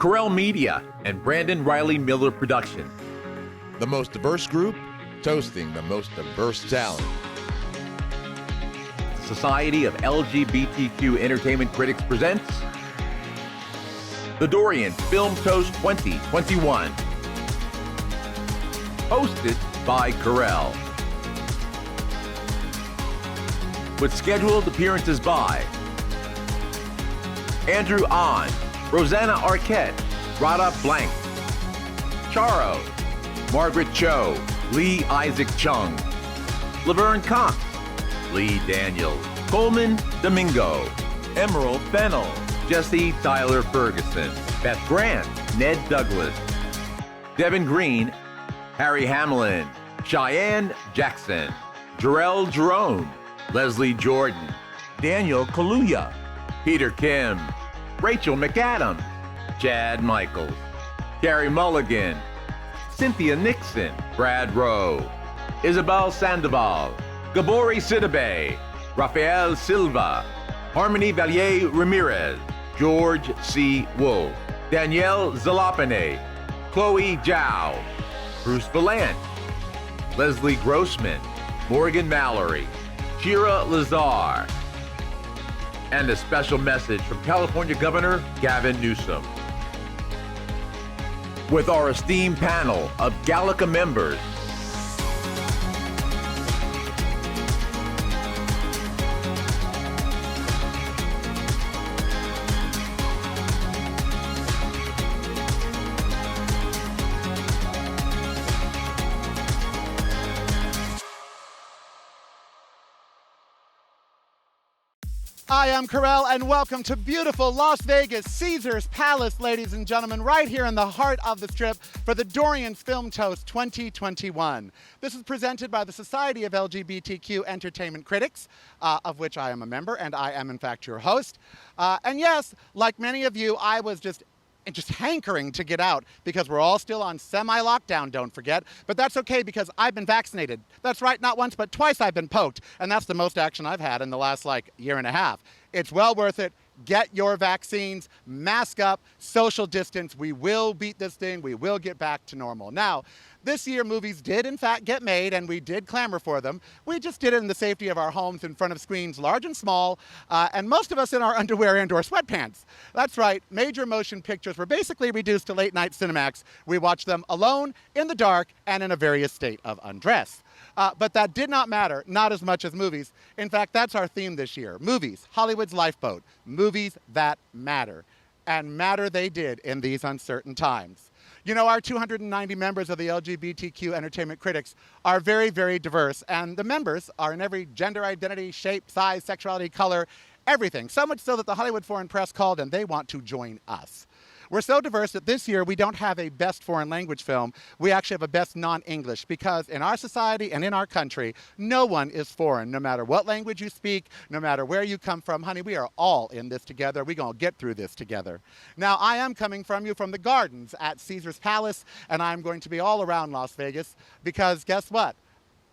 Karel.Media and Brandon Riley Miller production. The most diverse group, toasting the most diverse talent. The Society of LGBTQ Entertainment Critics presents the Dorians Film Toast 2021. Hosted by Karel. With scheduled appearances by Andrew Ahn, Rosanna Arquette, Radha Blank, Charo, Margaret Cho, Lee Isaac Chung, Laverne Cox, Lee Daniels, Coleman Domingo, Emerald Fennell, Jessie Tyler-Ferguson, Beth Grant, Ned Douglas, Deven Green, Harry Hamlin, Cheyenne Jackson, Jharrell Jerome, Leslie Jordan, Daniel Kaluuya, Peter Kim, Rachel McAdams, Chad Michaels, Carey Mulligan, Cynthia Nixon, Brad Rowe, Isabel Sandoval, Gabourney Sibide, Rafael Silva, Harmony Valier Ramirez, George C. Wolf, Danielle Zalapane, Chloe Zhao, Bruce Vilanch, Leslie Grossman, Morgan Mallory, Shira Lazar, and a special message from California Governor Gavin Newsom. With our esteemed panel of Gallica members, I am Karel, and welcome to beautiful Las Vegas, Caesars Palace, ladies and gentlemen, right here in the heart of the Strip for the Dorians Film Toast 2021. This is presented by the Society of LGBTQ Entertainment Critics, of which I am a member, and I am, in fact, your host. And yes, like many of you, I was just hankering to get out because we're all still on semi-lockdown, don't forget. But that's okay because I've been vaccinated. That's right, not once, but twice I've been poked. And that's the most action I've had in the last, year and a half. It's well worth it. Get your vaccines, mask up, social distance. We will beat this thing. We will get back to normal. Now, this year, movies did, in fact, get made, and we did clamor for them. We just did it in the safety of our homes in front of screens large and small, and most of us in our underwear and/or sweatpants. That's right, major motion pictures were basically reduced to late-night Cinemax. We watched them alone, in the dark, and in a various state of undress. But that did not matter, not as much as movies. In fact, that's our theme this year. Movies, Hollywood's lifeboat. Movies that matter. And matter they did in these uncertain times. You know, our 290 members of the LGBTQ Entertainment Critics are very, very diverse, and the members are in every gender identity, shape, size, sexuality, color, everything. So much so that the Hollywood Foreign Press called and they want to join us. We're so diverse that this year we don't have a best foreign language film. We actually have a best non-English because in our society and in our country, no one is foreign. No matter what language you speak, no matter where you come from, honey, we are all in this together. We're going to get through this together. Now, I am coming from you from the gardens at Caesars Palace, and I'm going to be all around Las Vegas because guess what?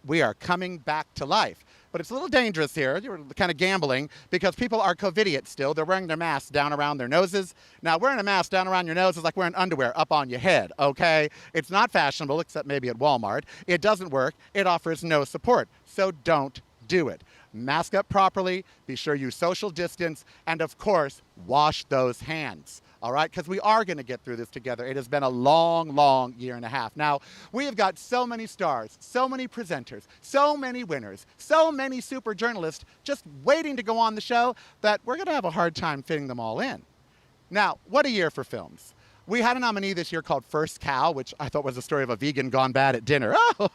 We are coming back to life. But it's a little dangerous here. You're kind of gambling because people are COVIDiot still. They're wearing their masks down around their noses. Now, wearing a mask down around your nose is like wearing underwear up on your head, okay? It's not fashionable, except maybe at Walmart. It doesn't work. It offers no support. So don't do it. Mask up properly. Be sure you social distance. And, of course, wash those hands. All right, because we are going to get through this together. It has been a long, long year and a half. Now, we have got so many stars, so many presenters, so many winners, so many super journalists just waiting to go on the show that we're going to have a hard time fitting them all in. Now, what a year for films. We had a nominee this year called First Cow, which I thought was the story of a vegan gone bad at dinner. Oh,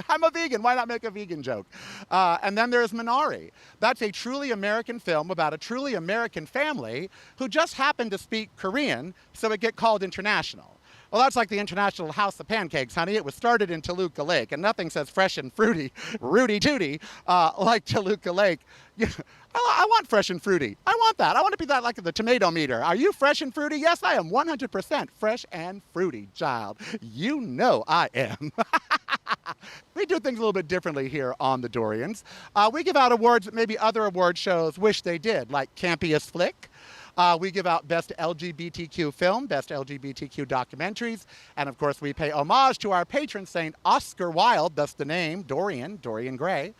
I'm a vegan. Why not make a vegan joke? And then there's Minari. That's a truly American film about a truly American family who just happened to speak Korean, so it get called international. Well, that's like the International House of Pancakes, honey. It was started in Toluca Lake, and nothing says fresh and fruity, Rudy Tooty, like Toluca Lake. I want fresh and fruity. I want that. I want to be that like the tomato meter. Are you fresh and fruity? Yes, I am 100% fresh and fruity, child. You know I am. We do things a little bit differently here on the Dorians. We give out awards that maybe other award shows wish they did, like Campiest Flick, We give out Best LGBTQ Film, Best LGBTQ Documentaries, and of course we pay homage to our patron saint Oscar Wilde, thus the name Dorian Gray.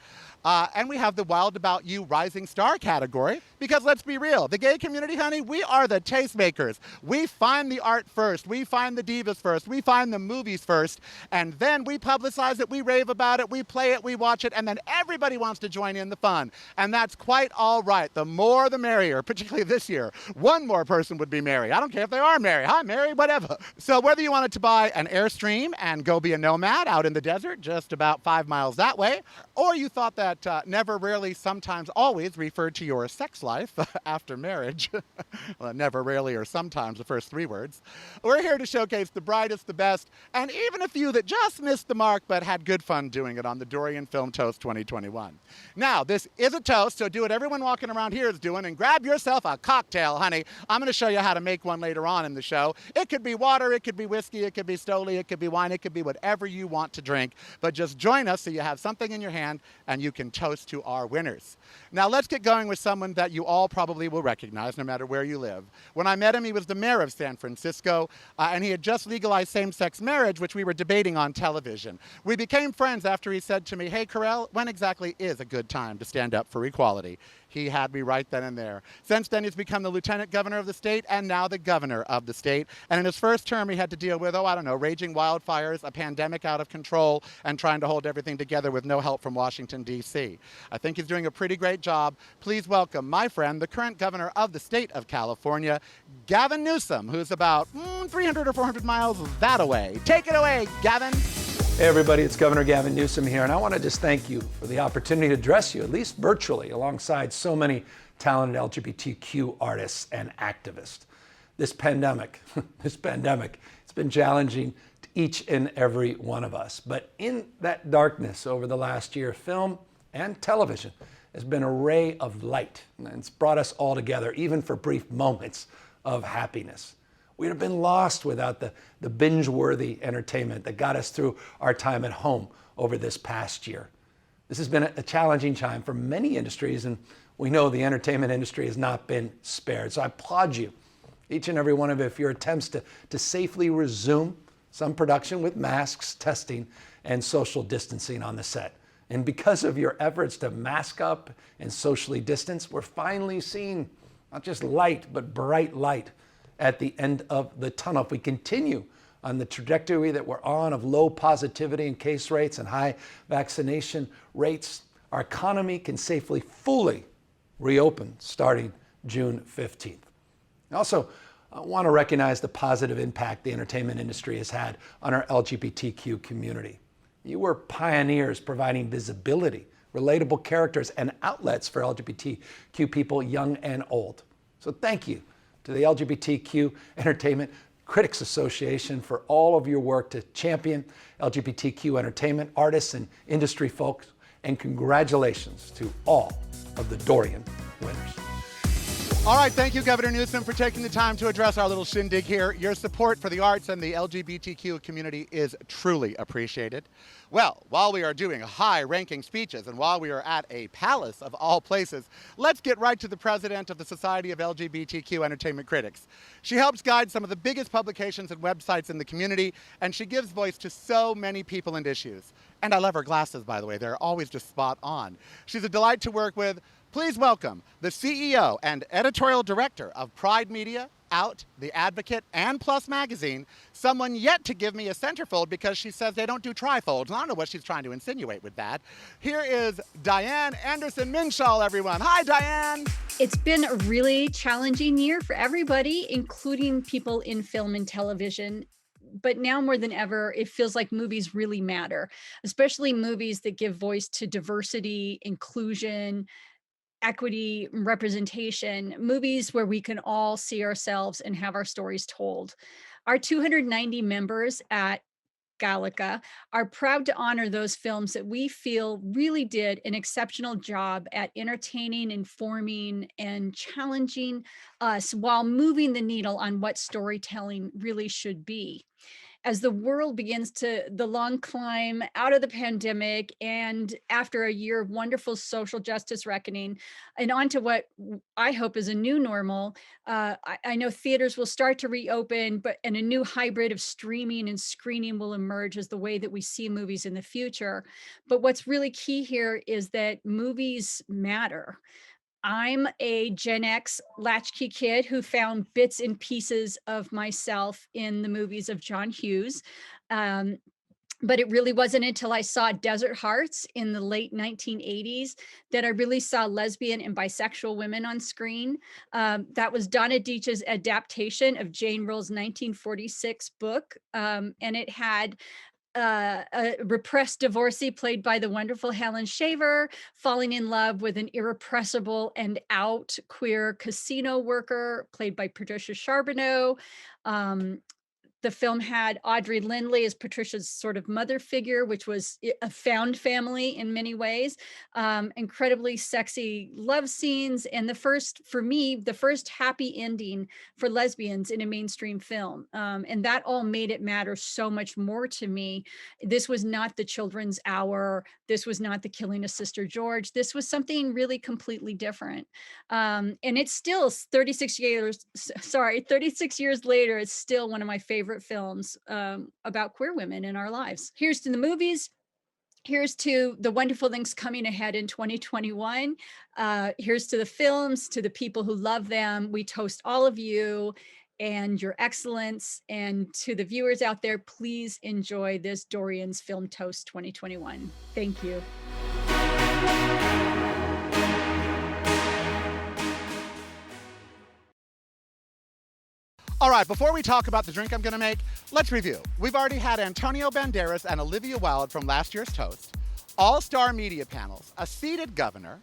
And we have the Wild About You Rising Star category, because let's be real, the gay community, honey, we are the tastemakers. We find the art first, we find the divas first, we find the movies first, and then we publicize it, we rave about it, we play it, we watch it, and then everybody wants to join in the fun. And that's quite all right. The more the merrier, particularly this year. One more person would be Mary. I don't care if they are Mary. Hi, Mary, whatever. So whether you wanted to buy an Airstream and go be a nomad out in the desert, just about 5 miles that way, or you thought that never, rarely, sometimes, always referred to your sex life after marriage. Well, never, rarely, or sometimes, the first 3 words. We're here to showcase the brightest, the best, and even a few that just missed the mark but had good fun doing it on the Dorian Film Toast 2021. Now, this is a toast, so do what everyone walking around here is doing and grab yourself a cocktail, honey. I'm going to show you how to make one later on in the show. It could be water, it could be whiskey, it could be Stoli, it could be wine, it could be whatever you want to drink. But just join us so you have something in your hand and you can toast to our winners. Now let's get going with someone that you all probably will recognize no matter where you live. When I met him, he was the mayor of San Francisco, and he had just legalized same-sex marriage, which we were debating on television. We became friends after he said to me, "Hey, Karel, when exactly is a good time to stand up for equality?" He had me right then and there. Since then, he's become the lieutenant governor of the state and now the governor of the state. And in his first term, he had to deal with, raging wildfires, a pandemic out of control, and trying to hold everything together with no help from Washington, D.C. I think he's doing a pretty great job. Please welcome my friend, the current governor of the state of California, Gavin Newsom, who's about 300 or 400 miles that away. Take it away, Gavin. Hey everybody, it's Governor Gavin Newsom here, and I want to just thank you for the opportunity to address you, at least virtually, alongside so many talented LGBTQ artists and activists. This pandemic, it's been challenging to each and every one of us. But in that darkness over the last year, film and television has been a ray of light, and it's brought us all together, even for brief moments of happiness. We'd have been lost without the binge-worthy entertainment that got us through our time at home over this past year. This has been a challenging time for many industries, and we know the entertainment industry has not been spared. So I applaud you, each and every one of you, for your attempts to safely resume some production with masks, testing, and social distancing on the set. And because of your efforts to mask up and socially distance, we're finally seeing not just light, but bright light at the end of the tunnel. If we continue on the trajectory that we're on of low positivity and case rates and high vaccination rates, our economy can safely, fully reopen starting June 15th. I also want to recognize the positive impact the entertainment industry has had on our LGBTQ community. You were pioneers providing visibility, relatable characters, and outlets for LGBTQ people, young and old. So thank you to the LGBTQ Entertainment Critics Association for all of your work to champion LGBTQ entertainment artists and industry folks, and congratulations to all of the Dorian winners. All right, thank you, Governor Newsom, for taking the time to address our little shindig here. Your support for the arts and the LGBTQ community is truly appreciated. Well, while we are doing high-ranking speeches and while we are at a palace of all places, let's get right to the president of the Society of LGBTQ Entertainment Critics. She helps guide some of the biggest publications and websites in the community, and she gives voice to so many people and issues. And I love her glasses, by the way. They're always just spot on. She's a delight to work with. Please welcome the CEO and editorial director of Pride Media, Out, The Advocate, and Plus Magazine, someone yet to give me a centerfold because she says they don't do trifolds. I don't know what she's trying to insinuate with that. Here is Diane Anderson-Minshall, everyone. Hi, Diane. It's been a really challenging year for everybody, including people in film and television. But now more than ever, it feels like movies really matter, especially movies that give voice to diversity, inclusion, equity, representation, movies where we can all see ourselves and have our stories told. Our 290 members at Gallica are proud to honor those films that we feel really did an exceptional job at entertaining, informing, and challenging us while moving the needle on what storytelling really should be. as the world begins the long climb out of the pandemic, and after a year of wonderful social justice reckoning and onto what I hope is a new normal. I know theaters will start to reopen, and a new hybrid of streaming and screening will emerge as the way that we see movies in the future. But what's really key here is that movies matter. I'm a Gen X latchkey kid who found bits and pieces of myself in the movies of John Hughes. But it really wasn't until I saw Desert Hearts in the late 1980s that I really saw lesbian and bisexual women on screen. That was Donna Deitch's adaptation of Jane Rowell's 1946 book. And it had a repressed divorcee played by the wonderful Helen Shaver falling in love with an irrepressible and out queer casino worker played by Patricia Charbonneau. The film had Audrey Lindley as Patricia's sort of mother figure, which was a found family in many ways. Incredibly sexy love scenes. And for me, the first happy ending for lesbians in a mainstream film. And that all made it matter so much more to me. This was not the Children's Hour. This was not the Killing of Sister George. This was something really completely different. And it's still 36 years later, it's still one of my favorite films about queer women in our lives. Here's to the movies. Here's to the wonderful things coming ahead in 2021. Here's to the films, to the people who love them. We toast all of you and your excellence. And to the viewers out there, please enjoy this Dorians Film Toast 2021. Thank you. All right, before we talk about the drink I'm going to make, let's review. We've already had Antonio Banderas and Olivia Wilde from last year's toast, all-star media panels, a seated governor,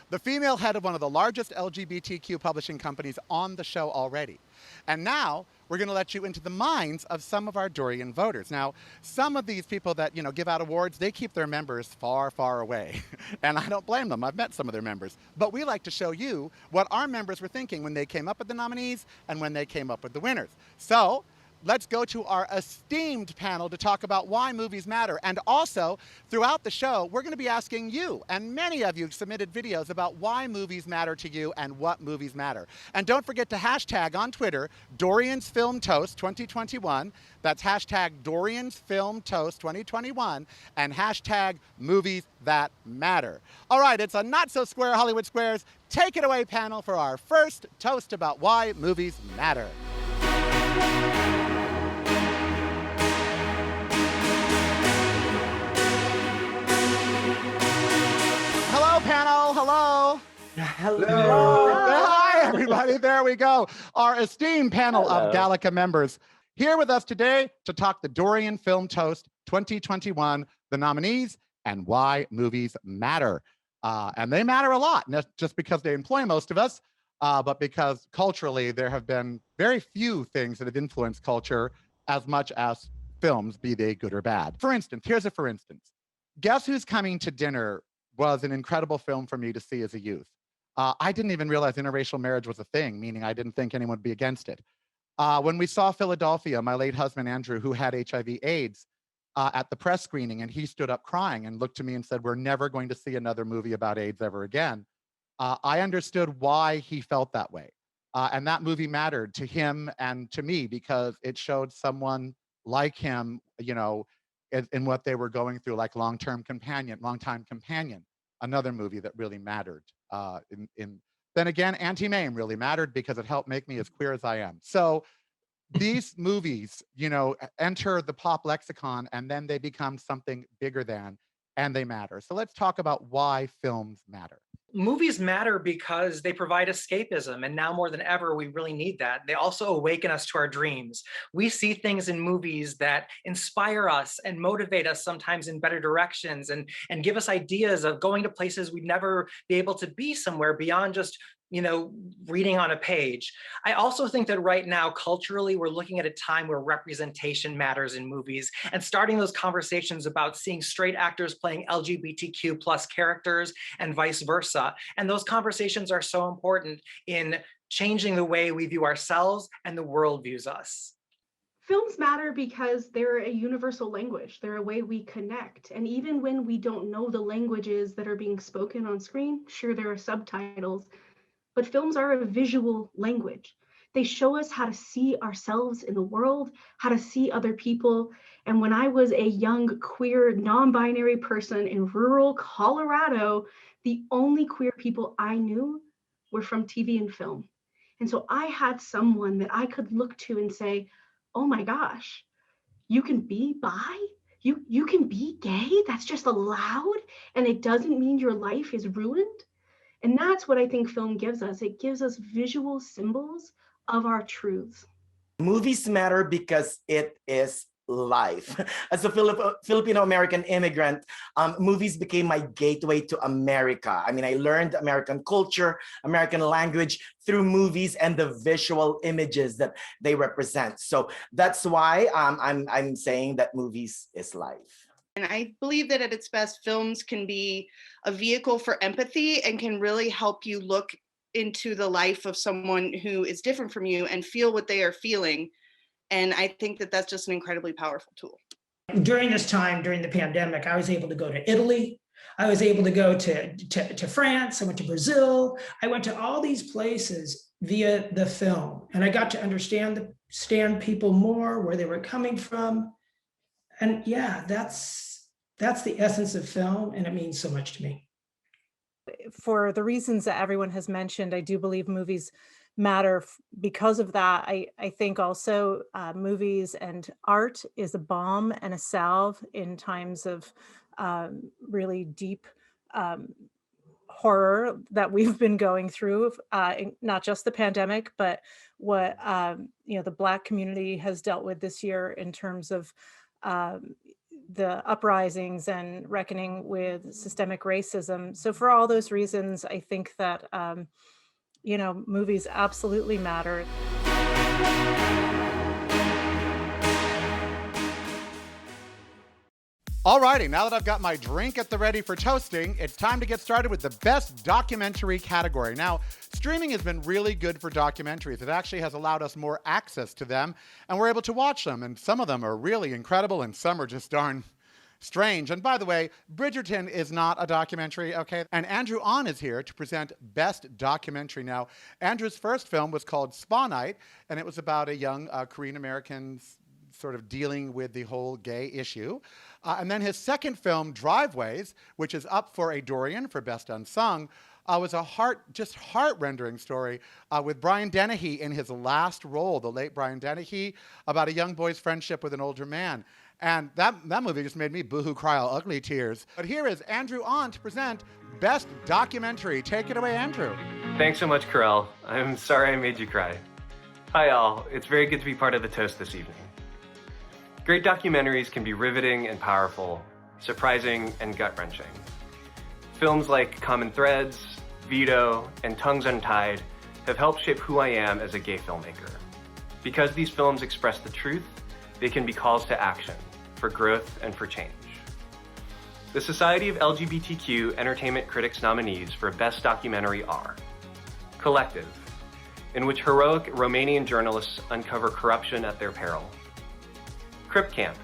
the female head of one of the largest LGBTQ publishing companies on the show already. And now we're going to let you into the minds of some of our Dorian voters. Now, some of these people that, give out awards, they keep their members far, far away. And I don't blame them. I've met some of their members. But we like to show you what our members were thinking when they came up with the nominees and when they came up with the winners. So let's go to our esteemed panel to talk about why movies matter. And also, throughout the show, we're going to be asking you, and many of you submitted videos about why movies matter to you and what movies matter. And don't forget to hashtag on Twitter, Dorians Film Toast 2021. That's hashtag Dorians Film Toast 2021 and hashtag Movies That Matter. All right, it's a not so square Hollywood Squares. Take it away, panel, for our first toast about why movies matter. Hello, panel. Hello. Hello. Hi, everybody. There we go. Our esteemed panel of Gallica members here with us today to talk the Dorian Film Toast 2021, the nominees, and why movies matter. And they matter a lot, not just because they employ most of us, but because culturally there have been very few things that have influenced culture as much as films, be they good or bad. For instance, here's a for instance. Guess Who's Coming to Dinner was an incredible film for me to see as a youth. I didn't even realize interracial marriage was a thing, meaning I didn't think anyone would be against it. When we saw Philadelphia, my late husband, Andrew, who had HIV/AIDS, at the press screening, and he stood up crying and looked to me and said, "We're never going to see another movie about AIDS ever again." I understood why he felt that way. And that movie mattered to him and to me because it showed someone like him, in what they were going through, like Longtime Companion, another movie that really mattered. Then again, Anti-Mame really mattered because it helped make me as queer as I am. So these movies, enter the pop lexicon and then they become something bigger than, and they matter. So let's talk about why films matter. Movies matter because they provide escapism, and now more than ever, we really need that. They also awaken us to our dreams. We see things in movies that inspire us and motivate us sometimes in better directions and give us ideas of going to places we'd never be able to be somewhere beyond just reading on a page. I also think that right now, culturally, we're looking at a time where representation matters in movies and starting those conversations about seeing straight actors playing LGBTQ plus characters and vice versa. And those conversations are so important in changing the way we view ourselves and the world views us. Films matter because they're a universal language. They're a way we connect. And even when we don't know the languages that are being spoken on screen, sure, there are subtitles, but films are a visual language. They show us how to see ourselves in the world, how to see other people. And when I was a young, queer, non-binary person in rural Colorado, the only queer people I knew were from TV and film. And so I had someone that I could look to and say, oh my gosh, you can be bi? You can be gay? That's just allowed? And it doesn't mean your life is ruined? And that's what I think film gives us. It gives us visual symbols of our truths. Movies matter because it is life. As a Filipino-American immigrant, movies became my gateway to America. I mean, I learned American culture, American language through movies and the visual images that they represent. So that's why I'm saying that movies is life. And I believe that at its best, films can be a vehicle for empathy and can really help you look into the life of someone who is different from you and feel what they are feeling. And I think that that's just an incredibly powerful tool. During this time, during the pandemic, I was able to go to Italy. I was able to go to France. I went to Brazil. I went to all these places via the film. And I got to understand people more, where they were coming from. And yeah, that's the essence of film, and it means so much to me. For the reasons that everyone has mentioned, I do believe movies matter because of that. I think also movies and art is a balm and a salve in times of really deep horror that we've been going through, not just the pandemic, but what the Black community has dealt with this year in terms of the uprisings and reckoning with systemic racism. So for all those reasons, I think that, movies absolutely matter. Alrighty, now that I've got my drink at the ready for toasting, it's time to get started with the best documentary category. Now, streaming has been really good for documentaries. It actually has allowed us more access to them, and we're able to watch them. And some of them are really incredible, and some are just darn strange. And by the way, Bridgerton is not a documentary, okay? And Andrew Ahn is here to present Best Documentary. Now, Andrew's first film was called Spa Night, and it was about a young Korean-American sort of dealing with the whole gay issue. And then his second film, Driveways, which is up for a Dorian for Best Unsung, was a heart-rendering story with Brian Dennehy in his last role, the late Brian Dennehy, about a young boy's friendship with an older man. And that movie just made me boohoo cry all ugly tears. But here is Andrew Ahn to present Best Documentary. Take it away, Andrew. Thanks so much, Karel. I'm sorry I made you cry. Hi, all. It's very good to be part of the toast this evening. Great documentaries can be riveting and powerful, surprising and gut-wrenching. Films like Common Threads, Veto, and Tongues Untied have helped shape who I am as a gay filmmaker. Because these films express the truth, they can be calls to action, for growth and for change. The Society of LGBTQ Entertainment Critics nominees for Best Documentary are Collective, in which heroic Romanian journalists uncover corruption at their peril. Crip Camp,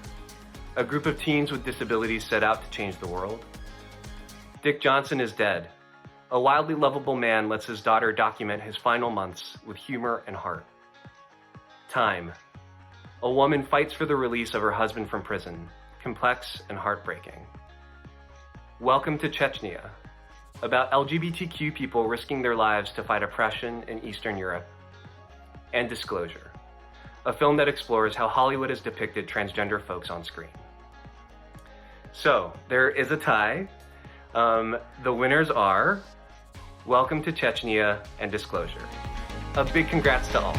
a group of teens with disabilities set out to change the world. Dick Johnson is Dead. A wildly lovable man lets his daughter document his final months with humor and heart. Time. A woman fights for the release of her husband from prison, complex and heartbreaking. Welcome to Chechnya, about LGBTQ people risking their lives to fight oppression in Eastern Europe. And Disclosure, a film that explores how Hollywood has depicted transgender folks on screen. So, there is a tie. The winners are Welcome to Chechnya and Disclosure. A big congrats to all.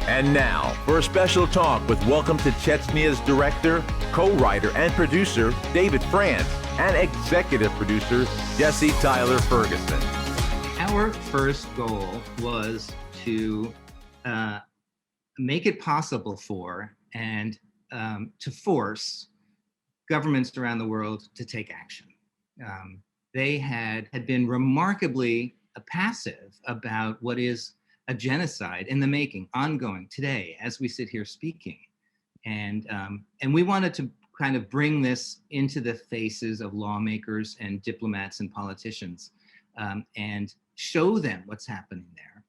And now, for a special talk with Welcome to Chechnya's director, co-writer, and producer, David France, and executive producer, Jessie Tyler-Ferguson. Our first goal was to make it possible for and to force governments around the world to take action. They had been remarkably passive about what is a genocide in the making, ongoing today as we sit here speaking. And we wanted to kind of bring this into the faces of lawmakers and diplomats and politicians, and show them what's happening there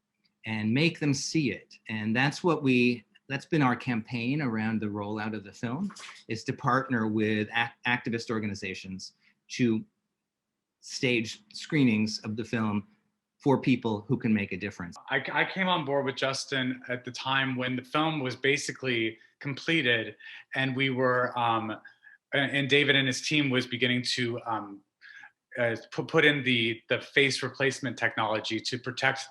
and make them see it. And that's been our campaign around the rollout of the film, is to partner with activist organizations to stage screenings of the film for people who can make a difference. I came on board with Justin at the time when the film was basically completed, and we were, and David and his team was beginning to put in the face replacement technology to protect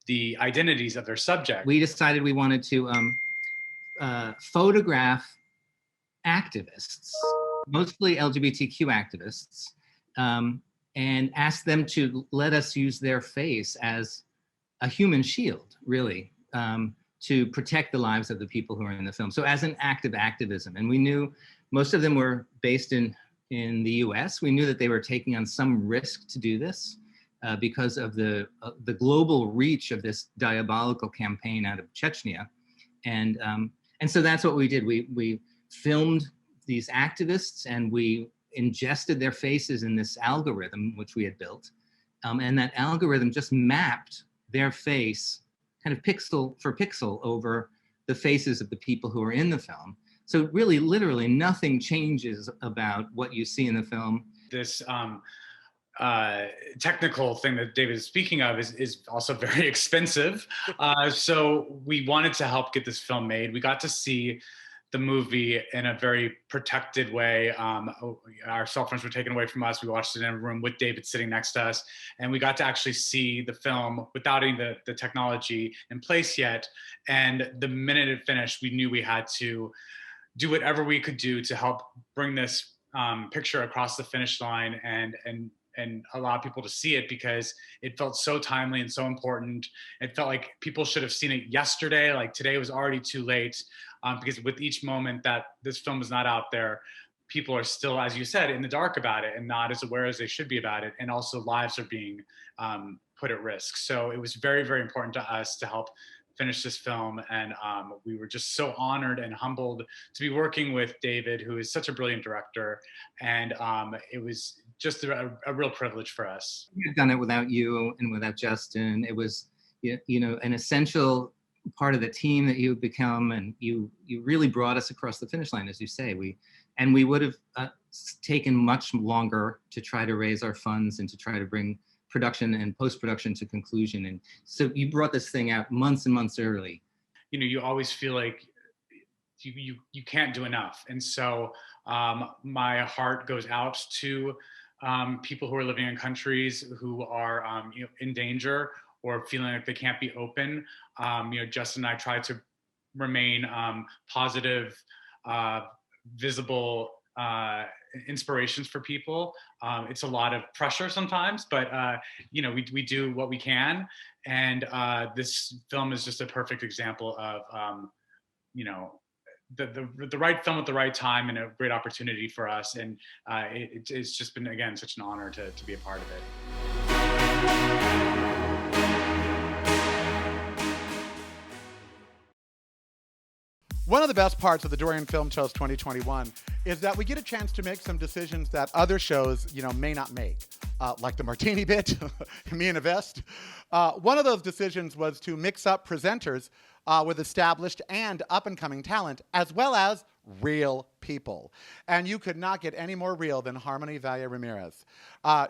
the identities of their subject. We decided we wanted to photograph activists, mostly LGBTQ activists, and ask them to let us use their face as a human shield, really, to protect the lives of the people who are in the film. So as an act of activism, and we knew most of them were based in the US. We knew that they were taking on some risk to do this because of the global reach of this diabolical campaign out of Chechnya. And so that's what we did. We filmed these activists and we ingested their faces in this algorithm, which we had built. And that algorithm just mapped their face kind of pixel for pixel over the faces of the people who are in the film. So really, literally nothing changes about what you see in the film. This technical thing that David is speaking of is also very expensive. So we wanted to help get this film made. We got to see the movie in a very protected way. Our cell phones were taken away from us. We watched it in a room with David sitting next to us, and we got to actually see the film without any of the technology in place yet. And the minute it finished, we knew we had to do whatever we could do to help bring this picture across the finish line and allow people to see it, because it felt so timely and so important. It felt like people should have seen it yesterday. Like today was already too late, because with each moment that this film is not out there, people are still, as you said, in the dark about it and not as aware as they should be about it. And also lives are being put at risk. So it was very, very important to us to help finish this film. And we were just so honored and humbled to be working with David, who is such a brilliant director. And it was just a real privilege for us. We had done it without you and without Justin. It was, an essential part of the team that you've become, and you really brought us across the finish line, as you say. We would have taken much longer to try to raise our funds and to try to bring production and post-production to conclusion. And so you brought this thing out months and months early. You always feel like you can't do enough. And so my heart goes out to people who are living in countries who are in danger or feeling like they can't be open. Justin and I try to remain positive, visible inspirations for people. It's a lot of pressure sometimes, but we do what we can. And this film is just a perfect example of the right film at the right time and a great opportunity for us. And it's just been, again, such an honor to be a part of it. One of the best parts of the Dorian Film Toast 2021 is that we get a chance to make some decisions that other shows, may not make, like the martini bit, me in a vest. One of those decisions was to mix up presenters with established and up-and-coming talent, as well as real people. And you could not get any more real than Harmony Valle-Ramirez.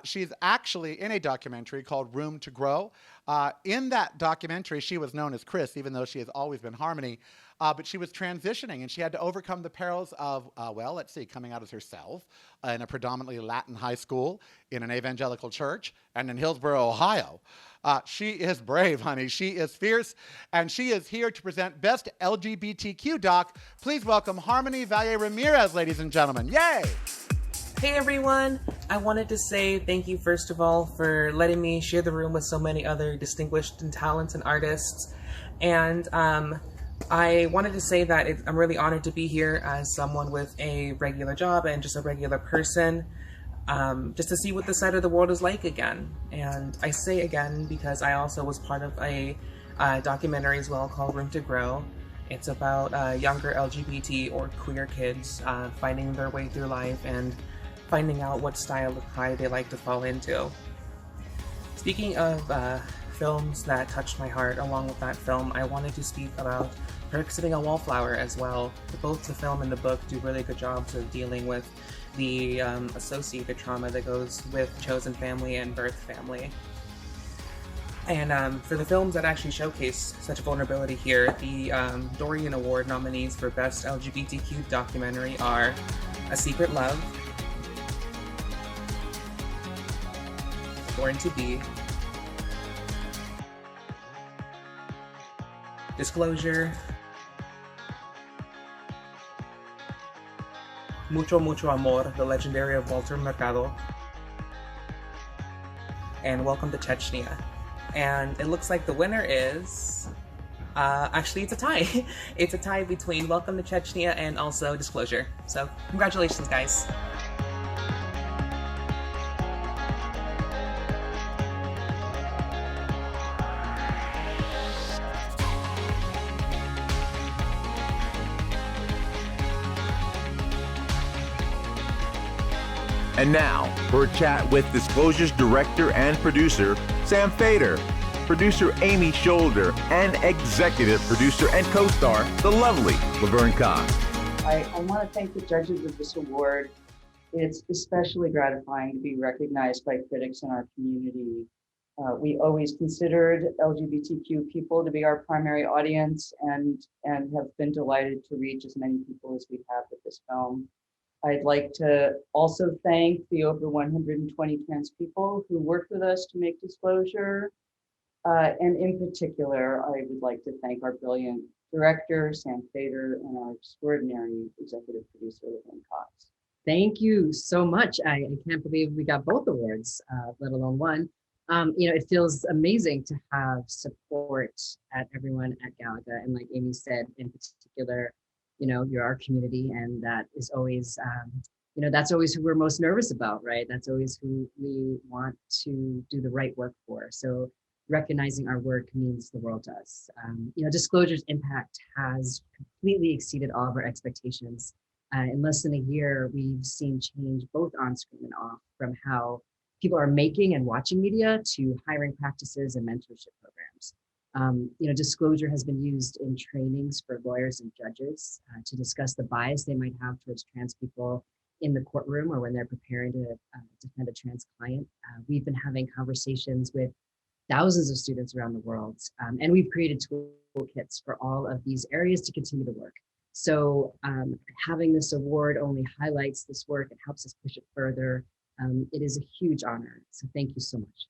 She's actually in a documentary called Room to Grow. In that documentary, she was known as Chris, even though she has always been Harmony. But she was transitioning, and she had to overcome the perils of, coming out as herself in a predominantly Latin high school, in an evangelical church, and in Hillsboro, Ohio. She is brave, honey. She is fierce, and she is here to present Best LGBTQ Doc. Please welcome Harmony Valle-Ramirez, ladies and gentlemen. Yay! Hey everyone! I wanted to say thank you first of all for letting me share the room with so many other distinguished and talented artists. And I wanted to say that I'm really honored to be here as someone with a regular job and just a regular person, just to see what this side of the world is like again. And I say again because I also was part of a documentary as well called Room to Grow. It's about younger LGBT or queer kids finding their way through life and finding out what style of pie they like to fall into. Speaking of films that touched my heart, along with that film, I wanted to speak about Perks Sitting a Wallflower as well. Both the film and the book do really good jobs of dealing with the associated trauma that goes with chosen family and birth family. And for the films that actually showcase such vulnerability here, the Dorian Award nominees for Best LGBTQ Documentary are A Secret Love, Born to Be, Disclosure, Mucho Mucho Amor, The Legendary of Walter Mercado, and Welcome to Chechnya. And it looks like the winner is, actually it's a tie. It's a tie between Welcome to Chechnya and also Disclosure. So congratulations, guys. And now, for a chat with Disclosure's director and producer, Sam Fader, producer Amy Shoulder, and executive producer and co-star, the lovely Laverne Cox. I want to thank the judges of this award. It's especially gratifying to be recognized by critics in our community. We always considered LGBTQ people to be our primary audience and have been delighted to reach as many people as we have with this film. I'd like to also thank the over 120 trans people who worked with us to make Disclosure. And in particular, I would like to thank our brilliant director, Sam Fader, and our extraordinary executive producer, Laverne Cox. Thank you so much. I can't believe we got both awards, let alone one. It feels amazing to have support at everyone at Galaga. And like Amy said, in particular, you're our community, and that is always, that's always who we're most nervous about, right? That's always who we want to do the right work for. So recognizing our work means the world to us. Disclosure's impact has completely exceeded all of our expectations. In less than a year, we've seen change both on screen and off, from how people are making and watching media to hiring practices and mentorship programs. Disclosure has been used in trainings for lawyers and judges to discuss the bias they might have towards trans people in the courtroom or when they're preparing to defend a trans client. We've been having conversations with thousands of students around the world, and we've created toolkits for all of these areas to continue to work. So having this award only highlights this work and helps us push it further. It is a huge honor. So thank you so much.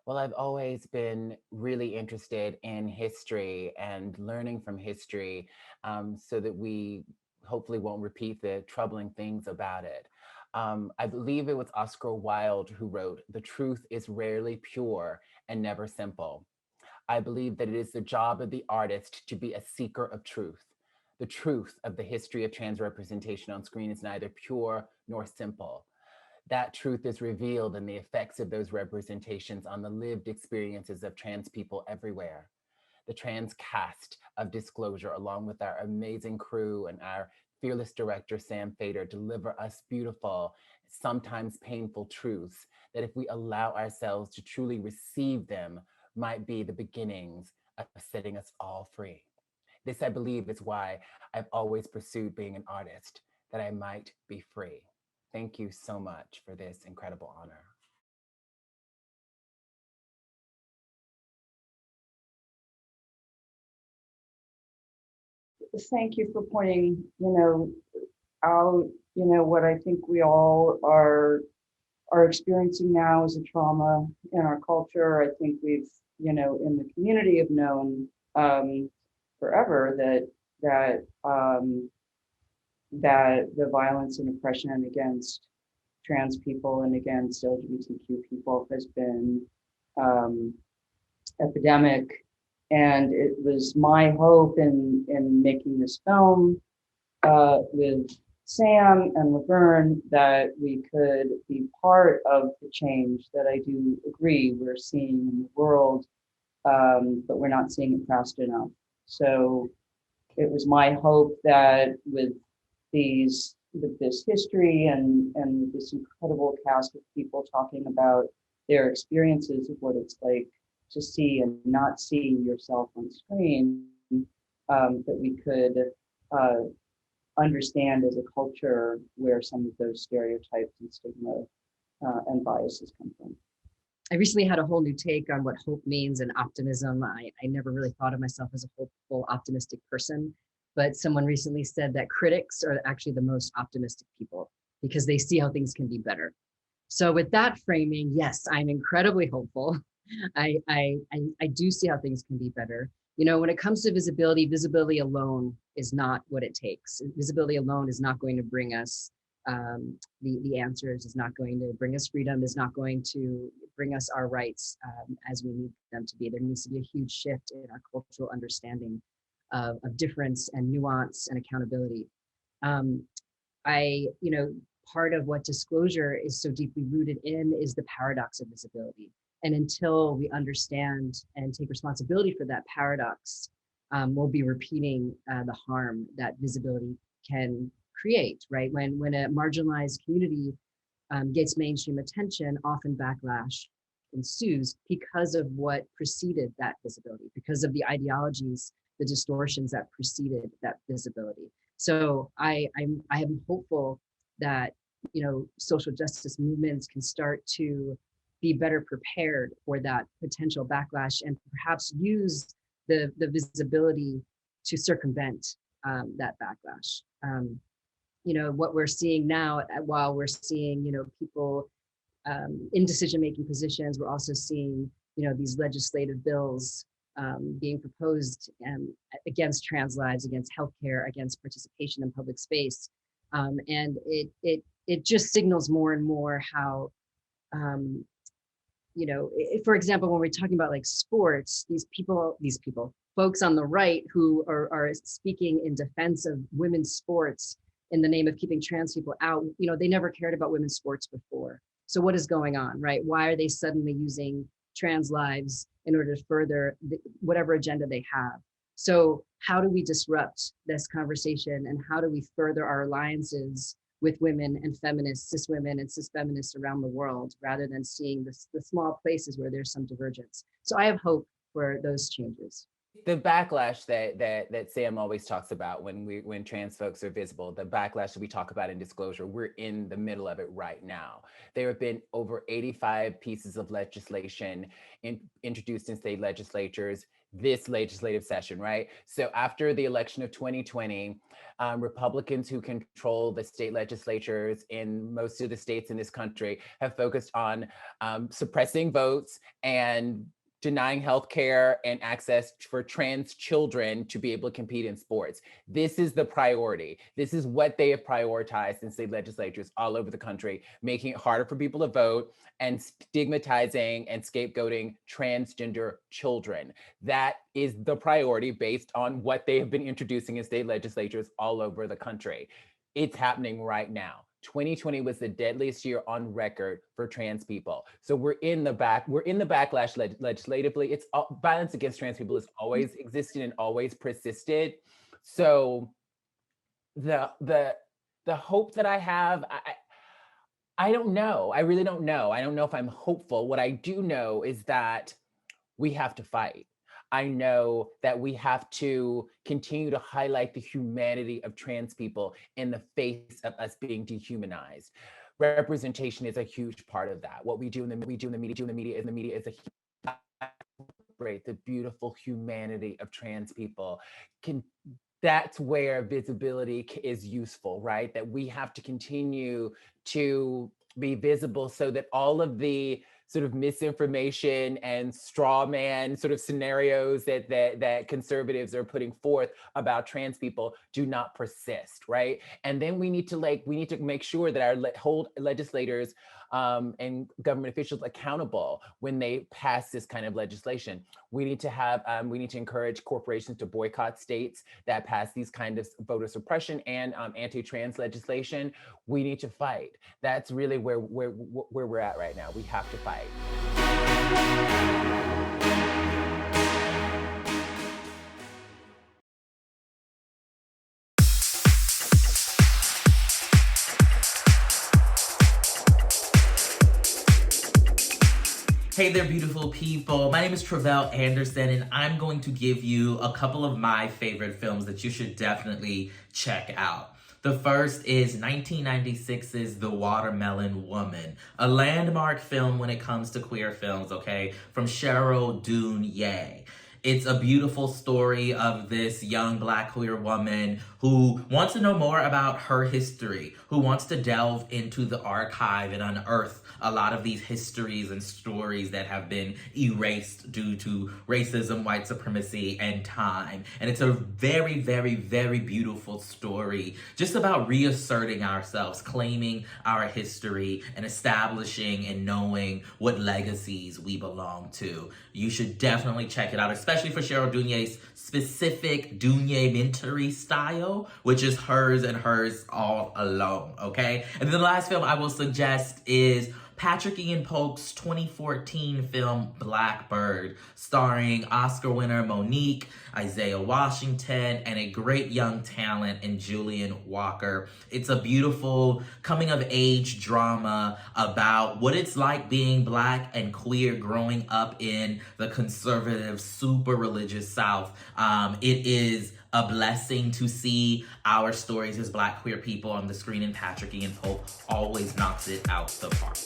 Well, I've always been really interested in history and learning from history so that we hopefully won't repeat the troubling things about it. I believe it was Oscar Wilde who wrote, "The truth is rarely pure and never simple." I believe that it is the job of the artist to be a seeker of truth. The truth of the history of trans representation on screen is neither pure nor simple. That truth is revealed in the effects of those representations on the lived experiences of trans people everywhere. The trans cast of Disclosure, along with our amazing crew and our fearless director, Sam Fader, deliver us beautiful, sometimes painful truths that, if we allow ourselves to truly receive them, might be the beginnings of setting us all free. This, I believe, is why I've always pursued being an artist, that I might be free. Thank you so much for this incredible honor. Thank you for pointing, out, what I think we all are experiencing now as a trauma in our culture. I think we've, in the community have known forever that the violence and oppression against trans people and against LGBTQ people has been epidemic. And it was my hope in making this film with Sam and Laverne that we could be part of the change that I do agree we're seeing in the world. but we're not seeing it fast enough. So it was my hope that with this history and this incredible cast of people talking about their experiences of what it's like to see and not see yourself on screen, that we could understand as a culture where some of those stereotypes and stigma and biases come from. I recently had a whole new take on what hope means and optimism. I never really thought of myself as a hopeful, optimistic person, but someone recently said that critics are actually the most optimistic people because they see how things can be better. So with that framing, yes, I'm incredibly hopeful. I do see how things can be better. You know, when it comes to visibility, visibility alone is not what it takes. Visibility alone is not going to bring us the answers, is not going to bring us freedom, is not going to bring us our rights as we need them to be. There needs to be a huge shift in our cultural understanding of difference and nuance and accountability. Part of what disclosure is so deeply rooted in is the paradox of visibility. And until we understand and take responsibility for that paradox, we'll be repeating the harm that visibility can create, right? When a marginalized community gets mainstream attention, often backlash ensues because of what preceded that visibility, because of the ideologies, the distortions that preceded that visibility. So I am hopeful that, you know, social justice movements can start to be better prepared for that potential backlash and perhaps use the visibility to circumvent that backlash. You know, what we're seeing now, while we're seeing, you know, people in decision-making positions, we're also seeing, you know, these legislative bills being proposed against trans lives, against healthcare, against participation in public space. And it just signals more and more how, you know, for example, when we're talking about like sports, these people, folks on the right who are speaking in defense of women's sports in the name of keeping trans people out, you know, they never cared about women's sports before. So what is going on, right? Why are they suddenly using trans lives in order to further whatever agenda they have? So how do we disrupt this conversation, and how do we further our alliances with women and feminists, cis women and cis feminists around the world, rather than seeing the small places where there's some divergence? So I have hope for those changes. The backlash that Sam always talks about when trans folks are visible, the backlash that we talk about in disclosure, we're in the middle of it right now. There have been over 85 pieces of legislation introduced in state legislatures this legislative session, right? So after the election of 2020, Republicans who control the state legislatures in most of the states in this country have focused on suppressing votes and denying healthcare and access for trans children to be able to compete in sports. This is the priority. This is what they have prioritized in state legislatures all over the country, making it harder for people to vote and stigmatizing and scapegoating transgender children. That is the priority based on what they have been introducing in state legislatures all over the country. It's happening right now. 2020 was the deadliest year on record for trans people. So we're in the backlash legislatively. It's violence against trans people has always existed and always persisted. So the hope that I have, I don't know. I really don't know. I don't know if I'm hopeful. What I do know is that we have to fight. I know that we have to continue to highlight the humanity of trans people in the face of us being dehumanized. Representation is a huge part of that. What we do in the media is a celebrate the beautiful humanity of trans people. That's where visibility is useful, right? That we have to continue to be visible so that all of the sort of misinformation and straw man sort of scenarios that conservatives are putting forth about trans people do not persist, right? And then we need to make sure that our hold legislators and government officials accountable when they pass this kind of legislation. We need to encourage corporations to boycott states that pass these kind of voter suppression and anti-trans legislation. We need to fight. That's really where we're at right now. We have to fight. Hey there, beautiful people. My name is Travell Anderson, and I'm going to give you a couple of my favorite films that you should definitely check out. The first is 1996's The Watermelon Woman, a landmark film when it comes to queer films, okay, from Charo. It's a beautiful story of this young Black queer woman who wants to know more about her history, who wants to delve into the archive and unearth a lot of these histories and stories that have been erased due to racism, white supremacy, and time. And it's a very, very, very beautiful story just about reasserting ourselves, claiming our history, and establishing and knowing what legacies we belong to. You should definitely check it out, especially for Charo Dunye's specific Dunye-mentary style, which is hers and hers all alone, okay? And then the last film I will suggest is Patrick Ian Polk's 2014 film Blackbird, starring Oscar winner Monique, Isaiah Washington, and a great young talent in Julian Walker. It's a beautiful coming-of-age drama about what it's like being Black and queer growing up in the conservative, super religious South. It is a blessing to see our stories as Black queer people on the screen, and Patrick Ian Polk always knocks it out the park.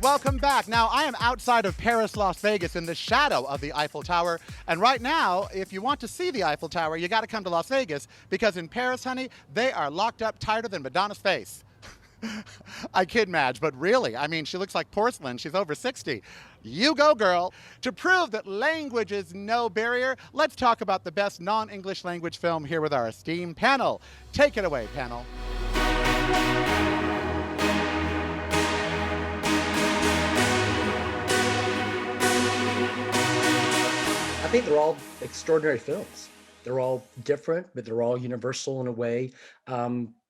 Welcome back. Now, I am outside of Paris, Las Vegas, in the shadow of the Eiffel Tower. And right now, if you want to see the Eiffel Tower, you got to come to Las Vegas, because in Paris, honey, they are locked up tighter than Madonna's face. I kid, Madge, but really, I mean, she looks like porcelain. She's over 60. You go, girl. To prove that language is no barrier, let's talk about the best non-English language film here with our esteemed panel. Take it away, panel. I think they're all extraordinary films. They're all different, but they're all universal in a way.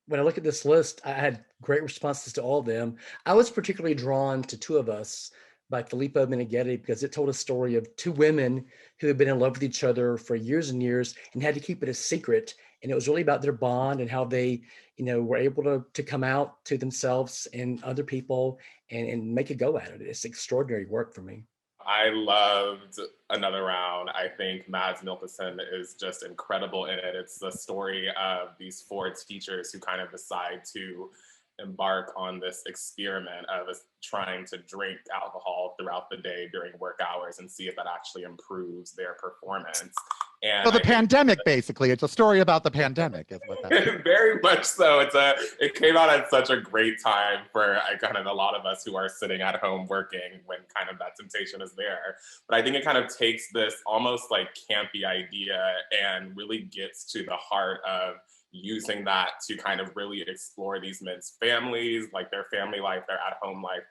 When I look at this list, I had great responses to all of them. I was particularly drawn to Two of Us by Filippo Meneghetti because it told a story of two women who had been in love with each other for years and years and had to keep it a secret. And it was really about their bond and how they, were able to come out to themselves and other people and make a go at it. It's extraordinary work for me. I loved Another Round. I think Mads Mikkelsen is just incredible in it. It's the story of these four teachers who kind of decide to embark on this experiment of trying to drink alcohol throughout the day during work hours and see if that actually improves their performance. And So the pandemic, basically. It's a story about the pandemic, is what that is. Very much so. It came out at such a great time for kind of a lot of us who are sitting at home working when kind of that temptation is there. But I think it kind of takes this almost like campy idea and really gets to the heart of using that to kind of really explore these men's families, like their family life, their at-home life,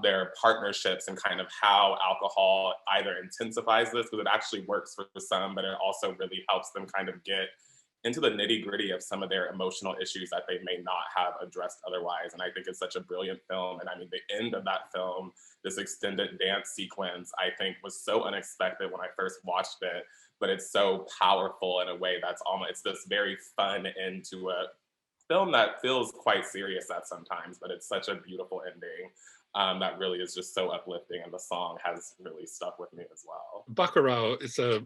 their partnerships, and kind of how alcohol either intensifies this, because it actually works for some, but it also really helps them kind of get into the nitty-gritty of some of their emotional issues that they may not have addressed otherwise. And I think it's such a brilliant film. And I mean, the end of that film, this extended dance sequence, I think was so unexpected when I first watched it, but it's so powerful in a way that's it's this very fun end to a film that feels quite serious at sometimes, but it's such a beautiful ending that really is just so uplifting. And the song has really stuck with me as well. Bacurau is a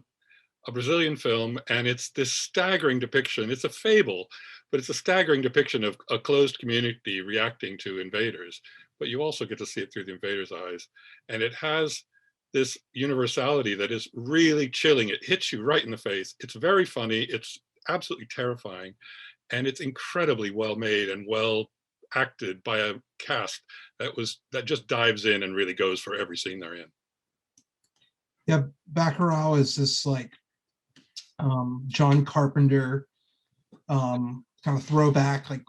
Brazilian film, and it's this staggering depiction. It's a fable, but it's a staggering depiction of a closed community reacting to invaders. But you also get to see it through the invaders' eyes. And it has this universality that is really chilling. It hits you right in the face. It's very funny. It's absolutely terrifying. And it's incredibly well made and well acted by a cast that just dives in and really goes for every scene they're in. Yeah, Bacurau is this like John Carpenter kind of throwback, like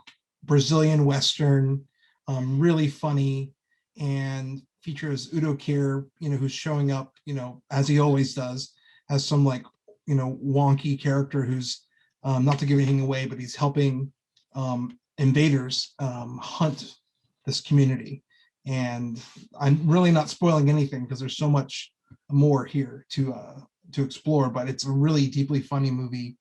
Brazilian Western, really funny, and features Udo Kier, who's showing up, as he always does, as some like, wonky character who's not to give anything away, but he's helping invaders hunt this community. And I'm really not spoiling anything because there's so much more here to explore, but it's a really deeply funny movie,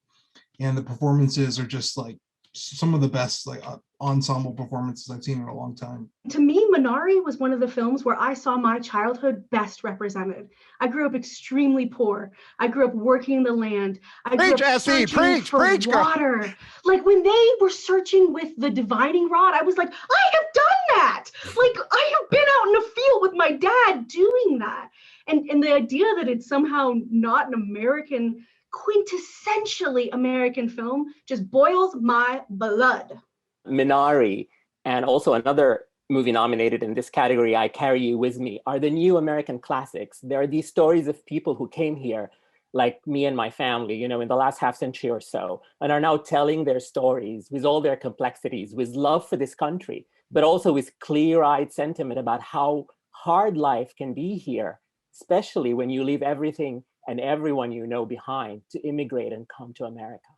and the performances are just like some of the best like ensemble performances I've seen in a long time. To me, Minari was one of the films where I saw my childhood best represented. I grew up extremely poor. I grew up working the land. I grew up Jessie, searching for water. Like when they were searching with the divining rod, I was like, I have done that. Like I have been out in the field with my dad doing that. And the idea that it's somehow not an American, quintessentially American film just boils my blood. Minari, and also another movie nominated in this category, I Carry You With Me, are the new American classics. There are these stories of people who came here, like me and my family, you know, in the last half century or so, and are now telling their stories with all their complexities, with love for this country, but also with clear-eyed sentiment about how hard life can be here, especially when you leave everything and everyone you know behind to immigrate and come to America.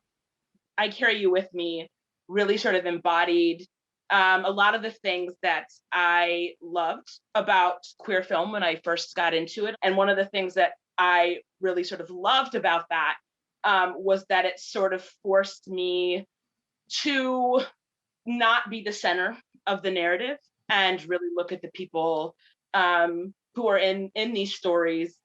I Carry You With Me really sort of embodied a lot of the things that I loved about queer film when I first got into it. And one of the things that I really sort of loved about that was that it sort of forced me to not be the center of the narrative and really look at the people who are in these stories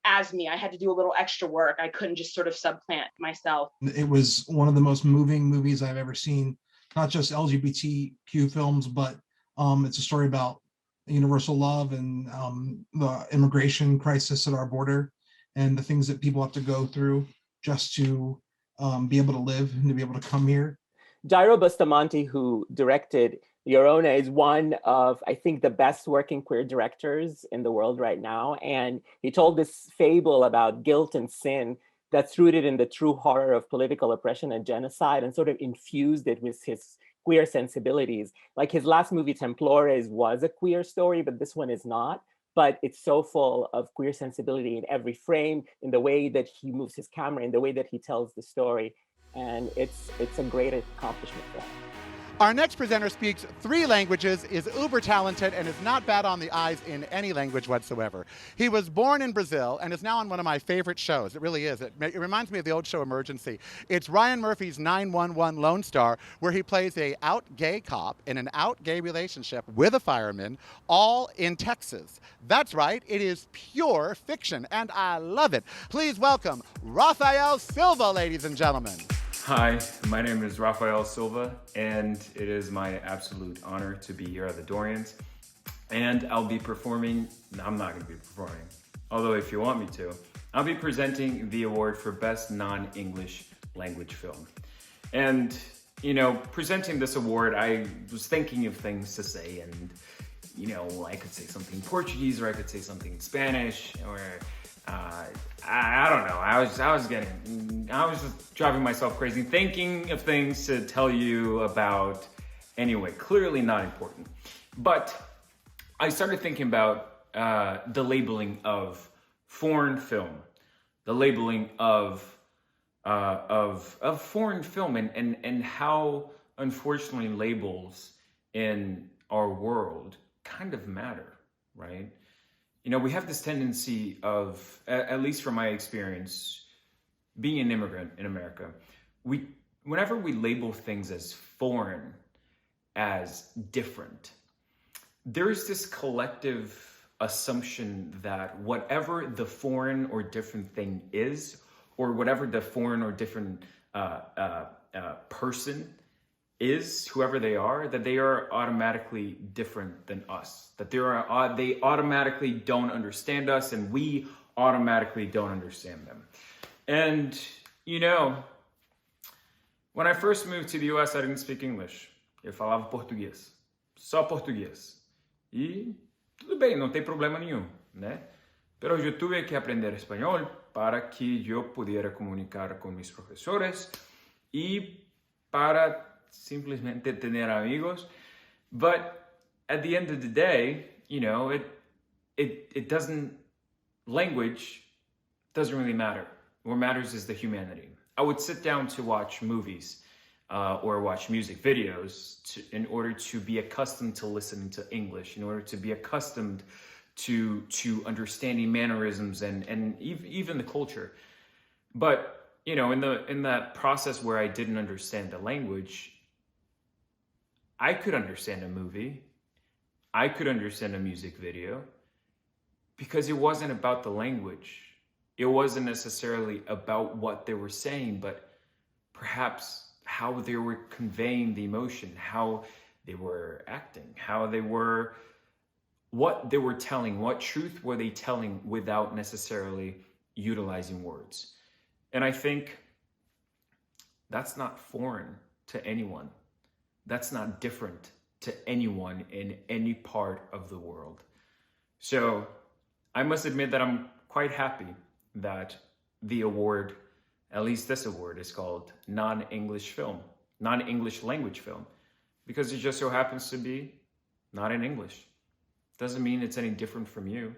as me. I had to do a little extra work. I couldn't just sort of subplant myself. It was one of the most moving movies I've ever seen, not just LGBTQ films, but it's a story about universal love and the immigration crisis at our border and the things that people have to go through just to be able to live and to be able to come here. Jairo Bustamante, who directed Llorona, is one of, I think, the best working queer directors in the world right now. And he told this fable about guilt and sin that's rooted in the true horror of political oppression and genocide, and sort of infused it with his queer sensibilities. Like his last movie, Templores, was a queer story, but this one is not. But it's so full of queer sensibility in every frame, in the way that he moves his camera, in the way that he tells the story. And it's a great accomplishment for him. Our next presenter speaks 3 languages, is uber talented, and is not bad on the eyes in any language whatsoever. He was born in Brazil and is now on one of my favorite shows. It really is. It reminds me of the old show Emergency. It's Ryan Murphy's 911 Lone Star, where he plays a out gay cop in an out gay relationship with a fireman, all in Texas. That's right, it is pure fiction, and I love it. Please welcome Rafael Silva, ladies and gentlemen. Hi, my name is Rafael Silva, and it is my absolute honor to be here at the Dorians. And I'll be performing, I'm not going to be performing, although if you want me to, I'll be presenting the award for Best Non-English Language Film. And, you know, presenting this award, I was thinking of things to say, and, you know, I could say something in Portuguese, or I could say something in Spanish, or I don't know. I was just driving myself crazy, thinking of things to tell you about. Anyway, clearly not important. But I started thinking about the labeling of foreign film, the labeling of foreign film, and how unfortunately labels in our world kind of matter, right? You know, we have this tendency of, at least from my experience, being an immigrant in America, whenever we label things as foreign, as different, there's this collective assumption that whatever the foreign or different thing is, or whatever the foreign or different person is, whoever they are, that they are automatically different than us, that they automatically don't understand us, and we automatically don't understand them. And, you know, when I first moved to the US, I didn't speak English. Eu falava português, só português. E tudo bem, não tem problema nenhum, né? Pero eu tuve que aprender espanhol para que eu pudiera comunicar con mis profesores y para simplemente tener amigos. But at the end of the day, you know, it doesn't, language doesn't really matter. What matters is the humanity. I would sit down to watch movies or watch music videos in order to be accustomed to listening to English, in order to be accustomed to understanding mannerisms and even the culture. But you know, in that process where I didn't understand the language, I could understand a movie, I could understand a music video, because it wasn't about the language. It wasn't necessarily about what they were saying, but perhaps how they were conveying the emotion, how they were acting, what they were telling, what truth were they telling without necessarily utilizing words. And I think that's not foreign to anyone. That's not different to anyone in any part of the world. So I must admit that I'm quite happy that the award, at least this award, is called non-English language film, because it just so happens to be not in English. Doesn't mean it's any different from you.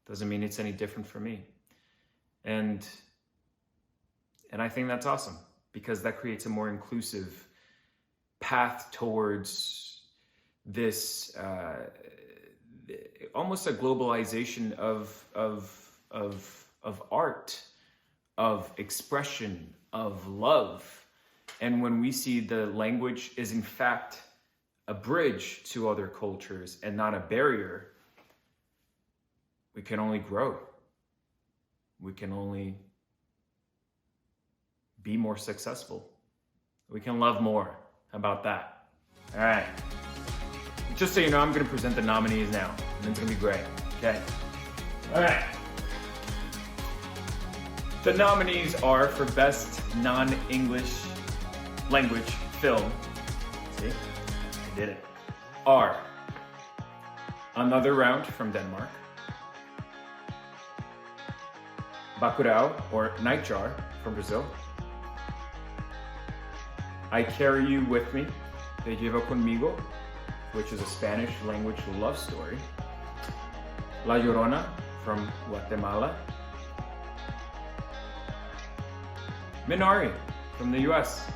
Doesn't mean it's any different from me. And I think that's awesome, because that creates a more inclusive path towards this almost a globalization of art, of expression, of love. And when we see the language is in fact a bridge to other cultures and not a barrier, we can only grow. We can only be more successful. We can love more. How about that? All right. Just so you know, I'm going to present the nominees now, and it's going to be great. Okay. All right. The nominees are for Best Non-English Language Film. See? I did it. Are Another Round from Denmark, Bacurau or Nightjar from Brazil, I Carry You With Me, Te Llevo Conmigo, which is a Spanish language love story, La Llorona from Guatemala, Minari from the US,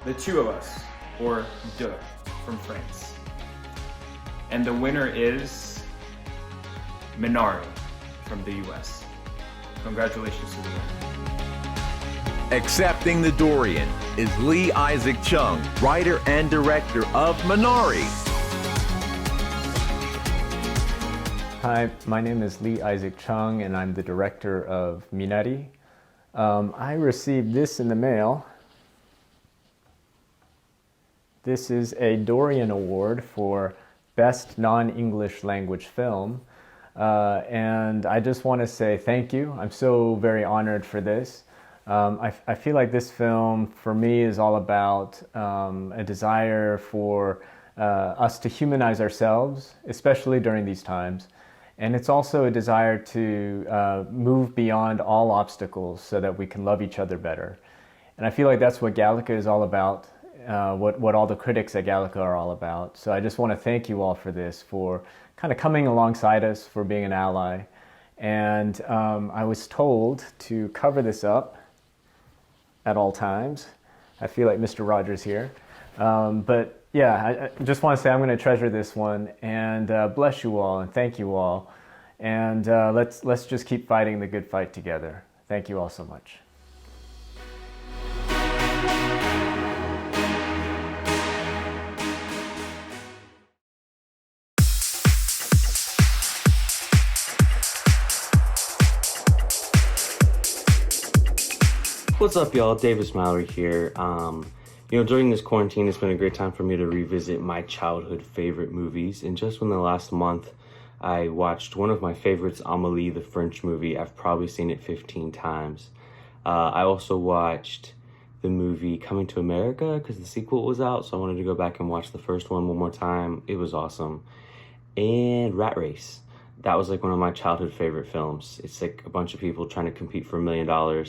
The Two of Us, or Deux from France. And the winner is Minari from the US. Congratulations to the winner. Accepting the Dorian is Lee Isaac Chung, writer and director of Minari. Hi, my name is Lee Isaac Chung, and I'm the director of Minari. I received this in the mail. This is a Dorian Award for Best Non-English Language Film. And I just want to say thank you. I'm so very honored for this. I feel like this film, for me, is all about a desire for us to humanize ourselves, especially during these times. And it's also a desire to move beyond all obstacles so that we can love each other better. And I feel like that's what Gallica is all about, what all the critics at Gallica are all about. So I just want to thank you all for this, for kind of coming alongside us, for being an ally. And I was told to cover this up at all times. I feel like Mr. Rogers here. But yeah, I just want to say I'm going to treasure this one, and bless you all and thank you all. And let's just keep fighting the good fight together. Thank you all so much. What's up, y'all? Davis Mallory here. During this quarantine, it's been a great time for me to revisit my childhood favorite movies. And just in the last month, I watched one of my favorites, Amélie, the French movie. I've probably seen it 15 times. I also watched the movie Coming to America because the sequel was out, so I wanted to go back and watch the first one more time. It was awesome. And Rat Race. That was like one of my childhood favorite films. It's like a bunch of people trying to compete for $1 million.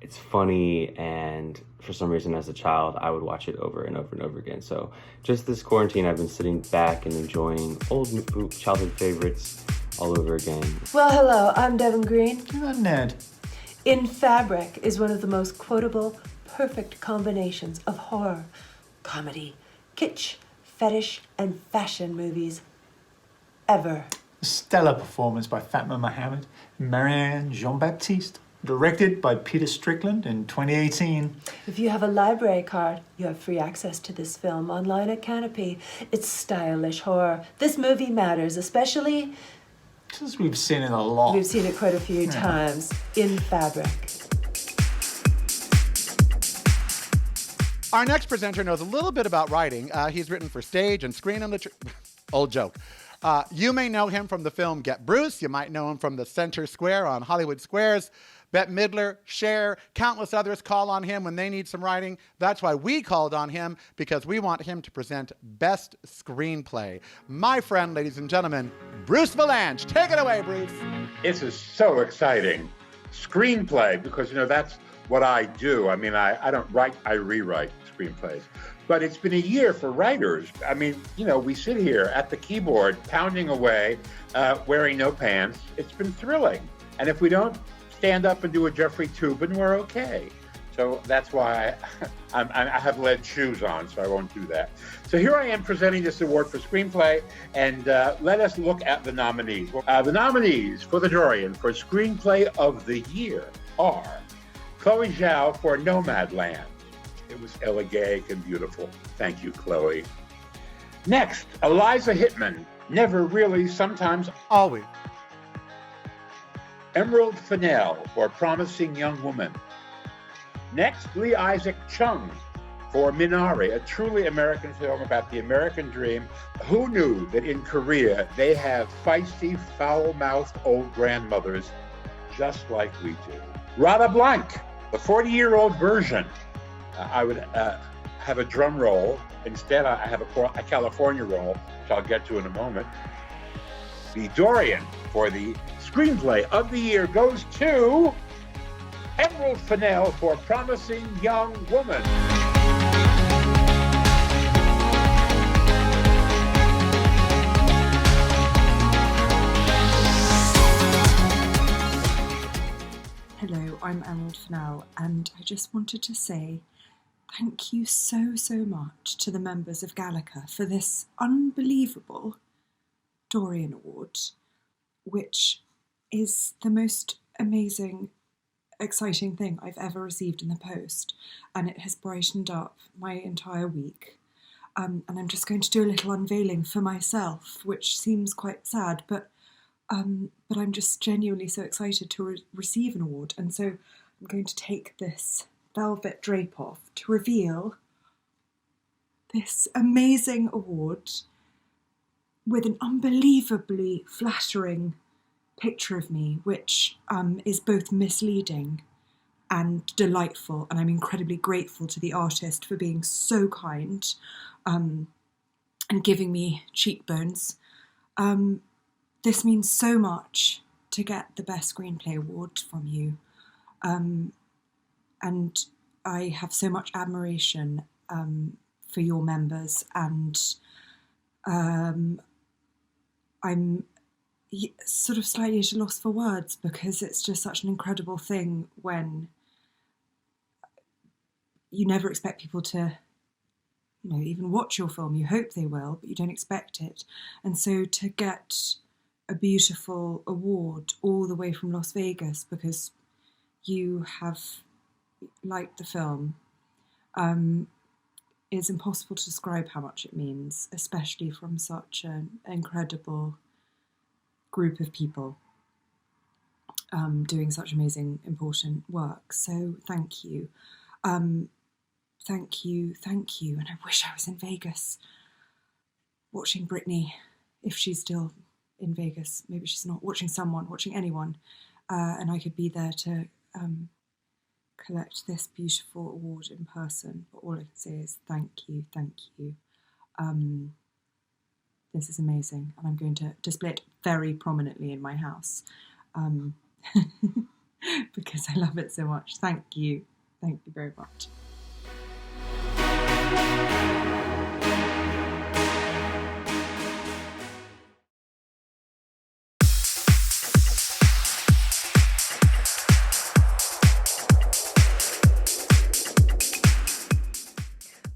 It's funny, and for some reason as a child, I would watch it over and over and over again. So just this quarantine, I've been sitting back and enjoying old childhood favorites all over again. Well, hello, I'm Devin Green. And I'm Ned. In Fabric is one of the most quotable, perfect combinations of horror, comedy, kitsch, fetish, and fashion movies ever. stellar performance by Fatma Mohammed and Marianne Jean-Baptiste, directed by Peter Strickland in 2018. If you have a library card, you have free access to this film online at Canopy. It's stylish horror. This movie matters, especially... Because we've seen it a lot. We've seen it quite a few times in fabric. Our next presenter knows a little bit about writing. He's written for stage and screen and literature. Old joke. You may know him from the film Get Bruce. You might know him from the Center Square on Hollywood Squares. Bette Midler, Cher, countless others call on him when they need some writing. That's why we called on him, because we want him to present Best Screenplay. My friend, ladies and gentlemen, Bruce Vilanch. Take it away, Bruce. This is so exciting. Screenplay, because, that's what I do. I mean, I don't write, I rewrite screenplays. But it's been a year for writers. I mean, we sit here at the keyboard, pounding away, wearing no pants. It's been thrilling. And if we don't stand up and do a Jeffrey Toobin, we're okay. So that's why I have lead shoes on, so I won't do that. So here I am presenting this award for screenplay, and let us look at the nominees. The nominees for the Dorian for Screenplay of the Year are Chloe Zhao for Nomadland. It was elegant and beautiful. Thank you, Chloe. Next, Eliza Hittman, Never Really, Sometimes, Always. Emerald Fennell for Promising Young Woman. Next, Lee Isaac Chung for Minari, a truly American film about the American dream. Who knew that in Korea they have feisty, foul-mouthed old grandmothers just like we do? Radha Blank, the 40-year-old version. I would have a drum roll. Instead, I have a California roll, which I'll get to in a moment. The Dorian for the Screenplay of the Year goes to Emerald Fennell for Promising Young Woman. Hello, I'm Emerald Fennell, and I just wanted to say thank you so much to the members of Gallica for this unbelievable Dorian Award, which is the most amazing, exciting thing I've ever received in the post, and it has brightened up my entire week. And I'm just going to do a little unveiling for myself, which seems quite sad, but I'm just genuinely so excited to receive an award, and so I'm going to take this velvet drape off to reveal this amazing award with an unbelievably flattering picture of me, which is both misleading and delightful, and I'm incredibly grateful to the artist for being so kind and giving me cheekbones. This means so much to get the Best Screenplay Award from you, and I have so much admiration for your members, and I'm sort of slightly at a loss for words, because it's just such an incredible thing when you never expect people to even watch your film. You hope they will, but you don't expect it. And so to get a beautiful award all the way from Las Vegas because you have liked the film is impossible to describe how much it means, especially from such an incredible group of people doing such amazing, important work. So thank you. Thank you. And I wish I was in Vegas watching Brittany, if she's still in Vegas. Maybe she's not. Watching anyone. And I could be there to collect this beautiful award in person. But all I can say is thank you. This is amazing, and I'm going to display it very prominently in my house because I love it so much. Thank you very much.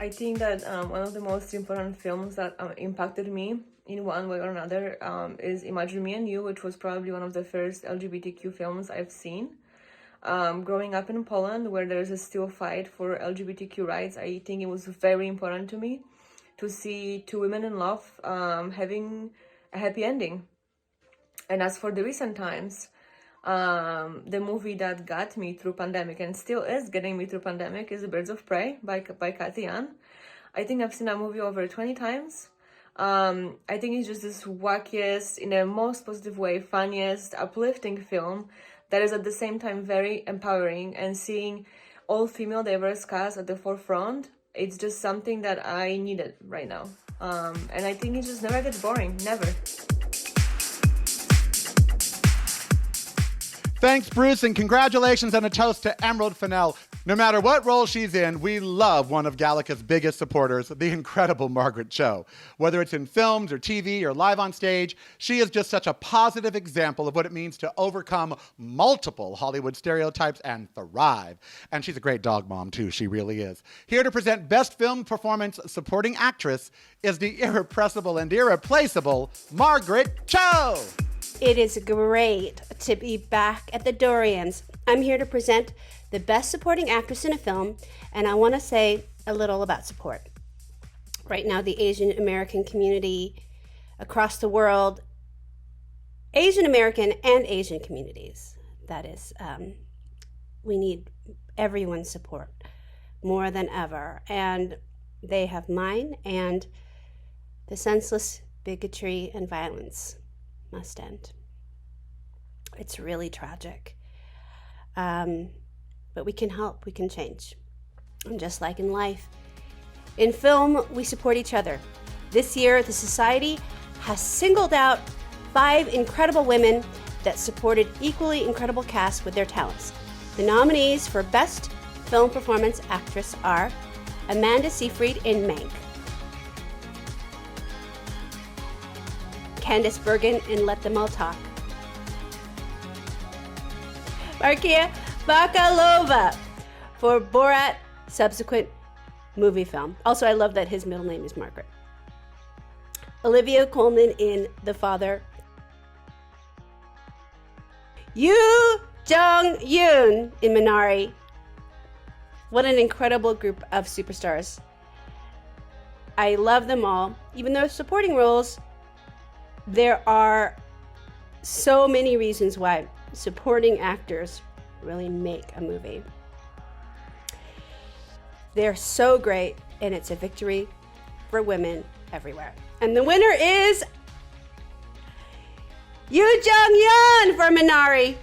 I think that one of the most important films that impacted me in one way or another is Imagine Me and You, which was probably one of the first LGBTQ films I've seen. Growing up in Poland, where there's still a fight for LGBTQ rights, I think it was very important to me to see two women in love having a happy ending. And as for the recent times, the movie that got me through pandemic and still is getting me through pandemic is Birds of Prey by Cathy Yan. I think I've seen that movie over 20 times. I think it's just this wackiest, in the most positive way, funniest, uplifting film that is at the same time very empowering, and seeing all female diverse cast at the forefront, it's just something that I needed right now. And I think it just never gets boring, never. Thanks, Bruce, and congratulations and a toast to Emerald Fennell. No matter what role she's in, we love one of Gallica's biggest supporters, the incredible Margaret Cho. Whether it's in films or TV or live on stage, she is just such a positive example of what it means to overcome multiple Hollywood stereotypes and thrive. And she's a great dog mom, too. She really is. Here to present Best Film Performance Supporting Actress is the irrepressible and irreplaceable Margaret Cho. It is great to be back at the Dorians. I'm here to present the Best Supporting Actress in a Film, and I want to say a little about support. Right now, the Asian American community across the world, Asian American and Asian communities, that is, we need everyone's support more than ever. And they have mine, and the senseless bigotry and violence must end. It's really tragic. But we can help, we can change. And just like in life, in film, we support each other. This year, the Society has singled out 5 incredible women that supported equally incredible casts with their talents. The nominees for Best Film Performance Actress are Amanda Seyfried in Mank, Candice Bergen in Let Them All Talk, Markia Bakalova for Borat subsequent movie film. Also, I love that his middle name is Margaret. Olivia Colman in The Father. Yoo Jong-yoon in Minari. What an incredible group of superstars. I love them all. Even though supporting roles, there are so many reasons why supporting actors really make a movie. They're so great, and it's a victory for women everywhere. And the winner is Yoo Jong-yoon for Minari.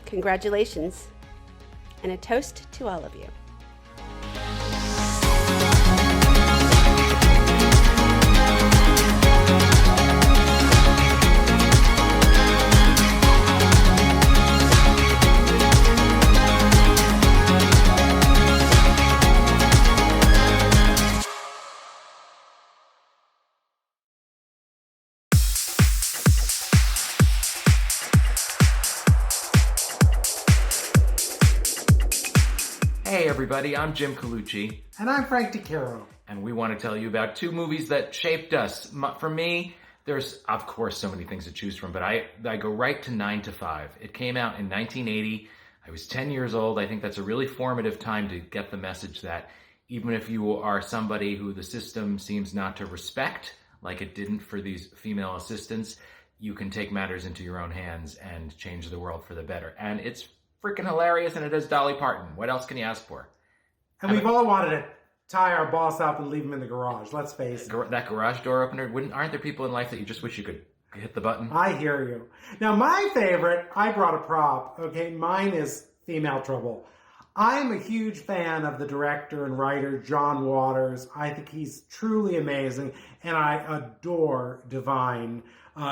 Congratulations, and a toast to all of you. Hey everybody, I'm Jim Colucci. And I'm Frank DiCaro. And we want to tell you about 2 movies that shaped us. For me, there's of course so many things to choose from, but I go right to 9 to 5. It came out in 1980. I was 10 years old. I think that's a really formative time to get the message that even if you are somebody who the system seems not to respect, like it didn't for these female assistants, you can take matters into your own hands and change the world for the better. And it's freaking hilarious, and it has Dolly Parton. What else can you ask for? And we've all wanted to tie our boss up and leave him in the garage, let's face it. That garage door opener, aren't there people in life that you just wish you could hit the button? I hear you. Now my favorite, I brought a prop, okay? Mine is Female Trouble. I'm a huge fan of the director and writer John Waters. I think he's truly amazing, and I adore Deven,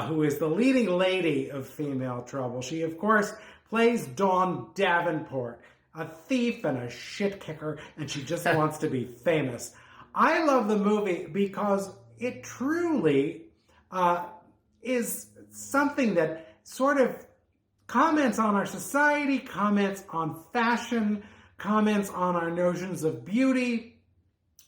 who is the leading lady of Female Trouble. She, of course, plays Dawn Davenport, a thief and a shit kicker, and she just wants to be famous. I love the movie because it truly is something that sort of comments on our society, comments on fashion, comments on our notions of beauty.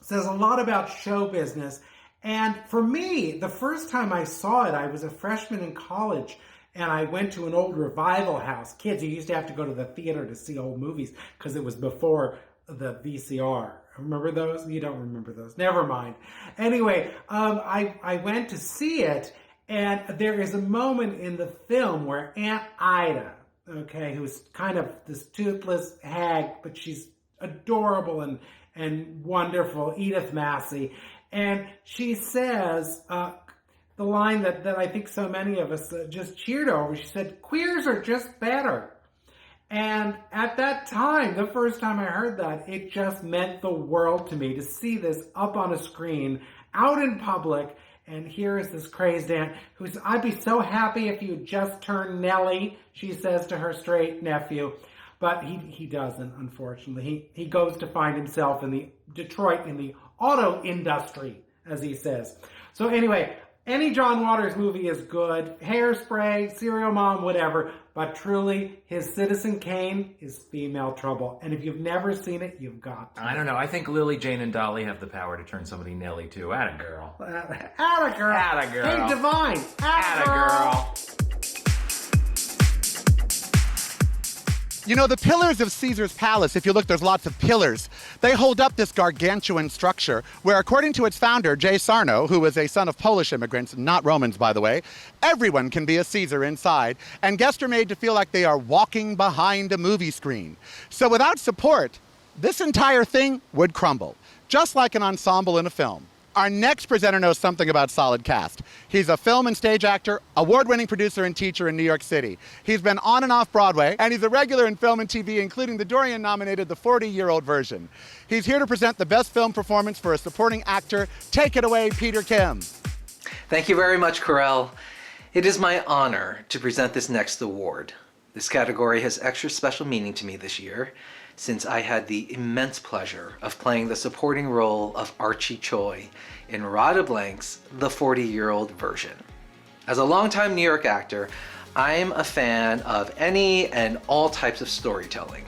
says a lot about show business. And for me, the first time I saw it, I was a freshman in college, and I went to an old revival house. Kids, you used to have to go to the theater to see old movies because it was before the VCR. Remember those? You don't remember those. Never mind. Anyway, I went to see it, and there is a moment in the film where Aunt Ida, okay, who's kind of this toothless hag, but she's adorable and wonderful, Edith Massey, and she says the line that I think so many of us just cheered over. She said, "Queers are just better." And at that time, the first time I heard that, it just meant the world to me to see this up on a screen, out in public, and here is this crazed aunt who's, "I'd be so happy if you just turned Nelly," she says to her straight nephew. But he doesn't, unfortunately. He goes to find himself in Detroit in the auto industry, as he says. So anyway, any John Waters movie is good. Hairspray, Serial Mom, whatever. But truly, his Citizen Kane is female trouble. And if you've never seen it, you've got to. I don't know. I think Lily, Jane, and Dolly have the power to turn somebody Nelly too. Atta girl. Atta girl. Atta girl. Hey, Divine. Atta girl. You know, the pillars of Caesar's palace, if you look, there's lots of pillars. They hold up this gargantuan structure where, according to its founder, Jay Sarno, who was a son of Polish immigrants, not Romans, by the way, everyone can be a Caesar inside, and guests are made to feel like they are walking behind a movie screen. So without support, this entire thing would crumble, just like an ensemble in a film. Our next presenter knows something about solid cast. He's a film and stage actor, award-winning producer and teacher in New York City. He's been on and off Broadway, and he's a regular in film and TV, including the Dorian-nominated The 40-Year-Old Version. He's here to present the best film performance for a supporting actor. Take it away, Peter Kim. Thank you very much, Karel. It is my honor to present this next award. This category has extra special meaning to me this year, since I had the immense pleasure of playing the supporting role of Archie Choi in Radha Blank's The 40-Year-Old Version. As a longtime New York actor, I'm a fan of any and all types of storytelling.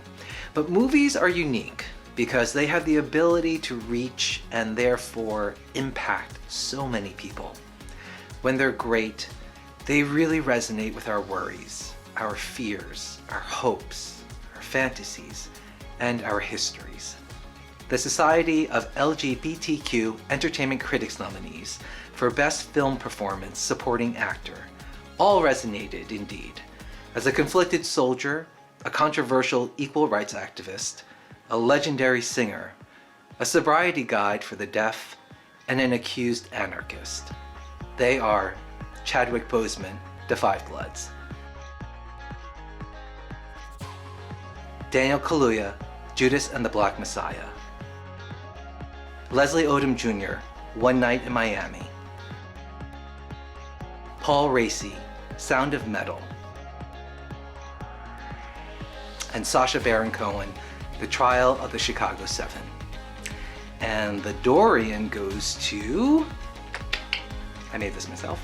But movies are unique because they have the ability to reach and therefore impact so many people. When they're great, they really resonate with our worries, our fears, our hopes, our fantasies, and our histories. The Society of LGBTQ Entertainment Critics nominees for Best Film Performance Supporting Actor all resonated indeed. As a conflicted soldier, a controversial equal rights activist, a legendary singer, a sobriety guide for the deaf, and an accused anarchist. They are Chadwick Boseman, The Five Bloods, Daniel Kaluuya, Judas and the Black Messiah, Leslie Odom Jr., One Night in Miami, Paul Raci, Sound of Metal, and Sacha Baron Cohen, The Trial of the Chicago 7. And the Dorian goes to, I made this myself,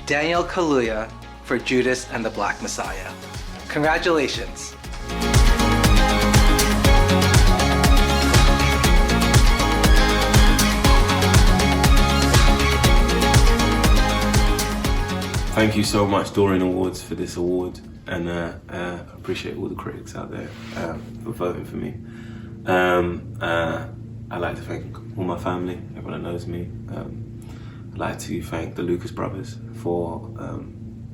Daniel Kaluuya for Judas and the Black Messiah. Congratulations. Thank you so much, Dorian Awards, for this award, and I appreciate all the critics out there for voting for me. I'd like to thank all my family, everyone that knows me. I'd like to thank the Lucas brothers for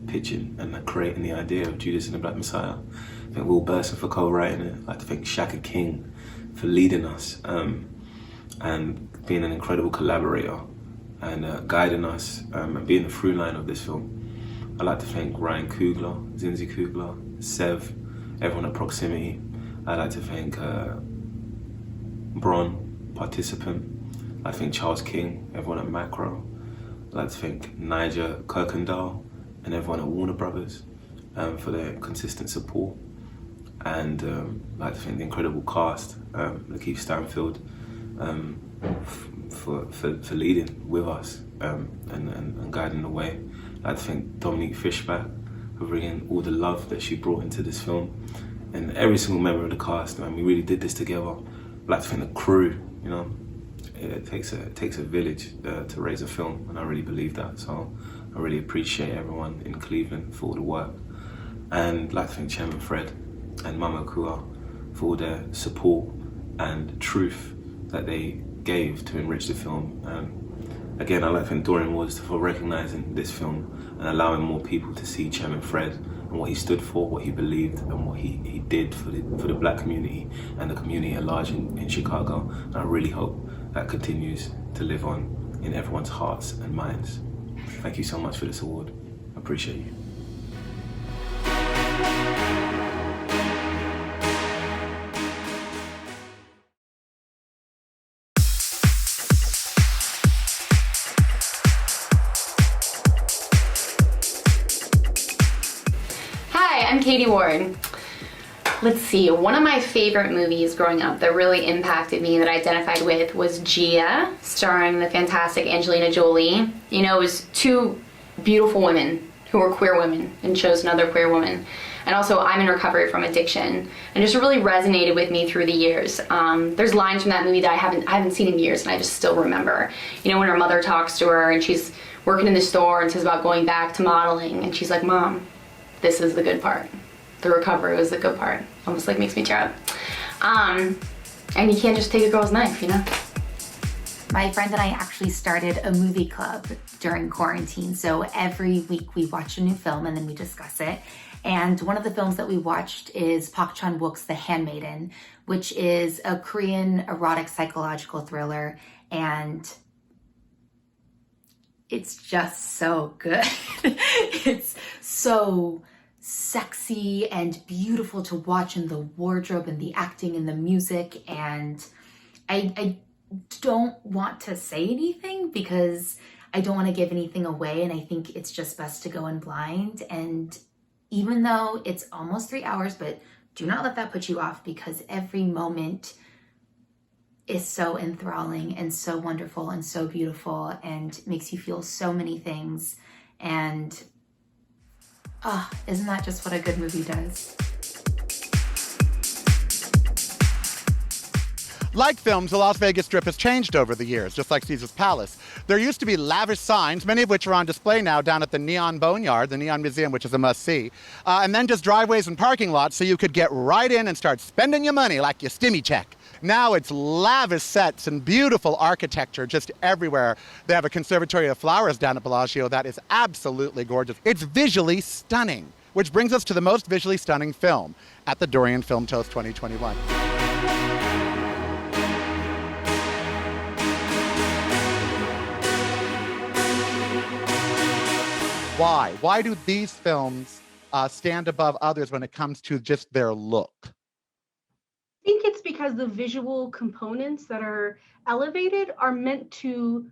pitching and creating the idea of Judas and the Black Messiah. I thank Will Burson for co-writing it. I'd like to thank Shaka King for leading us and being an incredible collaborator and guiding us and being the through line of this film. I'd like to thank Ryan Coogler, Zinzi Coogler, Sev, everyone at Proximity. I'd like to thank Bron, participant. I'd like to thank Charles King, everyone at Macro. I'd like to thank Nigel Kirkendall and everyone at Warner Brothers for their consistent support. And I'd like to thank the incredible cast, Lakeith Stanfield, for leading with us and guiding the way. I'd like to thank Dominique Fishback for bringing all the love that she brought into this film and every single member of the cast, man, we really did this together. I'd like to thank the crew, you know. It takes a village to raise a film, and I really believe that. So I really appreciate everyone in Cleveland for all the work. And I'd like to thank Chairman Fred and Mama Kua for all their support and truth that they gave to enrich the film. Again, I'd like to thank Dorian Woods for recognizing this film and allowing more people to see Chairman Fred and what he stood for, what he believed, and what he did for the black community and the community at large in Chicago. And I really hope that continues to live on in everyone's hearts and minds. Thank you so much for this award. I appreciate you. I'm Katie Ward. Let's see, one of my favorite movies growing up that really impacted me, that I identified with, was Gia, starring the fantastic Angelina Jolie. You know, it was two beautiful women who were queer women and chose another queer woman. And also, I'm in recovery from addiction, and just really resonated with me through the years. There's lines from that movie that I haven't seen in years, and I just still remember. You know, when her mother talks to her, and she's working in the store and says about going back to modeling, and she's like, "Mom, this is the good part. The recovery was the good part." Almost like makes me tear up. And you can't just take a girl's knife, you know? My friend and I actually started a movie club during quarantine. So every week we watch a new film and then we discuss it. And one of the films that we watched is Park Chan-wook's The Handmaiden, which is a Korean erotic psychological thriller. And it's just so good. It's so sexy and beautiful to watch, and the wardrobe and the acting and the music. And I don't want to say anything because I don't want to give anything away, and I think it's just best to go in blind. And even though it's almost 3 hours, but do not let that put you off, because every moment is so enthralling and so wonderful and so beautiful and makes you feel so many things. And isn't that just what a good movie does? Like films, the Las Vegas Strip has changed over the years, just like Caesar's Palace. There used to be lavish signs, many of which are on display now down at the Neon Boneyard, the Neon Museum, which is a must-see, and then just driveways and parking lots so you could get right in and start spending your money like your stimmy check. Now it's lavish sets and beautiful architecture just everywhere. They have a conservatory of flowers down at Bellagio that is absolutely gorgeous. It's visually stunning, which brings us to the most visually stunning film at the Dorian Film Toast 2021. Why? Why do these films stand above others when it comes to just their look? I think it's because the visual components that are elevated are meant to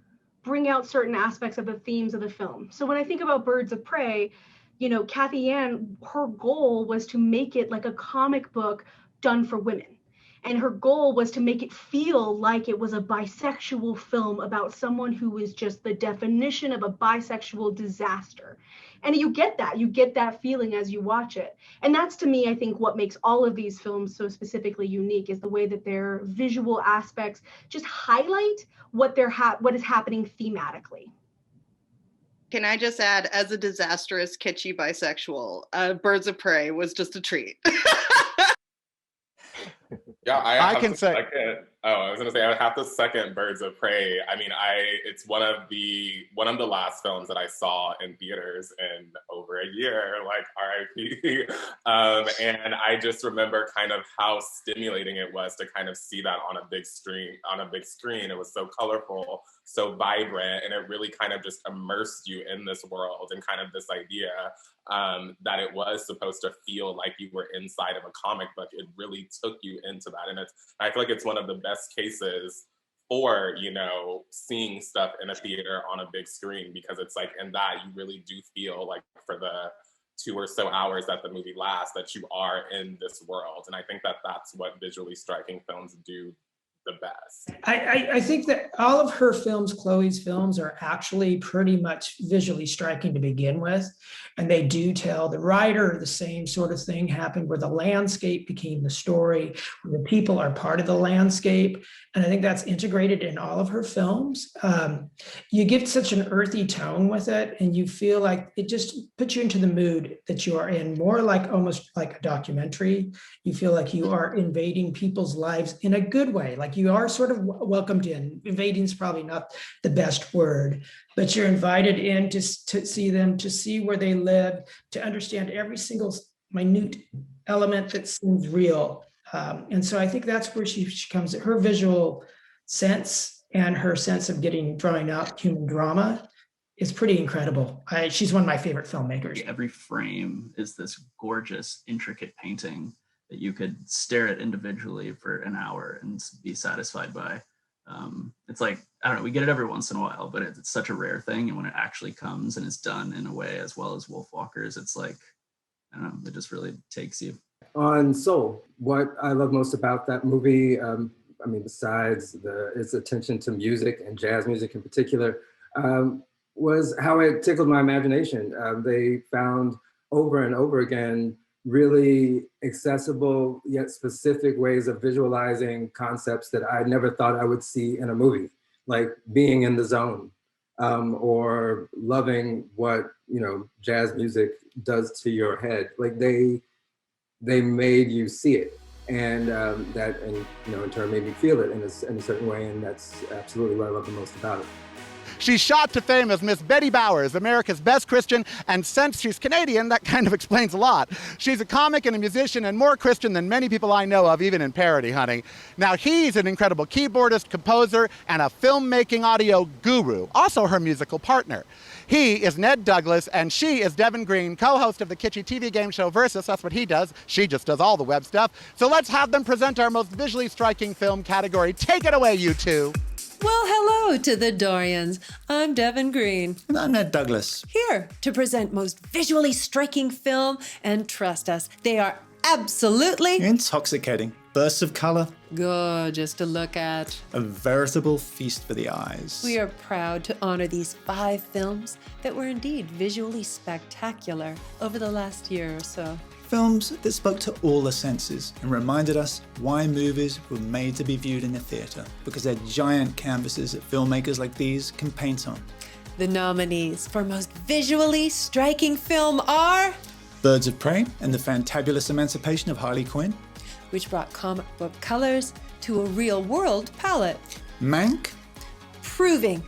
bring out certain aspects of the themes of the film. So when I think about Birds of Prey, you know, Kathy Ann, her goal was to make it like a comic book done for women. And her goal was to make it feel like it was a bisexual film about someone who is just the definition of a bisexual disaster. And you get that feeling as you watch it. And that's, to me, I think what makes all of these films so specifically unique is the way that their visual aspects just highlight what is happening thematically. Can I just add, as a disastrous, kitschy bisexual, Birds of Prey was just a treat. Yeah, I can say. I was gonna say I would have to second Birds of Prey. I mean, it's one of the last films that I saw in theaters in over a year, like RIP. And I just remember kind of how stimulating it was to kind of see that on a big screen. It was so colorful, so vibrant, and it really kind of just immersed you in this world and kind of this idea that it was supposed to feel like you were inside of a comic book. It really took you into that. And I feel like it's one of the best cases for, you know, seeing stuff in a theater on a big screen, because it's like in that you really do feel like for the 2 or so hours that the movie lasts that you are in this world. And I think that that's what visually striking films do the best. I think that all of her films, Chloe's films, are actually pretty much visually striking to begin with. And they do tell the writer the same sort of thing happened where the landscape became the story, where the people are part of the landscape. And I think that's integrated in all of her films. You get such an earthy tone with it, and you feel like it just puts you into the mood that you are in, more like almost like a documentary. You feel like you are invading people's lives in a good way, like you are sort of welcomed in. Invading is probably not the best word, but you're invited in to see them, to see where they live, to understand every single minute element that seems real. And so I think that's where she comes, her visual sense and her sense of drawing out human drama is pretty incredible. She's one of my favorite filmmakers. Every frame is this gorgeous, intricate painting that you could stare at individually for an hour and be satisfied by. It's like, I don't know, we get it every once in a while, but it's such a rare thing. And when it actually comes and is done in a way as well as Wolfwalkers, it's like, I don't know, it just really takes you. On Soul, what I love most about that movie, besides its attention to music and jazz music in particular, was how it tickled my imagination. They found over and over again really accessible yet specific ways of visualizing concepts that I never thought I would see in a movie, like being in the zone, or loving what jazz music does to your head. Like they made you see it, and that in turn made me feel it in a certain way, and that's absolutely what I love the most about it. She's shot to fame as Miss Betty Bowers, America's Best Christian, and since she's Canadian, that kind of explains a lot. She's a comic and a musician and more Christian than many people I know of, even in parody hunting. Now, he's an incredible keyboardist, composer, and a filmmaking audio guru, also her musical partner. He is Ned Douglas, and she is Deven Green, co-host of the kitschy TV game show Versus. That's what he does. She just does all the web stuff. So let's have them present our most visually striking film category. Take it away, you two. Well, hello to the Dorians. I'm Deven Green. And I'm Ned Douglas. Here to present most visually striking film, and trust us, they are absolutely intoxicating. Bursts of color. Gorgeous to look at. A veritable feast for the eyes. We are proud to honor these 5 films that were indeed visually spectacular over the last year or so. Films that spoke to all the senses and reminded us why movies were made to be viewed in the theatre, because they're giant canvases that filmmakers like these can paint on. The nominees for most visually striking film are Birds of Prey and the Fantabulous Emancipation of Harley Quinn, which brought comic book colors to a real-world palette. Mank, proving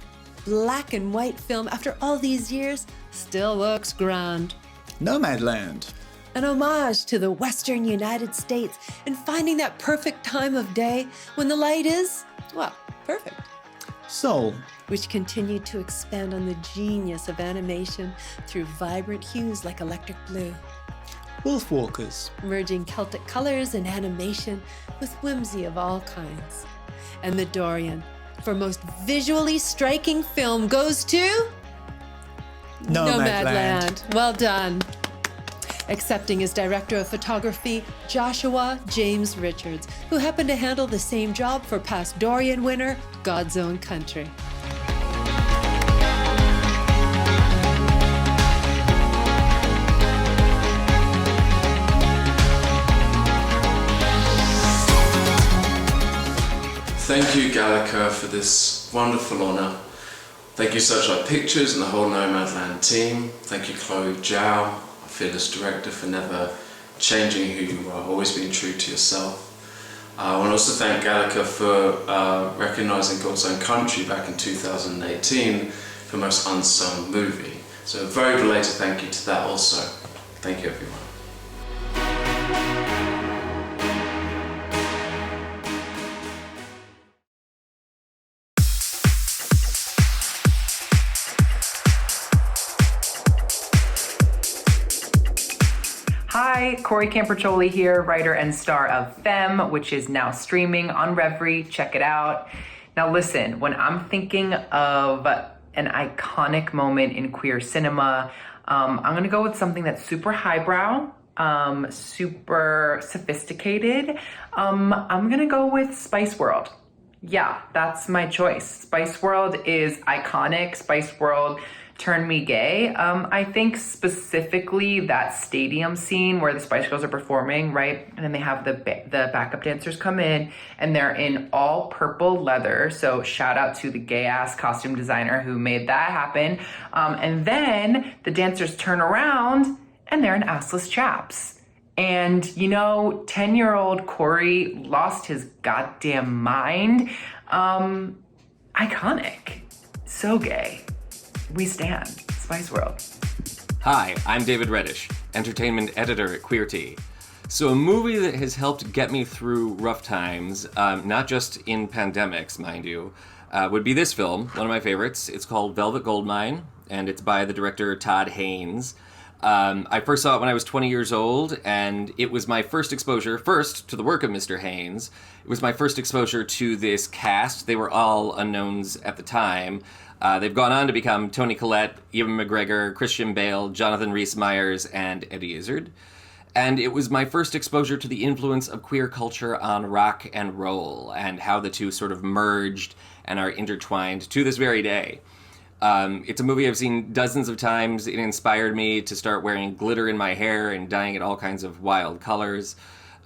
black and white film after all these years still looks grand. Nomadland, an homage to the Western United States and finding that perfect time of day when the light is, well, perfect. Soul, which continued to expand on the genius of animation through vibrant hues like electric blue. Wolfwalkers, merging Celtic colors and animation with whimsy of all kinds. And the Dorian, for most visually striking film, goes to Nomadland. Well done. Accepting as director of photography, Joshua James Richards, who happened to handle the same job for past Dorian winner, God's Own Country. Thank you, Gallica, for this wonderful honour. Thank you, Searchlight Pictures and the whole Nomadland team. Thank you, Chloe Zhao, our fearless director, for never changing who you are, always being true to yourself. I want to also thank Gallica for recognising God's Own Country back in 2018 for Most Unsung Movie. So a very belated thank you to that also. Thank you, everyone. Hi, Corey Campercioli here, writer and star of Femme, which is now streaming on Reverie. Check it out. Now listen, when I'm thinking of an iconic moment in queer cinema, I'm gonna go with something that's super highbrow, super sophisticated. I'm gonna go with Spice World. Yeah, that's my choice. Spice World is iconic. Spice World turned me gay. I think specifically that stadium scene where the Spice Girls are performing, right? And then they have the backup dancers come in and they're in all purple leather. So shout out to the gay ass costume designer who made that happen. And then the dancers turn around and they're in assless chaps. And, 10-year-old Corey lost his goddamn mind. Iconic. So gay. We stand. Spice World. Hi, I'm David Reddish, entertainment editor at QueerT. So a movie that has helped get me through rough times, not just in pandemics, mind you, would be this film, one of my favorites. It's called Velvet Goldmine, and it's by the director Todd Haynes. I first saw it when I was 20 years old, and it was my first exposure, to the work of Mr. Haynes. It was my first exposure to this cast. They were all unknowns at the time. They've gone on to become Toni Collette, Ewan McGregor, Christian Bale, Jonathan Rhys-Meyers, and Eddie Izzard. And it was my first exposure to the influence of queer culture on rock and roll, and how the two sort of merged and are intertwined to this very day. It's a movie I've seen dozens of times. It inspired me to start wearing glitter in my hair and dyeing it all kinds of wild colors.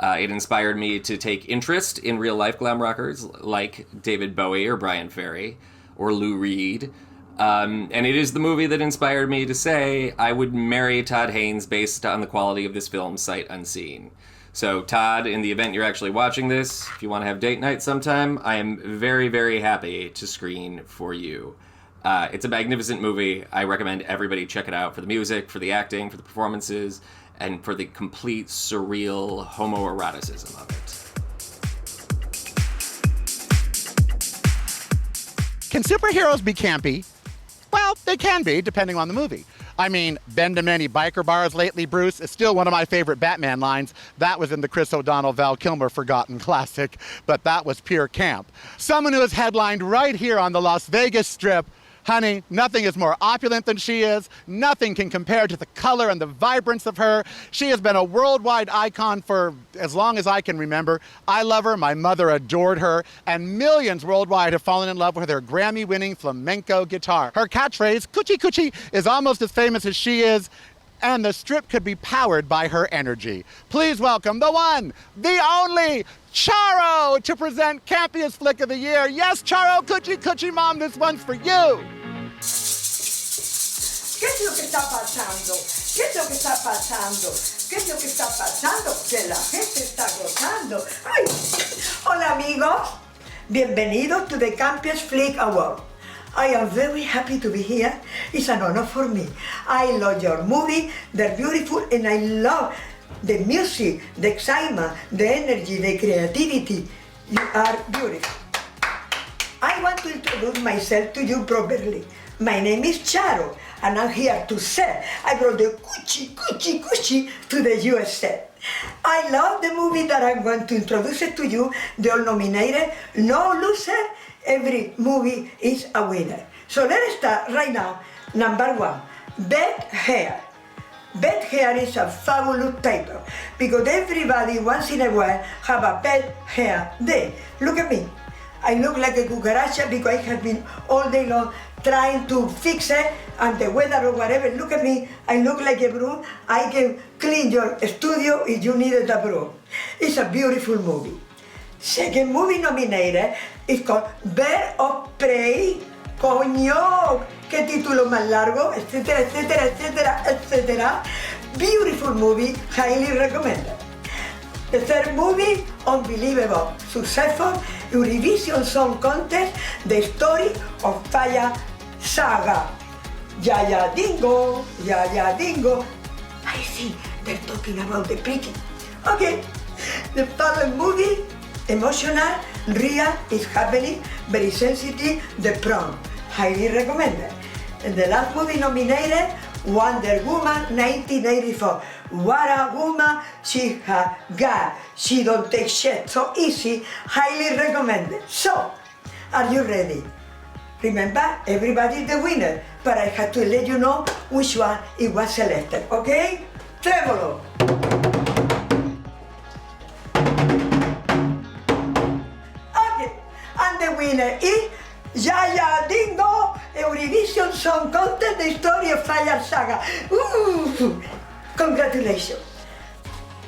It inspired me to take interest in real-life glam rockers like David Bowie or Brian Ferry or Lou Reed. And it is the movie that inspired me to say I would marry Todd Haynes based on the quality of this film sight unseen. So Todd, in the event you're actually watching this, if you want to have date night sometime, I am very, very happy to screen for you. It's a magnificent movie. I recommend everybody check it out for the music, for the acting, for the performances, and for the complete surreal homoeroticism of it. Can superheroes be campy? Well, they can be, depending on the movie. I mean, been to many biker bars lately, Bruce, is still one of my favorite Batman lines. That was in the Chris O'Donnell, Val Kilmer forgotten classic, but that was pure camp. Someone who is headlined right here on the Las Vegas Strip. Honey, nothing is more opulent than she is. Nothing can compare to the color and the vibrance of her. She has been a worldwide icon for as long as I can remember. I love her, my mother adored her, and millions worldwide have fallen in love with her Grammy-winning flamenco guitar. Her catchphrase, coochie coochie, is almost as famous as she is, and the Strip could be powered by her energy. Please welcome the one, the only, Charo, to present Campiest Flick of the Year. Yes, Charo, coochie coochie mom, this one's for you. ¿Qué es lo que está pasando? ¿Qué es lo que está pasando? ¿Qué es lo que está pasando? Que la gente está gozando. ¡Ay! Hola amigos, bienvenidos to the Campiest Flick Award. I am very happy to be here. It's an honor for me. I love your movie, they're beautiful, and I love the music, the excitement, the energy, the creativity. You are beautiful. I want to introduce myself to you properly. My name is Charo, and I'm here to say I brought the coochie to the USA. I love the movie that I'm going to introduce it to you. They're all nominated, no loser. Every movie is a winner. So let's start right now. Number one, Beth Hair. Beth Hair is a fabulous title because everybody once in a while have a Beth Hair day. Look at me. I look like a cucaracha because I have been all day long trying to fix it and the weather or whatever. Look at me. I look like a broom. I can clean your studio if you needed a broom. It's a beautiful movie. Second movie nominated is called Bird of Prey. Coño, qué título más largo, etcétera, etcétera, etcétera, etcétera. Beautiful movie, highly recommended. The third movie, Unbelievable, successful Eurovision Song Contest, the story of Fire Saga. Yaya Dingo, Yaya Dingo. I see, they're talking about the picking. Okay, the following movie, emotional, real, is happening, very sensitive, The Prom. Highly recommended. And the last movie nominated, Wonder Woman 1984. What a woman she has got. She don't take shit so easy. Highly recommended. So, are you ready? Remember, everybody is the winner, but I have to let you know which one it was selected, okay? Tremolo. Okay, and And the winner is Yaya Dingo, Eurovision Song Contest, the story of Fire Saga. Ooh, congratulations.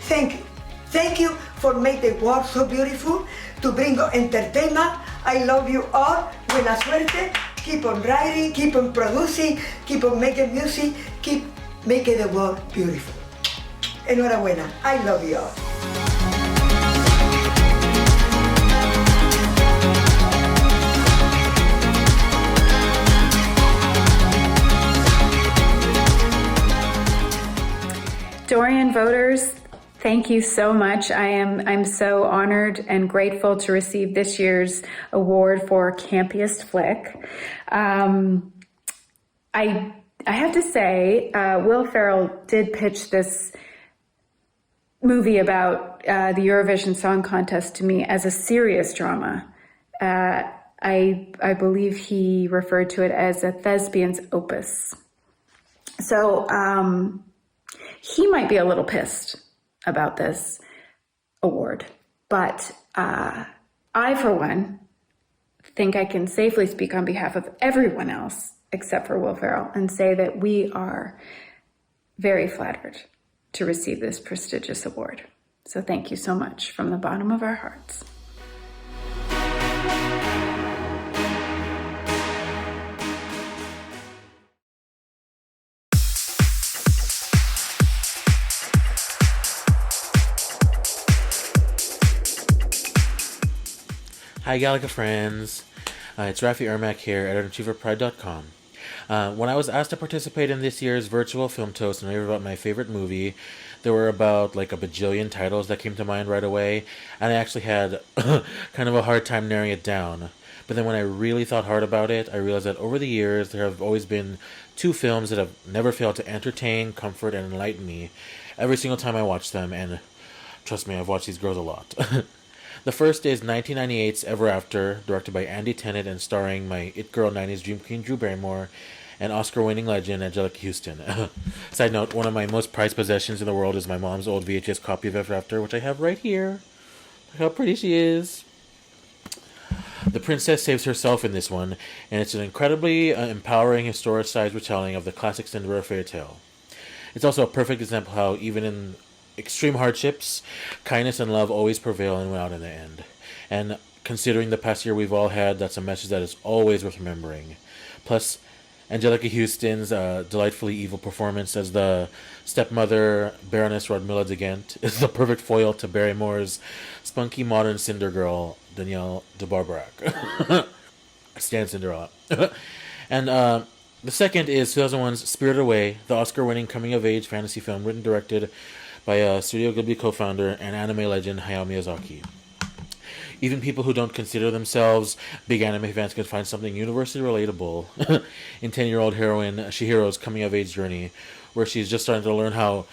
Thank you. Thank you for making the world so beautiful, to bring entertainment. I love you all. Buena suerte. Keep on writing, keep on producing, keep on making music, keep making the world beautiful. Enhorabuena. I love you all. Dorian voters, thank you so much. I'm so honored and grateful to receive this year's award for Campiest Flick. I have to say, Will Ferrell did pitch this movie about the Eurovision Song Contest to me as a serious drama. I believe he referred to it as a thespian's opus. So he might be a little pissed about this award, but I, for one, think I can safely speak on behalf of everyone else except for Will Ferrell and say that we are very flattered to receive this prestigious award. So thank you so much from the bottom of our hearts. Hi Galaga friends, it's Rafael here, editor-in-chief of Pride.com. When I was asked to participate in this year's virtual film toast and rave about my favorite movie, there were about like a bajillion titles that came to mind right away, and I actually had kind of a hard time narrowing it down. But then when I really thought hard about it, I realized that over the years there have always been two films that have never failed to entertain, comfort, and enlighten me every single time I watch them, and trust me, I've watched these girls a lot. The first is 1998's Ever After, directed by Andy Tennant and starring my It Girl 90s Dream Queen Drew Barrymore and Oscar-winning legend Angelica Houston. Side note, one of my most prized possessions in the world is my mom's old VHS copy of Ever After, which I have right here. Look how pretty she is. The princess saves herself in this one, and it's an incredibly empowering, historicized retelling of the classic Cinderella fairy tale. It's also a perfect example of how, even in extreme hardships, kindness and love always prevail and win out in the end. And considering the past year we've all had, that's a message that is always worth remembering. Plus, Angelica Houston's delightfully evil performance as the stepmother, Baroness Rodmilla de Ghent, is the perfect foil to Barrymore's spunky modern Cinder girl, Danielle de Barbarac. Stan Cinderella. And the second is 2001's Spirited Away, the Oscar-winning coming-of-age fantasy film written and directed by Studio Ghibli co-founder and anime legend Hayao Miyazaki. Even people who don't consider themselves big anime fans can find something universally relatable in 10-year-old heroine Chihiro's coming-of-age journey, where she's just starting to learn how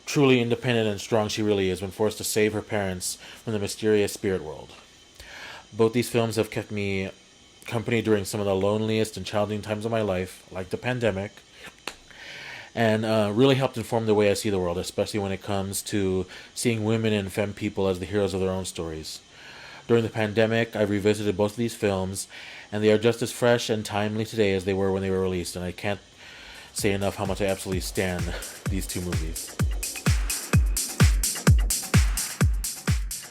truly independent and strong she really is when forced to save her parents from the mysterious spirit world. Both these films have kept me company during some of the loneliest and challenging times of my life, like the pandemic, and really helped inform the way I see the world, especially when it comes to seeing women and femme people as the heroes of their own stories. During the pandemic, I've revisited both of these films, and they are just as fresh and timely today as they were when they were released, and I can't say enough how much I absolutely stan these two movies.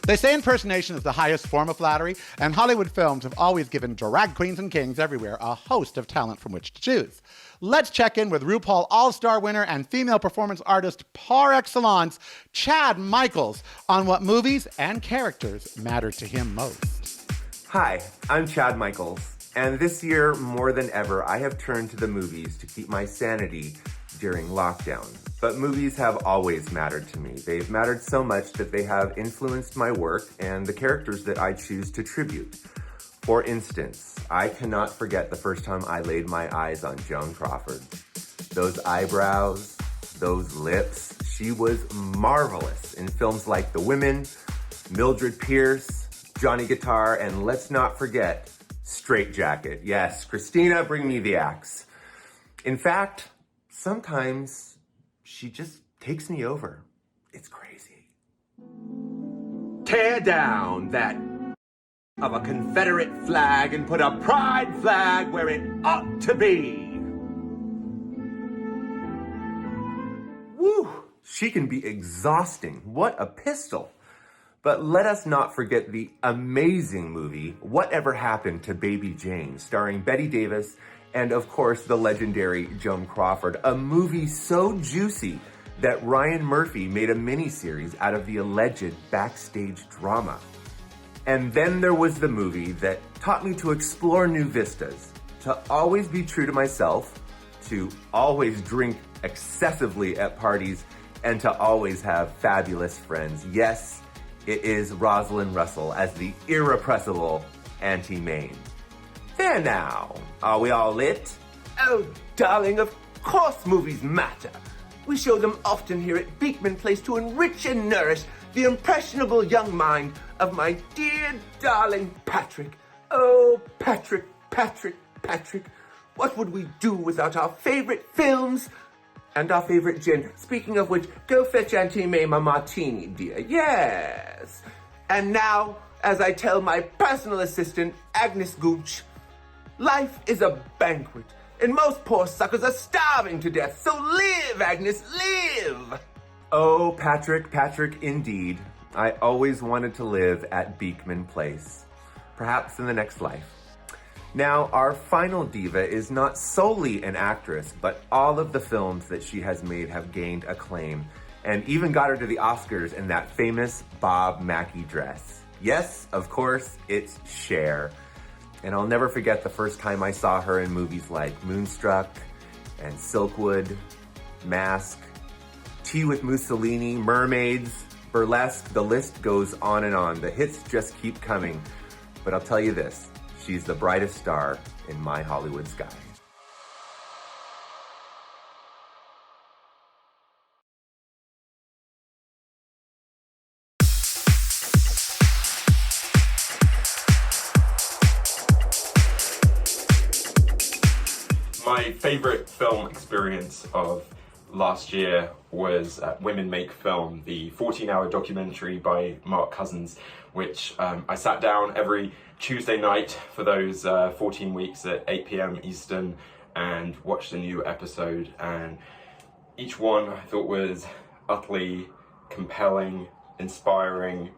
They say impersonation is the highest form of flattery, and Hollywood films have always given drag queens and kings everywhere a host of talent from which to choose. Let's check in with RuPaul All-Star winner and female performance artist par excellence, Chad Michaels, on what movies and characters matter to him most. Hi, I'm Chad Michaels, and this year, more than ever, I have turned to the movies to keep my sanity during lockdown. But movies have always mattered to me. They've mattered so much that they have influenced my work and the characters that I choose to tribute. For instance, I cannot forget the first time I laid my eyes on Joan Crawford. Those eyebrows, those lips, she was marvelous in films like The Women, Mildred Pierce, Johnny Guitar, and let's not forget, Straight Jacket. Yes, Christina, bring me the axe. In fact, sometimes she just takes me over. It's crazy. Tear down that of a Confederate flag and put a pride flag where it ought to be. Woo! She can be exhausting. What a pistol. But let us not forget the amazing movie, Whatever Happened to Baby Jane, starring Bette Davis and, of course, the legendary Joan Crawford. A movie so juicy that Ryan Murphy made a miniseries out of the alleged backstage drama. And then there was the movie that taught me to explore new vistas, to always be true to myself, to always drink excessively at parties, and to always have fabulous friends. Yes, it is Rosalind Russell as the irrepressible Auntie Mame. There now, are we all lit? Oh, darling, of course movies matter. We show them often here at Beekman Place to enrich and nourish the impressionable young mind of my dear darling Patrick. Oh, Patrick, Patrick, Patrick. What would we do without our favorite films and our favorite gin? Speaking of which, go fetch Auntie Mame a martini, dear. Yes. And now, as I tell my personal assistant, Agnes Gooch, life is a banquet, and most poor suckers are starving to death. So live, Agnes, live! Oh, Patrick, Patrick, indeed. I always wanted to live at Beekman Place. Perhaps in the next life. Now, our final diva is not solely an actress, but all of the films that she has made have gained acclaim, and even got her to the Oscars in that famous Bob Mackie dress. Yes, of course, it's Cher. And I'll never forget the first time I saw her in movies like Moonstruck and Silkwood, Mask, Tea with Mussolini, Mermaids, Burlesque, the list goes on and on. The hits just keep coming. But I'll tell you this, she's the brightest star in my Hollywood sky. My favourite film experience of last year was Women Make Film, the 14-hour documentary by Mark Cousins, which I sat down every Tuesday night for those 14 weeks at 8 p.m. Eastern and watched a new episode, and each one I thought was utterly compelling, inspiring,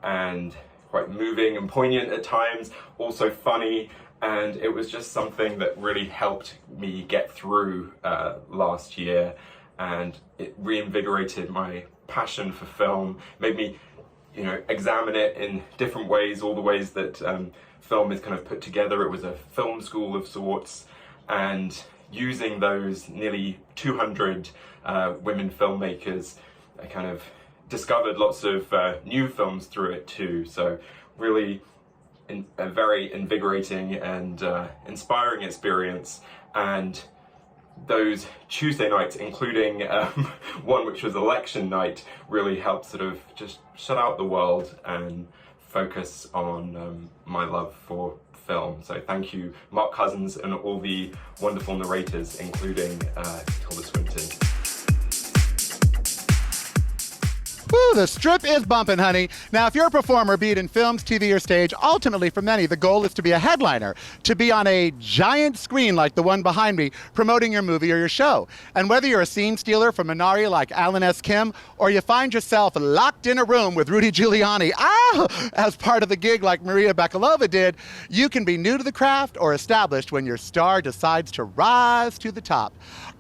and quite moving and poignant at times, also funny. And it was just something that really helped me get through last year, and it reinvigorated my passion for film, made me, examine it in different ways, all the ways that film is kind of put together. It was a film school of sorts, and using those nearly 200 women filmmakers, I kind of discovered lots of new films through it too. So really a very invigorating and inspiring experience. And those Tuesday nights, including one which was election night, really helped sort of just shut out the world and focus on my love for film. So thank you, Mark Cousins, and all the wonderful narrators, including Tilda Swinton. Woo, the strip is bumping, honey. Now, if you're a performer, be it in films, TV, or stage, ultimately for many, the goal is to be a headliner, to be on a giant screen like the one behind me, promoting your movie or your show. And whether you're a scene stealer from Minari like Alan S. Kim, or you find yourself locked in a room with Rudy Giuliani, as part of the gig like Maria Bakalova did, you can be new to the craft or established when your star decides to rise to the top.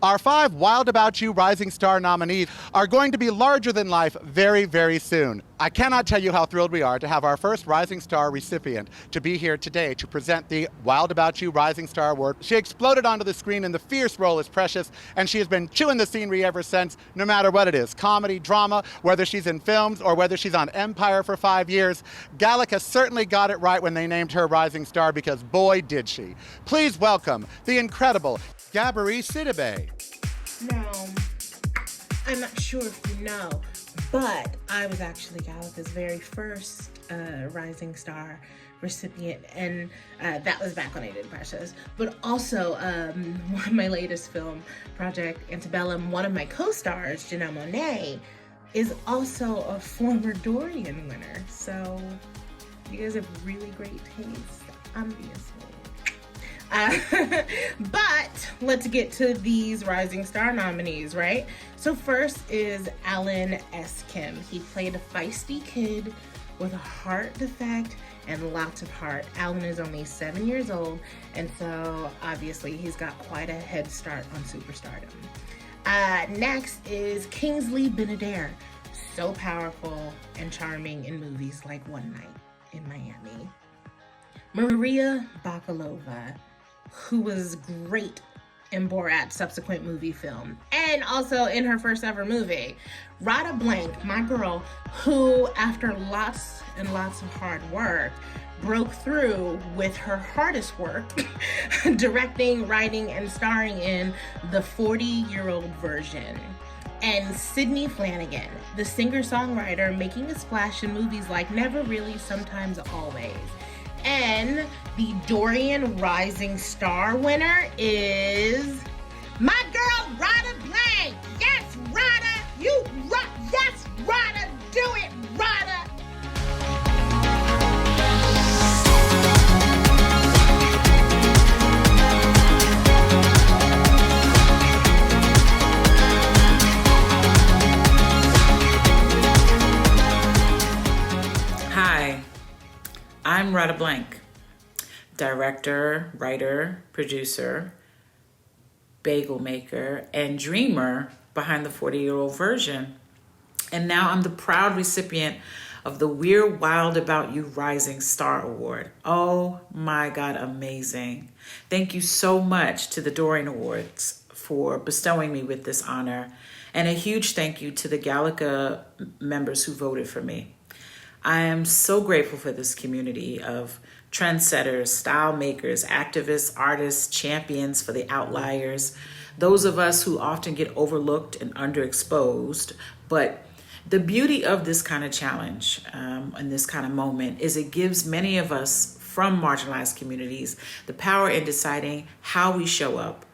Our 5 Wild About You Rising Star nominees are going to be larger than life very, very soon. I cannot tell you how thrilled we are to have our first Rising Star recipient to be here today to present the Wild About You Rising Star Award. She exploded onto the screen in the fierce role as Precious, and she has been chewing the scenery ever since, no matter what it is, comedy, drama, whether she's in films or whether she's on Empire for 5 years. Gallica certainly got it right when they named her Rising Star, because boy did she. Please welcome the incredible Gabourney Sibide. Now, I'm not sure if you know, but I was actually Gallica's very first Rising Star recipient, and that was back when I did Precious. But also, my latest film project, Antebellum, one of my co-stars, Janelle Monáe, is also a former Dorian winner. So You guys have really great taste, obviously. But let's get to these Rising Star nominees, right? So first is Alan S. Kim. He played a feisty kid with a heart defect and lots of heart. Alan is only 7 years old, and so obviously he's got quite a head start on superstardom. Next is Kingsley Benadir. So powerful and charming in movies like One Night in Miami. Maria Bakalova, who was great in Borat's subsequent movie film, and also in her first ever movie. Radha Blank, my girl, who after lots and lots of hard work, broke through with her hardest work, directing, writing, and starring in The 40-Year-Old Version. And Sydney Flanagan, the singer-songwriter making a splash in movies like Never Really, Sometimes Always. And the Dorian Rising Star winner is my girl, Radha Blank. Yes, Radha, yes, Radha, do it, Radha. Hi, I'm Radha Blank, director, writer, producer, bagel maker, and dreamer behind the 40-Year-Old Version. And now I'm the proud recipient of the We're Wild About You Rising Star Award. Oh my God, amazing. Thank you so much to the Dorian Awards for bestowing me with this honor. And a huge thank you to the Gallica members who voted for me. I am so grateful for this community of trendsetters, style makers, activists, artists, champions for the outliers, those of us who often get overlooked and underexposed. But the beauty of this kind of challenge and this kind of moment is it gives many of us from marginalized communities the power in deciding how we show up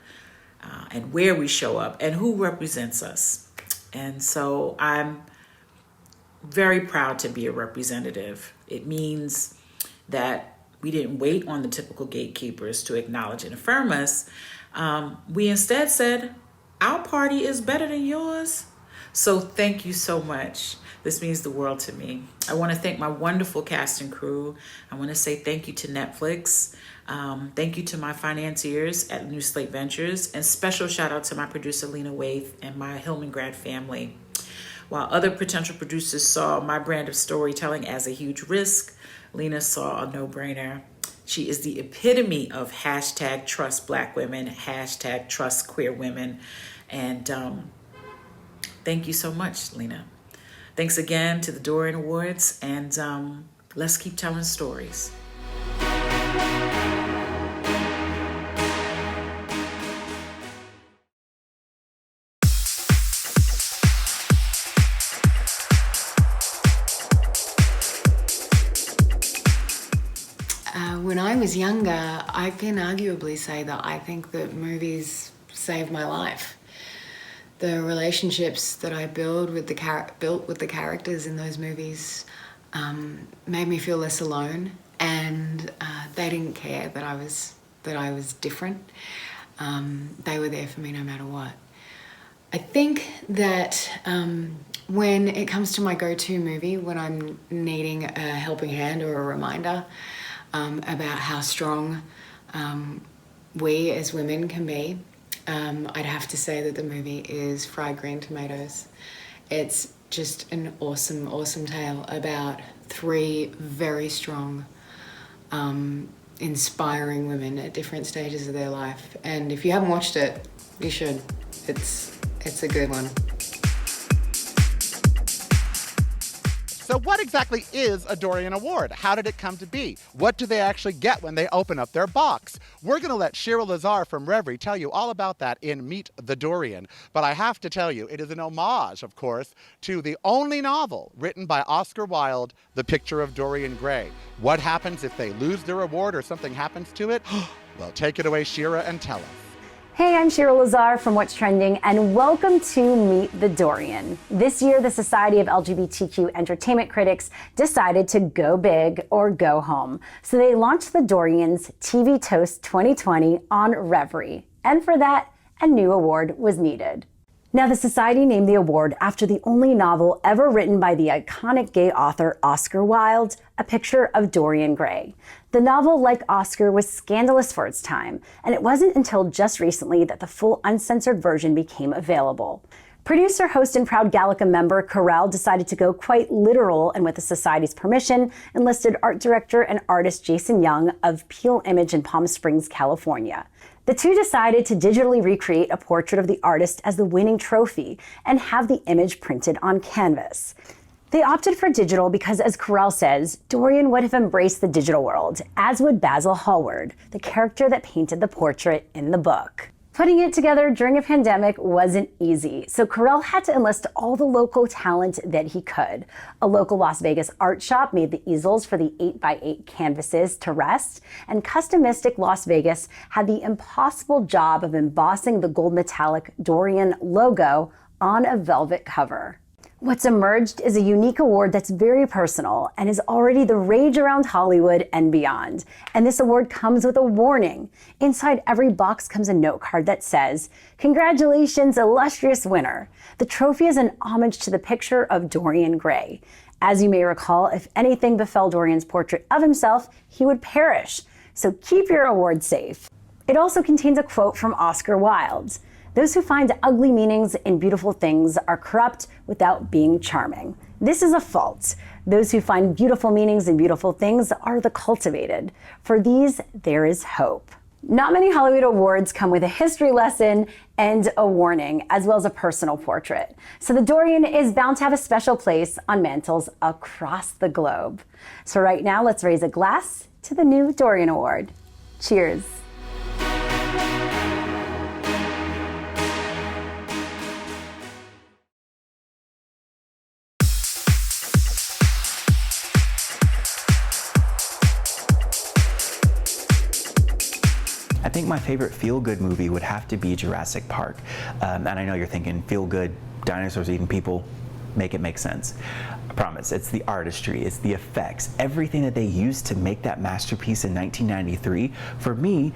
and where we show up and who represents us. And so I'm very proud to be a representative. It means that we didn't wait on the typical gatekeepers to acknowledge and affirm us. We instead said, our party is better than yours. So thank you so much. This means the world to me. I want to thank my wonderful cast and crew. I want to say thank you to Netflix. Thank you to my financiers at New Slate Ventures, and special shout out to my producer, Lena Waithe, and my Hillman grad family. While other potential producers saw my brand of storytelling as a huge risk, Lena saw a no-brainer. She is the epitome of hashtag trust Black women, hashtag trust queer women. And thank you so much, Lena. Thanks again to the Dorian Awards, and let's keep telling stories. When I was younger, I can arguably say that I think that movies saved my life. The relationships that I built with the characters in those movies made me feel less alone, and they didn't care that I was different. They were there for me no matter what. I think that when it comes to my go-to movie, when I'm needing a helping hand or a reminder about how strong we as women can be, I'd have to say that the movie is Fried Green Tomatoes. It's just an awesome, awesome tale about three very strong, inspiring women at different stages of their life. And if you haven't watched it, you should. It's a good one. So what exactly is a Dorian Award? How did it come to be? What do they actually get when they open up their box? We're going to let Shira Lazar from Reverie tell you all about that in Meet the Dorian. But I have to tell you, it is an homage, of course, to the only novel written by Oscar Wilde, The Picture of Dorian Gray. What happens if they lose their award or something happens to it? Well, take it away, Shira, and tell us. Hey, I'm Shira Lazar from What's Trending, and welcome to Meet the Dorian. This year, the Society of LGBTQ Entertainment Critics decided to go big or go home. So they launched the Dorians TV Toast 2020 on Reverie. And for that, a new award was needed. Now, the Society named the award after the only novel ever written by the iconic gay author Oscar Wilde, A Picture of Dorian Gray. The novel, like Oscar, was scandalous for its time, and it wasn't until just recently that the full uncensored version became available. Producer, host, and proud Gallica member Karel decided to go quite literal, and with the Society's permission, enlisted art director and artist Jason Young of Peel Image in Palm Springs, California. The two decided to digitally recreate a portrait of the artist as the winning trophy and have the image printed on canvas. They opted for digital because, as Karel says, Dorian would have embraced the digital world, as would Basil Hallward, the character that painted the portrait in the book. Putting it together during a pandemic wasn't easy, so Karel had to enlist all the local talent that he could. A local Las Vegas art shop made the easels for the 8x8 canvases to rest, and Customistic Las Vegas had the impossible job of embossing the gold metallic Dorian logo on a velvet cover. What's emerged is a unique award that's very personal and is already the rage around Hollywood and beyond. And this award comes with a warning. Inside every box comes a note card that says, "Congratulations, illustrious winner." The trophy is an homage to the picture of Dorian Gray. As you may recall, if anything befell Dorian's portrait of himself, he would perish. So keep your award safe. It also contains a quote from Oscar Wilde. "Those who find ugly meanings in beautiful things are corrupt without being charming." This is a fault. Those who find beautiful meanings in beautiful things are the cultivated. For these, there is hope. Not many Hollywood awards come with a history lesson and a warning, as well as a personal portrait. So the Dorian is bound to have a special place on mantles across the globe. So right now, let's raise a glass to the new Dorian Award. Cheers. I think my favorite feel-good movie would have to be Jurassic Park. And I know you're thinking, feel-good, dinosaurs eating people, make it make sense. I promise, it's the artistry, it's the effects, everything that they used to make that masterpiece in 1993. For me,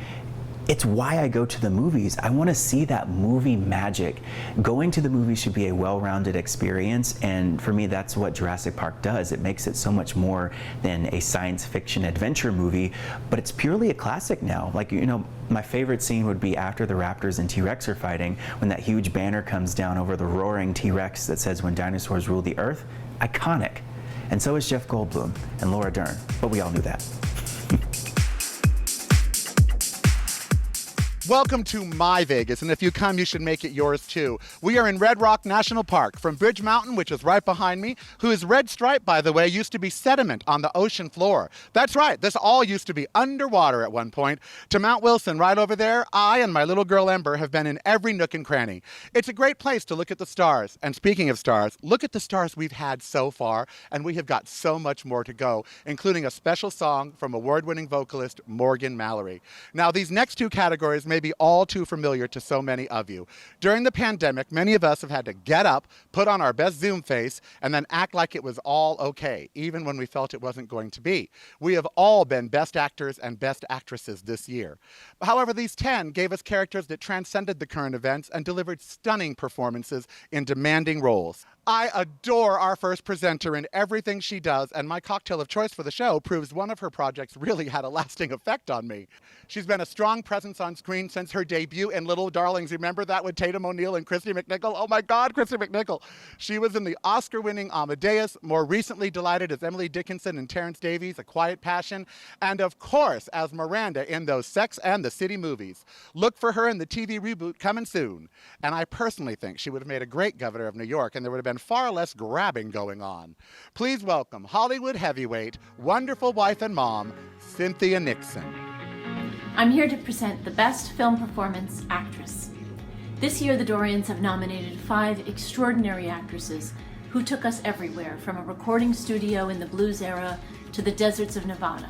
it's why I go to the movies. I want to see that movie magic. Going to the movies should be a well-rounded experience, and for me, that's what Jurassic Park does. It makes it so much more than a science fiction adventure movie, but it's purely a classic now. Like, you know, my favorite scene would be after the raptors and T-Rex are fighting, when that huge banner comes down over the roaring T-Rex that says, "When dinosaurs rule the earth." Iconic. And so is Jeff Goldblum and Laura Dern, but we all knew that. Welcome to my Vegas, and if you come, you should make it yours too. We are in Red Rock National Park, from Bridge Mountain, which is right behind me, whose red stripe, by the way, used to be sediment on the ocean floor. That's right, this all used to be underwater at one point, to Mount Wilson right over there. I and my little girl Ember have been in every nook and cranny. It's a great place to look at the stars. And speaking of stars, look at the stars we've had so far, and we have got so much more to go, including a special song from award-winning vocalist Morgan Mallory. Now, these next two categories may be all too familiar to so many of you. During the pandemic, many of us have had to get up, put on our best Zoom face, and then act like it was all okay, even when we felt it wasn't going to be. We have all been best actors and best actresses this year. However, these 10 gave us characters that transcended the current events and delivered stunning performances in demanding roles. I adore our first presenter in everything she does, and my cocktail of choice for the show proves one of her projects really had a lasting effect on me. She's been a strong presence on screen since her debut in Little Darlings. Remember that with Tatum O'Neal and Christy McNichol? Oh my God, Christy McNichol. She was in the Oscar-winning Amadeus, more recently delighted as Emily Dickinson and Terrence Davies, A Quiet Passion, and of course as Miranda in those Sex and the City movies. Look for her in the TV reboot coming soon. And I personally think she would have made a great governor of New York, and there would have been far less grabbing going on. Please welcome Hollywood heavyweight, wonderful wife and mom, Cynthia Nixon. I'm here to present the Best Film Performance Actress. This year, the Dorians have nominated 5 extraordinary actresses who took us everywhere, from a recording studio in the blues era to the deserts of Nevada.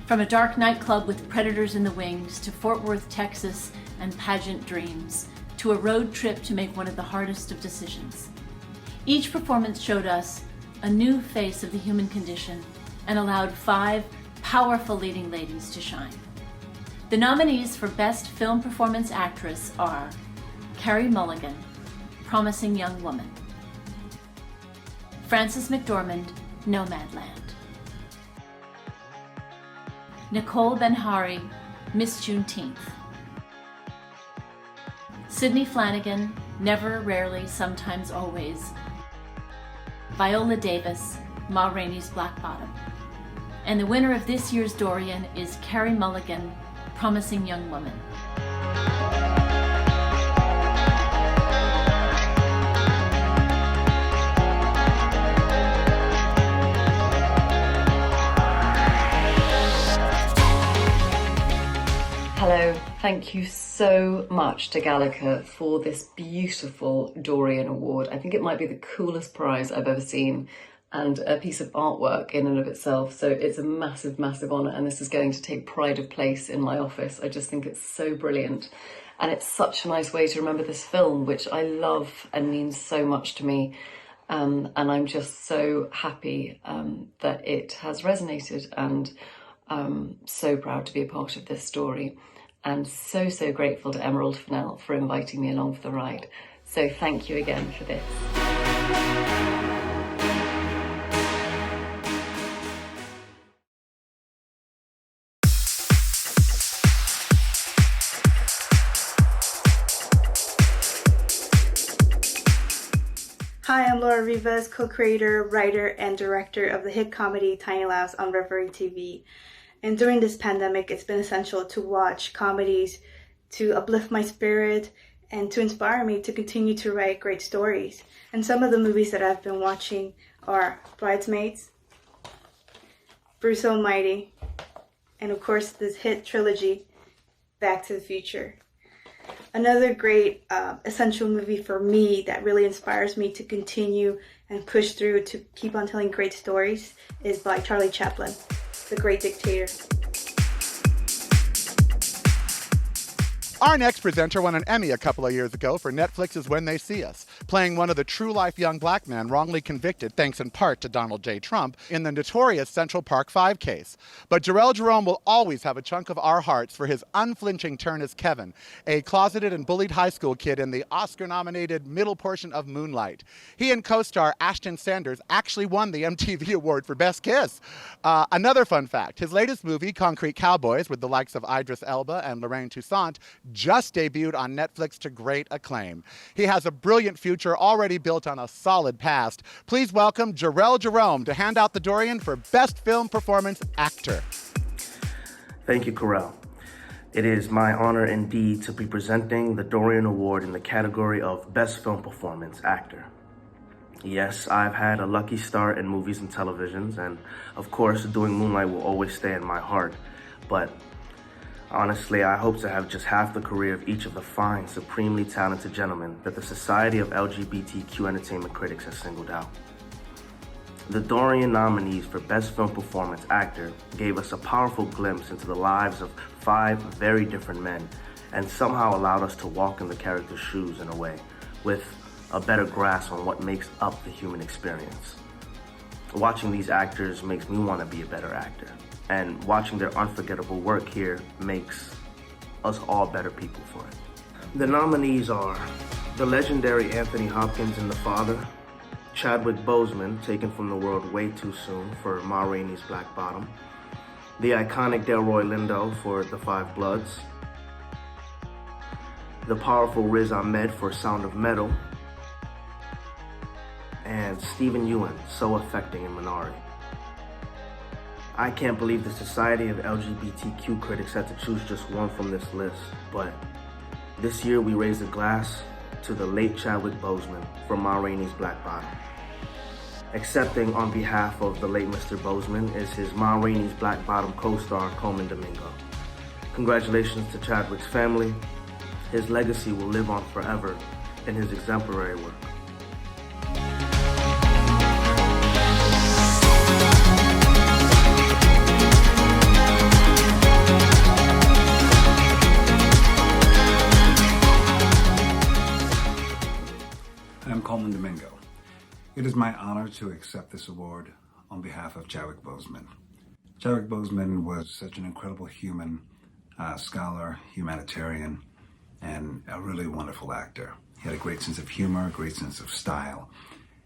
From a dark nightclub with predators in the wings, to Fort Worth, Texas, and pageant dreams, to a road trip to make one of the hardest of decisions. Each performance showed us a new face of the human condition and allowed 5 powerful leading ladies to shine. The nominees for Best Film Performance Actress are Carey Mulligan, Promising Young Woman; Frances McDormand, Nomadland; Nicole Benhari, Miss Juneteenth; Sydney Flanagan, Never, Rarely, Sometimes, Always; Viola Davis, Ma Rainey's Black Bottom. And the winner of this year's Dorian is Carey Mulligan, Promising Young Woman. Hello, thank you so much to Gallica for this beautiful Dorian Award. I think it might be the coolest prize I've ever seen and a piece of artwork in and of itself. So it's a massive, massive honour, and this is going to take pride of place in my office. I just think it's so brilliant. And it's such a nice way to remember this film, which I love and means so much to me. And I'm just so happy that it has resonated, and so proud to be a part of this story. And so, so grateful to Emerald Fennell for inviting me along for the ride. So thank you again for this. Hi, I'm Laura Rivas, co-creator, writer, and director of the hit comedy Tiny Laughs on Reverie TV. And during this pandemic, it's been essential to watch comedies to uplift my spirit and to inspire me to continue to write great stories. And some of the movies that I've been watching are Bridesmaids, Bruce Almighty, and of course this hit trilogy, Back to the Future. Another great essential movie for me that really inspires me to continue and push through to keep on telling great stories is by Charlie Chaplin, The Great Dictator. Our next presenter won an Emmy a couple of years ago for Netflix's When They See Us, playing one of the true-life young black men wrongly convicted, thanks in part to Donald J. Trump, in the notorious Central Park 5 case. But Jerome will always have a chunk of our hearts for his unflinching turn as Kevin, a closeted and bullied high school kid in the Oscar-nominated middle portion of Moonlight. He and co-star Ashton Sanders actually won the MTV Award for Best Kiss. Another fun fact, his latest movie, Concrete Cowboys, with the likes of Idris Elba and Lorraine Toussaint, just debuted on Netflix to great acclaim. He has a brilliant future already built on a solid past. Please welcome Jerome to hand out the Dorian for Best Film Performance Actor. Thank you, Karel. It is my honor indeed to be presenting the Dorian Award in the category of Best Film Performance Actor. Yes, I've had a lucky start in movies and televisions, and of course, doing Moonlight will always stay in my heart. But honestly, I hope to have just half the career of each of the fine, supremely talented gentlemen that the Society of LGBTQ Entertainment Critics has singled out. The Dorian nominees for Best Film Performance Actor gave us a powerful glimpse into the lives of 5 very different men, and somehow allowed us to walk in the character's shoes in a way, with a better grasp on what makes up the human experience. Watching these actors makes me want to be a better actor. And watching their unforgettable work here makes us all better people for it. The nominees are the legendary Anthony Hopkins in The Father, Chadwick Boseman, taken from the world way too soon for Ma Rainey's Black Bottom, the iconic Delroy Lindo for The Five Bloods, the powerful Riz Ahmed for Sound of Metal, and Stephen Ewan, so affecting in Minari. I can't believe the Society of LGBTQ Critics had to choose just one from this list, but this year we raise a glass to the late Chadwick Boseman for Ma Rainey's Black Bottom. Accepting on behalf of the late Mr. Boseman is his Ma Rainey's Black Bottom co-star Coleman Domingo. Congratulations to Chadwick's family. His legacy will live on forever in his exemplary work. It is my honor to accept this award on behalf of Chadwick Boseman. Chadwick Boseman was such an incredible human, scholar, humanitarian, and a really wonderful actor. He had a great sense of humor, a great sense of style,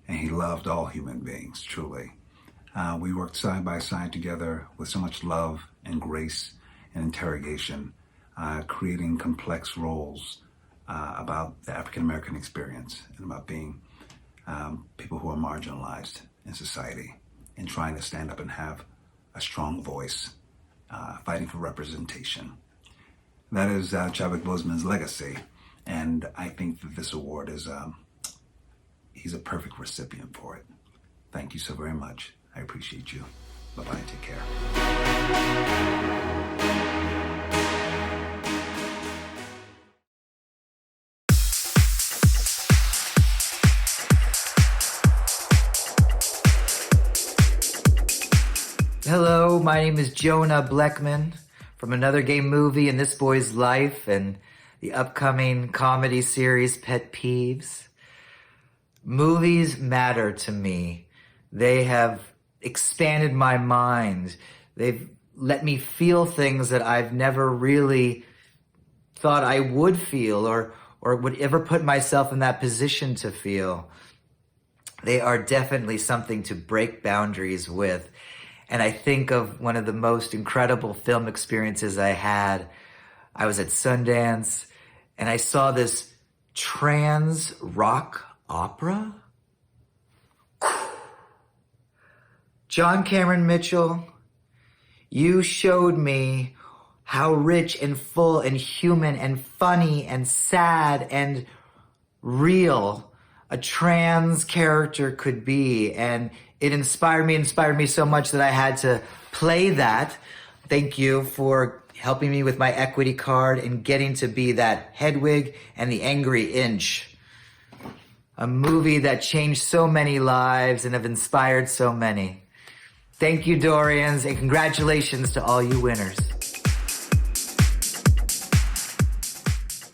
and he loved all human beings, truly. We worked side by side together with so much love and grace and interrogation, creating complex roles about the African American experience and about being people who are marginalized in society and trying to stand up and have a strong voice, fighting for representation. That is Chadwick Boseman's legacy, and I think that this award is, he's a perfect recipient for it. Thank you so very much. I appreciate you. Bye-bye, take care. Hello, my name is Jonah Bleckman from Another Gay Movie and This Boy's Life and the upcoming comedy series Pet Peeves. Movies matter to me. They have expanded my mind. They've let me feel things that I've never really thought I would feel or would ever put myself in that position to feel. They are definitely something to break boundaries with. And I think of one of the most incredible film experiences I had. I was at Sundance and I saw this trans rock opera. John Cameron Mitchell, you showed me how rich and full and human and funny and sad and real a trans character could be. And it inspired me so much that I had to play that. Thank you for helping me with my equity card and getting to be that Hedwig and the Angry Inch. A movie that changed so many lives and have inspired so many. Thank you, Dorians, and congratulations to all you winners.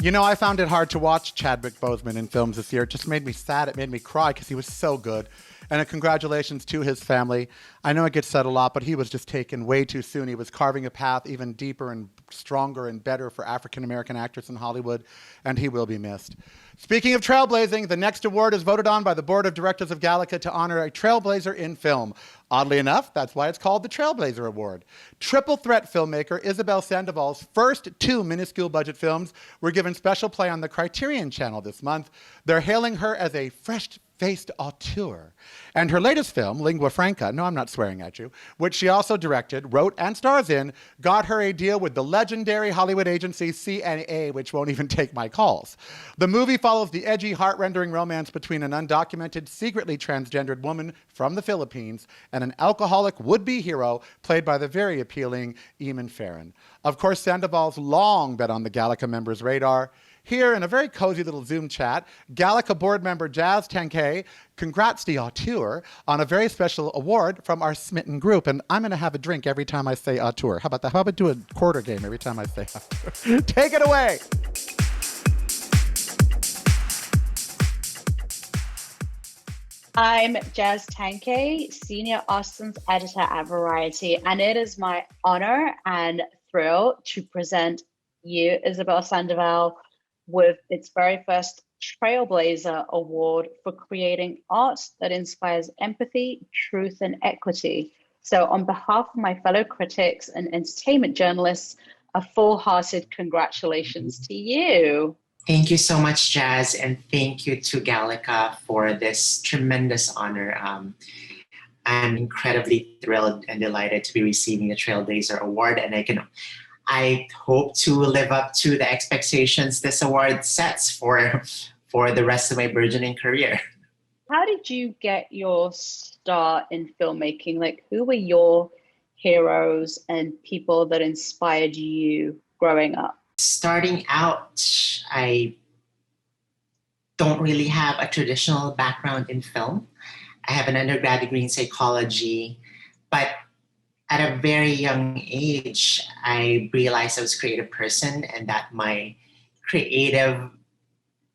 You know, I found it hard to watch Chadwick Boseman in films this year. It just made me sad. It made me cry because he was so good. And congratulations to his family. I know it gets said a lot, but he was just taken way too soon. He was carving a path even deeper and stronger and better for African-American actors in Hollywood, and he will be missed. Speaking of trailblazing, the next award is voted on by the board of directors of Gallica to honor a trailblazer in film. Oddly enough, that's why it's called the Trailblazer Award. Triple threat filmmaker Isabel Sandoval's first 2 minuscule budget films were given special play on the Criterion Channel this month. They're hailing her as a fresh-faced auteur. And her latest film, Lingua Franca, no, I'm not swearing at you, which she also directed, wrote, and stars in, got her a deal with the legendary Hollywood agency CNA, which won't even take my calls. The movie follows the edgy, heart-rendering romance between an undocumented, secretly transgendered woman from the Philippines and an alcoholic would-be hero played by the very appealing Eamon Farron. Of course, Sandoval's long been on the Gallica members' radar. Here, in a very cozy little Zoom chat, Gallica board member Jazz Tankay congrats the auteur on a very special award from our smitten group. And I'm going to have a drink every time I say auteur. How about that? How about do a quarter game every time I say auteur? Take it away. I'm Jazz Tankay, Senior Austin's Editor at Variety, and it is my honor and thrill to present you, Isabel Sandoval, with its very first Trailblazer Award for creating art that inspires empathy, truth, and equity. So on behalf of my fellow critics and entertainment journalists, a full-hearted congratulations to you. Thank you so much, Jazz, and thank you to Gallica for this tremendous honor. I'm incredibly thrilled and delighted to be receiving the Trailblazer Award, and I hope to live up to the expectations this award sets for the rest of my burgeoning career. How did you get your start in filmmaking? Like, who were your heroes and people that inspired you growing up? Starting out, I don't really have a traditional background in film. I have an undergrad degree in psychology, but at a very young age, I realized I was a creative person and that my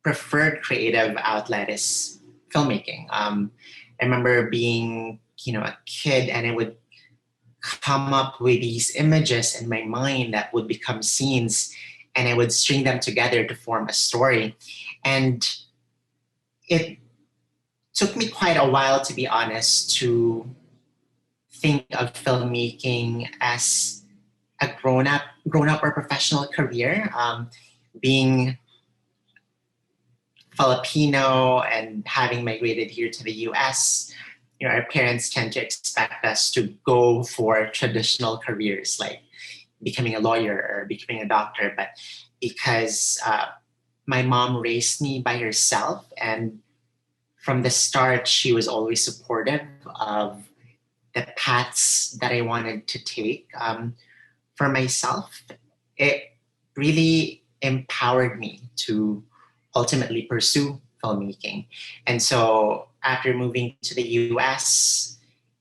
preferred creative outlet is filmmaking. I remember being, a kid, and I would come up with these images in my mind that would become scenes, and I would string them together to form a story. And it took me quite a while, to be honest, to think of filmmaking as a grown-up or professional career. Being Filipino and having migrated here to the US, our parents tend to expect us to go for traditional careers like becoming a lawyer or becoming a doctor. But because my mom raised me by herself, and from the start, she was always supportive of the paths that I wanted to take for myself, it really empowered me to ultimately pursue filmmaking. And so after moving to the US,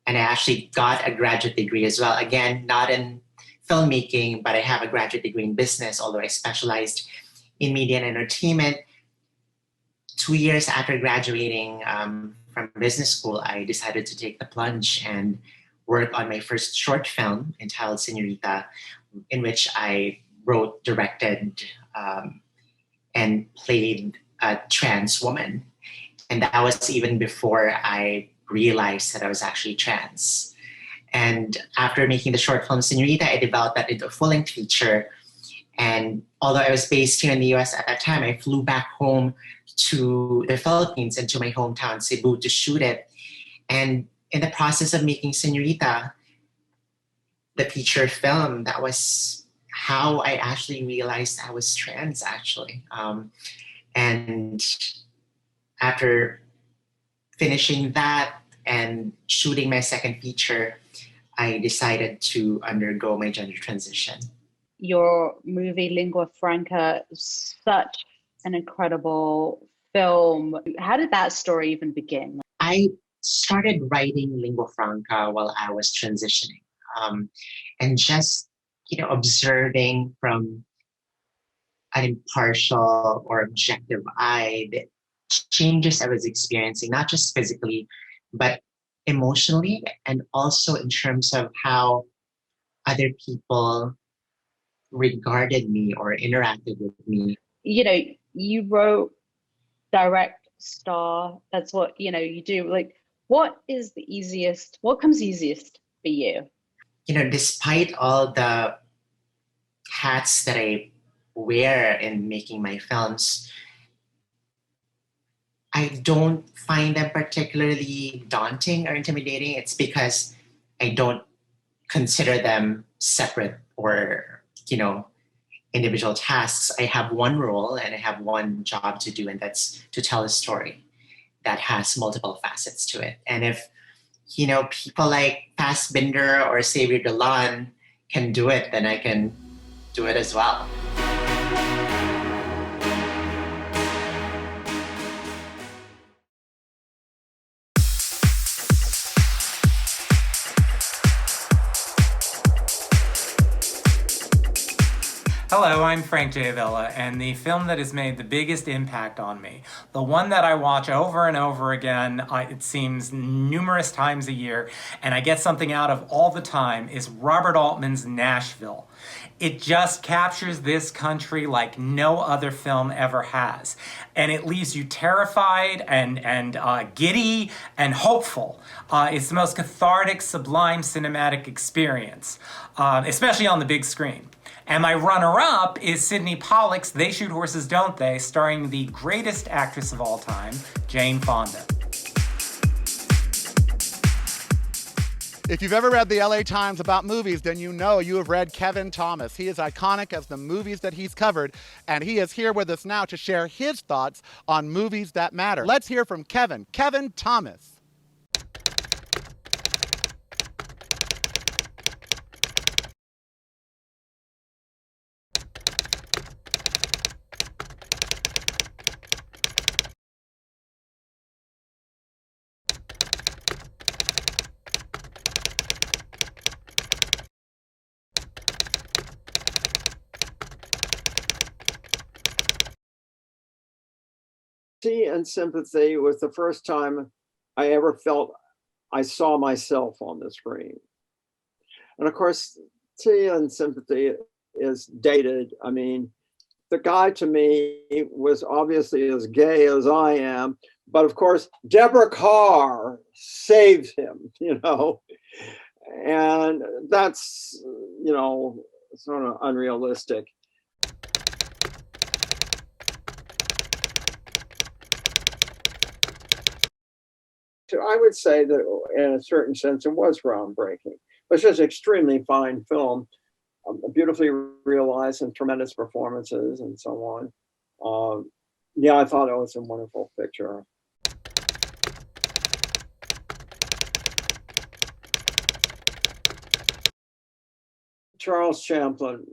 and I actually got a graduate degree as well, again, not in filmmaking, but I have a graduate degree in business, although I specialized in media and entertainment. 2 years after graduating from business school, I decided to take the plunge and work on my first short film entitled Señorita, in which I wrote, directed, and played a trans woman. And that was even before I realized that I was actually trans. And after making the short film Señorita, I developed that into a full-length feature. And although I was based here in the US at that time, I flew back home to the Philippines and to my hometown, Cebu, to shoot it. And in the process of making Señorita, the feature film, that was how I actually realized I was trans, actually. And after finishing that and shooting my second feature, I decided to undergo my gender transition. Your movie Lingua Franca is such an incredible film. How did that story even begin? I started writing Lingua Franca while I was transitioning, and just observing from an impartial or objective eye the changes I was experiencing, not just physically, but emotionally, and also in terms of how other people regarded me or interacted with me. You wrote, direct, star. That's what, you do. Like, what comes easiest for you? Despite all the hats that I wear in making my films, I don't find them particularly daunting or intimidating. It's because I don't consider them separate or, individual tasks. I have one role and I have one job to do, and that's to tell a story that has multiple facets to it. And if, people like Fassbinder or Xavier Dolan can do it, then I can do it as well. Hello, I'm Frank J. Villa, and the film that has made the biggest impact on me, the one that I watch over and over again, it seems numerous times a year, and I get something out of all the time, is Robert Altman's Nashville. It just captures this country like no other film ever has. And it leaves you terrified and giddy and hopeful. It's the most cathartic, sublime cinematic experience, especially on the big screen. And my runner-up is Sidney Pollack's They Shoot Horses, Don't They?, starring the greatest actress of all time, Jane Fonda. If you've ever read the LA Times about movies, then you know you have read Kevin Thomas. He is iconic as the movies that he's covered, and he is here with us now to share his thoughts on movies that matter. Let's hear from Kevin Thomas. And Sympathy was the first time I ever felt I saw myself on the screen. And of course, Tia and Sympathy is dated. I mean, the guy to me was obviously as gay as I am, but of course, Deborah Carr saves him, you know, and that's, you know, sort of unrealistic. So I would say that in a certain sense, it was groundbreaking. It was just an extremely fine film, beautifully realized and tremendous performances and so on. Yeah, I thought it was a wonderful picture. Charles Champlin,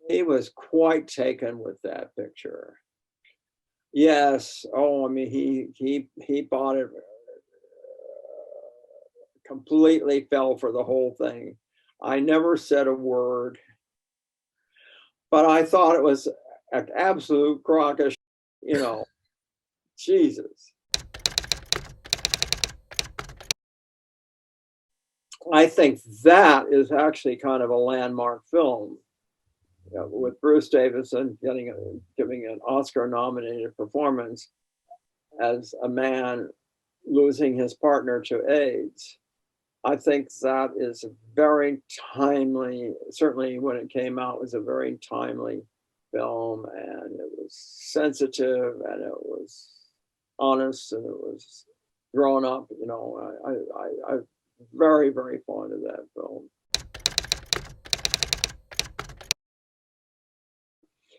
he was quite taken with that picture. Yes. Oh, I mean, he bought it, completely fell for the whole thing. I never said a word, but I thought it was an absolute crock of, you know, Jesus. I think that is actually kind of a landmark film, you know, with Bruce Davison giving an Oscar-nominated performance as a man losing his partner to AIDS. I think that is a very timely, certainly when it came out, it was a very timely film, and it was sensitive, and it was honest, and it was grown up. You know, I'm very, very fond of that film.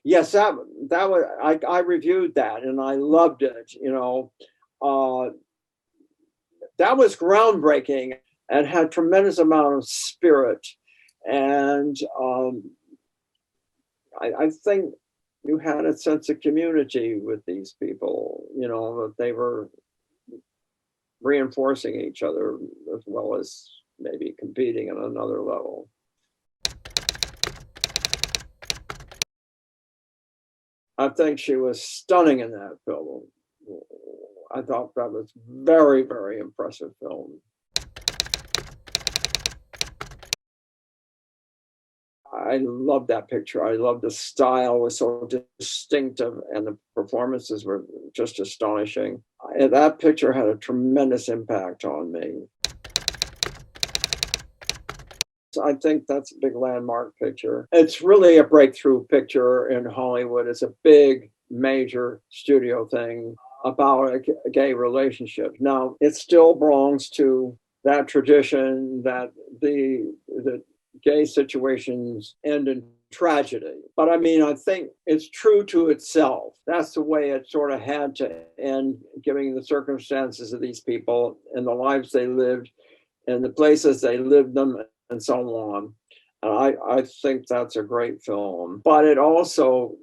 Yes, that was, I reviewed that and I loved it, you know. That was groundbreaking and had tremendous amount of spirit. And I think you had a sense of community with these people, you know, that they were reinforcing each other as well as maybe competing at another level. I think she was stunning in that film. I thought that was very, very impressive film. I love that picture. I love the style, was so distinctive, and the performances were just astonishing. That picture had a tremendous impact on me. So I think that's a big landmark picture. It's really a breakthrough picture in Hollywood. It's a big, major studio thing about a gay relationship. Now, it still belongs to that tradition that the gay situations end in tragedy. But I mean, I think it's true to itself. That's the way it sort of had to end, given the circumstances of these people and the lives they lived and the places they lived them and so on. And I think that's a great film. But it also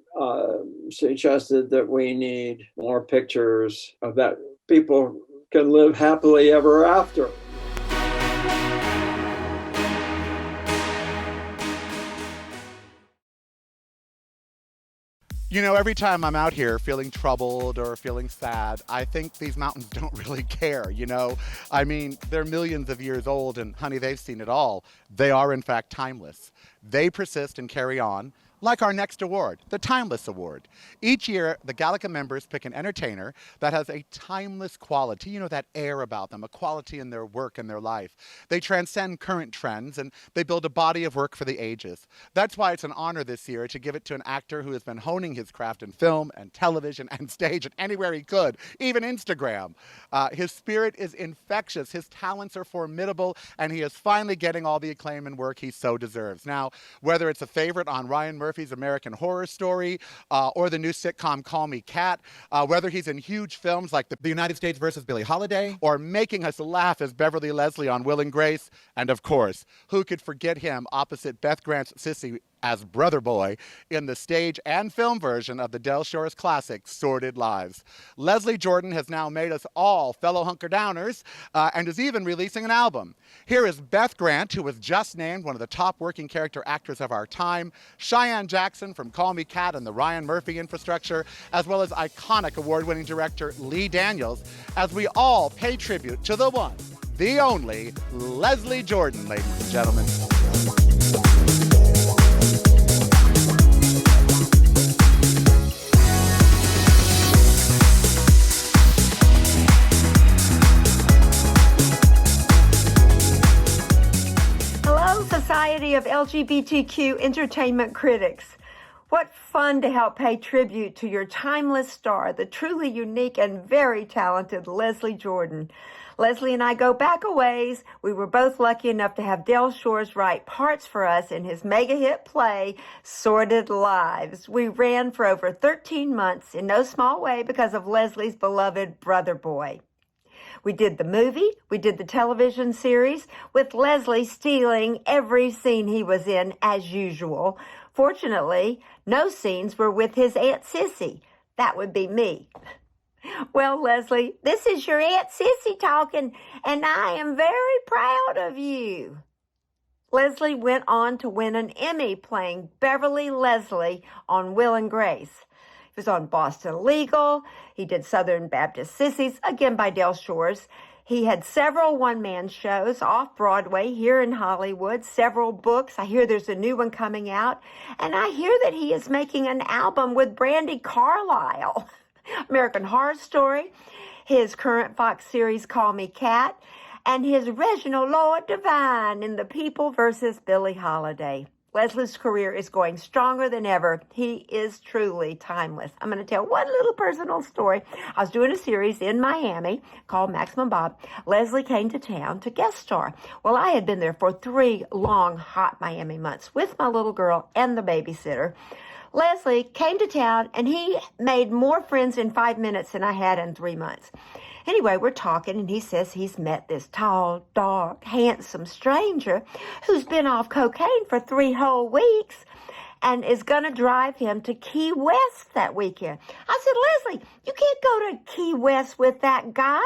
suggested that we need more pictures of that people can live happily ever after. You know, every time I'm out here feeling troubled or feeling sad, I think these mountains don't really care, you know? I mean, they're millions of years old, and honey, they've seen it all. They are, in fact, timeless. They persist and carry on, like our next award, the Timeless Award. Each year, the Gallica members pick an entertainer that has a timeless quality, you know, that air about them, a quality in their work and their life. They transcend current trends, and they build a body of work for the ages. That's why it's an honor this year to give it to an actor who has been honing his craft in film and television and stage and anywhere he could, even Instagram. His spirit is infectious, his talents are formidable, and he is finally getting all the acclaim and work he so deserves. Now, whether it's a favorite on Ryan Murphy's American Horror Story, or the new sitcom Call Me Kat, whether he's in huge films like The United States versus Billie Holiday, or making us laugh as Beverly Leslie on Will and Grace, and of course, who could forget him opposite Beth Grant's sissy as Brother Boy in the stage and film version of the Del Shores classic, Sordid Lives. Leslie Jordan has now made us all fellow hunker-downers and is even releasing an album. Here is Beth Grant, who was just named one of the top working character actors of our time, Cheyenne Jackson from Call Me Kat and the Ryan Murphy Infrastructure, as well as iconic award-winning director Lee Daniels, as we all pay tribute to the one, the only, Leslie Jordan, ladies and gentlemen. Hello, Society of LGBTQ Entertainment Critics. What fun to help pay tribute to your timeless star, the truly unique and very talented Leslie Jordan. Leslie and I go back a ways. We were both lucky enough to have Del Shores write parts for us in his mega hit play, Sordid Lives. We ran for over 13 months in no small way because of Leslie's beloved Brother Boy. We did the movie, we did the television series, with Leslie stealing every scene he was in as usual. Fortunately, no scenes were with his Aunt Sissy. That would be me. Well, Leslie, this is your Aunt Sissy talking, and I am very proud of you. Leslie went on to win an Emmy playing Beverly Leslie on Will and Grace. He was on Boston Legal. He did Southern Baptist Sissies, again by Del Shores. He had several one-man shows off Broadway here in Hollywood, several books. I hear there's a new one coming out. And I hear that he is making an album with Brandi Carlile. American Horror Story, his current Fox series Call Me Kat, and his Reginald Lord Deven in The People versus Billie Holiday. Leslie's career is going stronger than ever. He is truly timeless. I'm going to tell one little personal story. I was doing a series in Miami called Maximum Bob. Leslie came to town to guest star. Well, I had been there for 3 long, hot Miami months with my little girl and the babysitter. Leslie came to town, and he made more friends in 5 minutes than I had in 3 months. Anyway, we're talking, and he says he's met this tall, dark, handsome stranger who's been off cocaine for 3 whole weeks and is going to drive him to Key West that weekend. I said, Leslie, you can't go to Key West with that guy.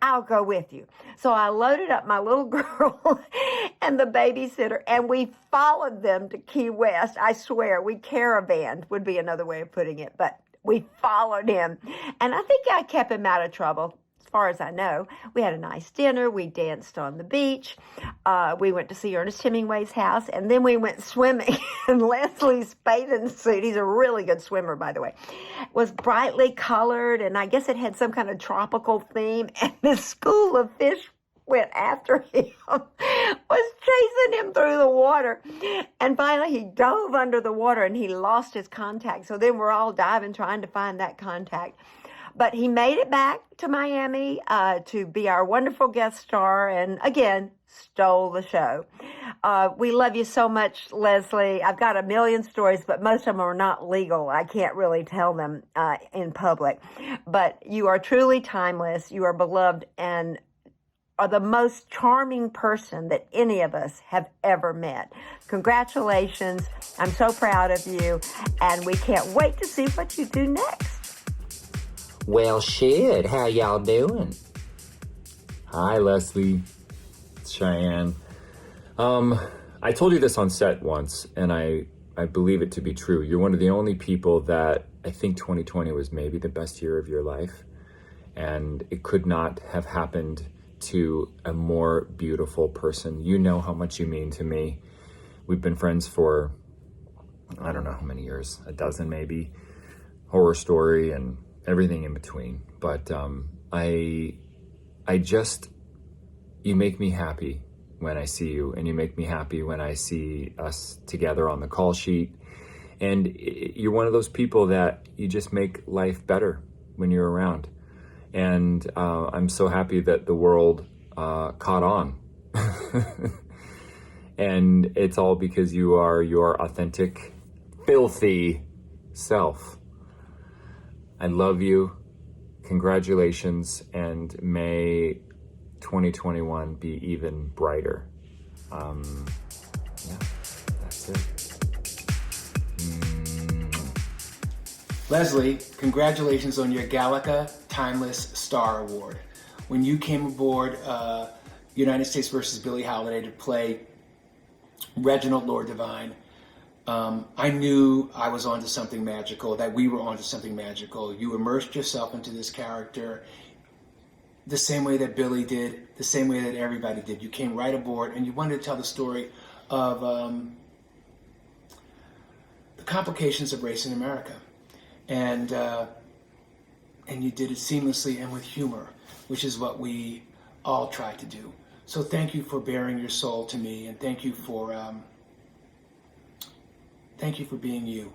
I'll go with you. So I loaded up my little girl and the babysitter, and we followed them to Key West. I swear, we caravaned would be another way of putting it, but we followed him. And I think I kept him out of trouble, as far as I know. We had a nice dinner. We danced on the beach. We went to see Ernest Hemingway's house, and then we went swimming. And Leslie's bathing suit, he's a really good swimmer, by the way, was brightly colored, and I guess it had some kind of tropical theme. And this school of fish went after him, was chasing him through the water. And finally, he dove under the water, and he lost his contact. So then we're all diving, trying to find that contact. But he made it back to Miami to be our wonderful guest star, and again, stole the show. We love you so much, Leslie. I've got a million stories, but most of them are not legal. I can't really tell them in public. But you are truly timeless. You are beloved and are the most charming person that any of us have ever met. Congratulations. I'm so proud of you, and we can't wait to see what you do next. Well, shit, how y'all doing? Hi, Leslie. It's Cheyenne. I told you this on set once, and I believe it to be true. You're one of the only people that I think 2020 was maybe the best year of your life, and it could not have happened to a more beautiful person. You know how much you mean to me. We've been friends for, I don't know how many years, a dozen maybe. Horror Story and everything in between. But you make me happy when I see you, and you make me happy when I see us together on the call sheet. And you're one of those people that you just make life better when you're around. And I'm so happy that the world caught on. And it's all because you are your authentic, filthy self. I love you. Congratulations. And may 2021 be even brighter. Yeah, that's it. Leslie, congratulations on your Gallica Timeless Star Award. When you came aboard United States versus Billie Holiday to play Reginald Lord Devine, I knew I was onto something magical, that we were onto something magical. You immersed yourself into this character the same way that Billie did, the same way that everybody did. You came right aboard and you wanted to tell the story of the complications of race in America. And you did it seamlessly and with humor, which is what we all try to do. So thank you for bearing your soul to me, and thank you for being you.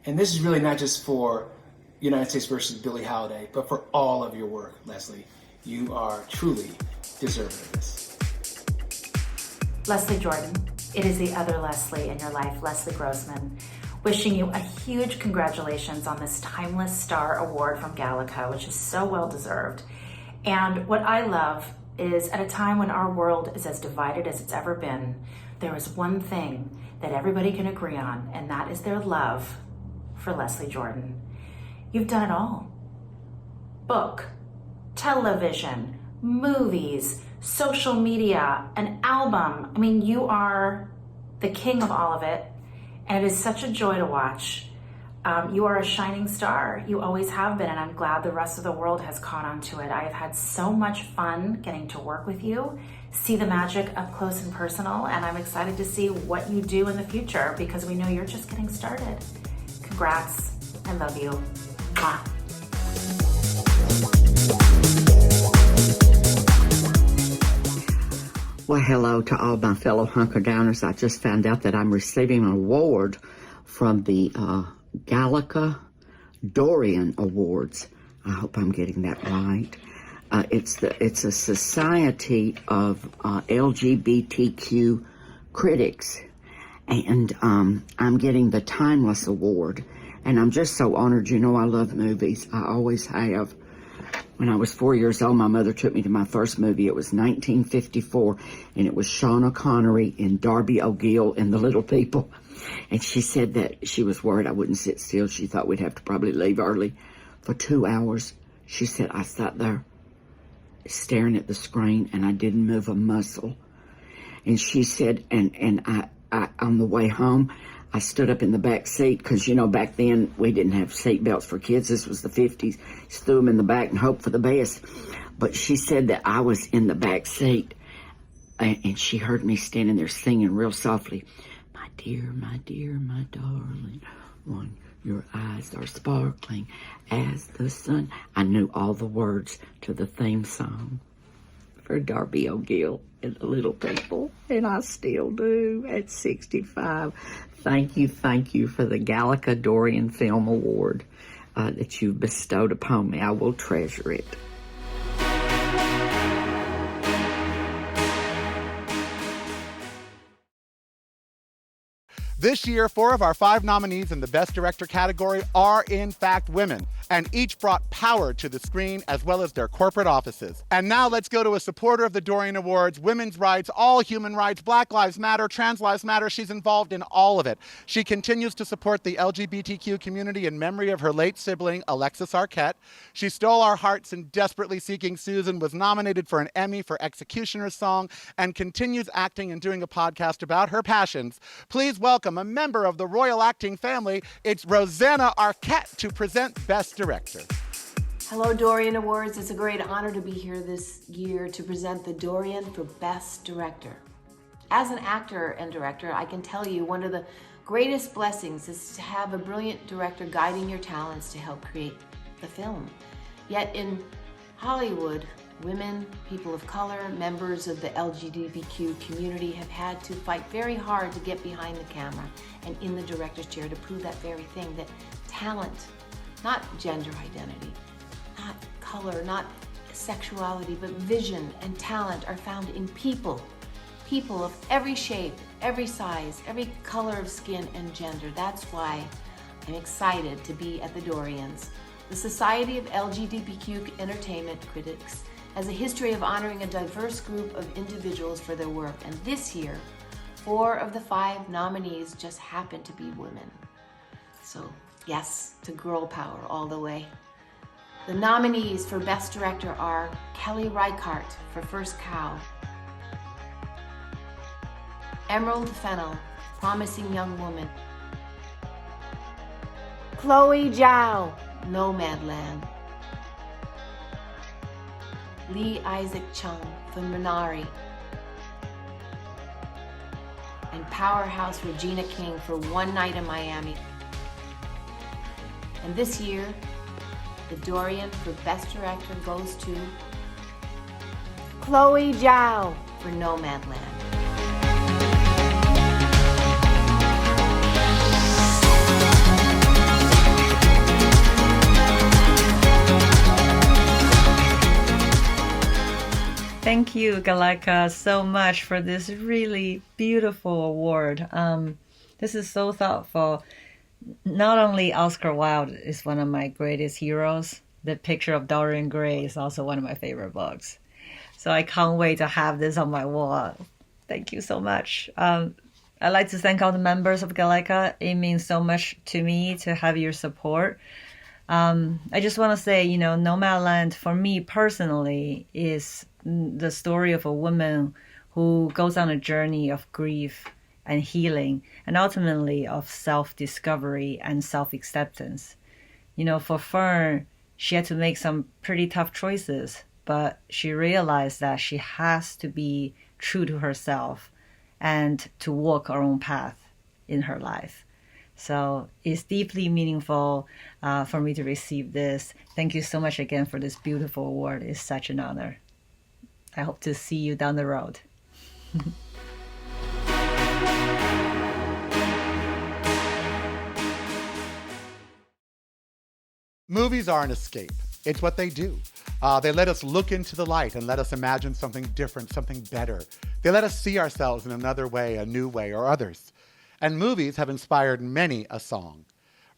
And this is really not just for United States versus Billie Holiday, but for all of your work, Leslie. You are truly deserving of this. Leslie Jordan, it is the other Leslie in your life, Leslie Grossman, wishing you a huge congratulations on this Timeless Star Award from Gallica, which is so well deserved. And what I love is, at a time when our world is as divided as it's ever been, there is one thing that everybody can agree on, and that is their love for Leslie Jordan. You've done it all. Book, television, movies, social media, an album. I mean, you are the king of all of it, and it is such a joy to watch. You are a shining star. You always have been, and I'm glad the rest of the world has caught on to it. I have had so much fun getting to work with you, see the magic up close and personal, and I'm excited to see what you do in the future, because we know you're just getting started. Congrats. I love you. Mwah. Well, hello to all my fellow hunker-downers. I just found out that I'm receiving an award from the Gallica Dorian Awards. I hope I'm getting that right. It's a society of LGBTQ critics, and I'm getting the Timeless Award, and I'm just so honored. You know, I love movies. I always have. When I was 4 years old, my mother took me to my first movie. It was 1954, and it was Sean O'Connery and Darby O'Gill and the Little People. And she said that she was worried I wouldn't sit still. She thought we'd have to probably leave early. For 2 hours, she said, I sat there staring at the screen, and I didn't move a muscle. And she said, and I on the way home, I stood up in the back seat, because, you know, back then we didn't have seat belts for kids. This was the 50s. Just threw them in the back and hoped for the best. But she said that I was in the back seat, and she heard me standing there singing real softly, my dear, my darling one, your eyes are sparkling as the sun. I knew all the words to the theme song for Darby O'Gill and the Little People, and I still do at 65. Thank you for the Gallica Dorian Film Award that you've bestowed upon me. I will treasure it. This year, 4 of our 5 nominees in the Best Director category are, in fact, women, and each brought power to the screen as well as their corporate offices. And now let's go to a supporter of the Dorian Awards, women's rights, all human rights, Black Lives Matter, Trans Lives Matter. She's involved in all of it. She continues to support the LGBTQ community in memory of her late sibling, Alexis Arquette. She stole our hearts in Desperately Seeking Susan, was nominated for an Emmy for Executioner's Song, and continues acting and doing a podcast about her passions. Please welcome a member of the royal acting family. It's Rosanna Arquette to present Best Director. Hello, Dorian Awards. It's a great honor to be here this year to present the Dorian for Best Director. As an actor and director, I can tell you one of the greatest blessings is to have a brilliant director guiding your talents to help create the film. Yet in Hollywood, women, people of color, members of the LGBTQ community have had to fight very hard to get behind the camera and in the director's chair to prove that very thing, that talent, not gender identity, not color, not sexuality, but vision and talent are found in people. People of every shape, every size, every color of skin and gender. That's why I'm excited to be at the Dorians. The Society of LGBTQ Entertainment Critics has a history of honoring a diverse group of individuals for their work, and this year, 4 of the 5 nominees just happen to be women. So Yes, to girl power all the way. The nominees for Best Director are Kelly Reichardt for First Cow, Emerald Fennell, Promising Young Woman, Chloe Zhao, Nomadland, Lee Isaac Chung for Minari, and Powerhouse Regina King for One Night in Miami. And this year, the Dorian for Best Director goes to Chloe Zhao for Nomadland. Thank you, Galeka, so much for this really beautiful award. This is so thoughtful. Not only Oscar Wilde is one of my greatest heroes, The Picture of Dorian Gray is also one of my favorite books. So I can't wait to have this on my wall. Thank you so much. I'd like to thank all the members of Galeka. It means so much to me to have your support. I just want to say, Nomadland for me personally is the story of a woman who goes on a journey of grief and healing, and ultimately of self-discovery and self-acceptance. For Fern, she had to make some pretty tough choices, but she realized that she has to be true to herself and to walk her own path in her life. So it's deeply meaningful for me to receive this. Thank you so much again for this beautiful award. It's such an honor. I hope to see you down the road. Movies are an escape. It's what they do. They let us look into the light and let us imagine something different, something better. They let us see ourselves in another way, a new way, or others. And movies have inspired many a song.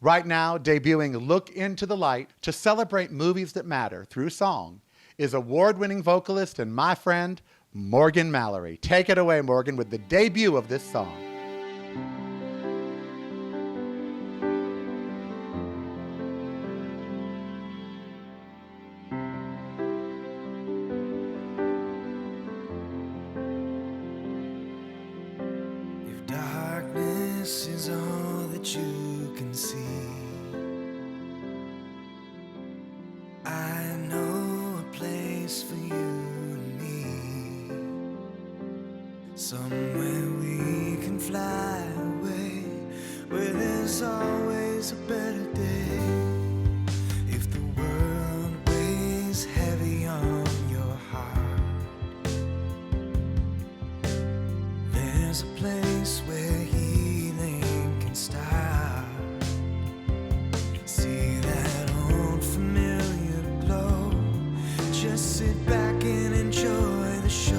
Right now, debuting Look Into the Light to celebrate movies that matter through song is award-winning vocalist and my friend, Morgan Mallory. Take it away, Morgan, with the debut of this song. If darkness is all that you can see, I know a place for you and me, somewhere we can fly away, where there's always a better day. If the world weighs heavy on your heart, there's a place where healing can start. See that old familiar glow, just sit back and enjoy the show.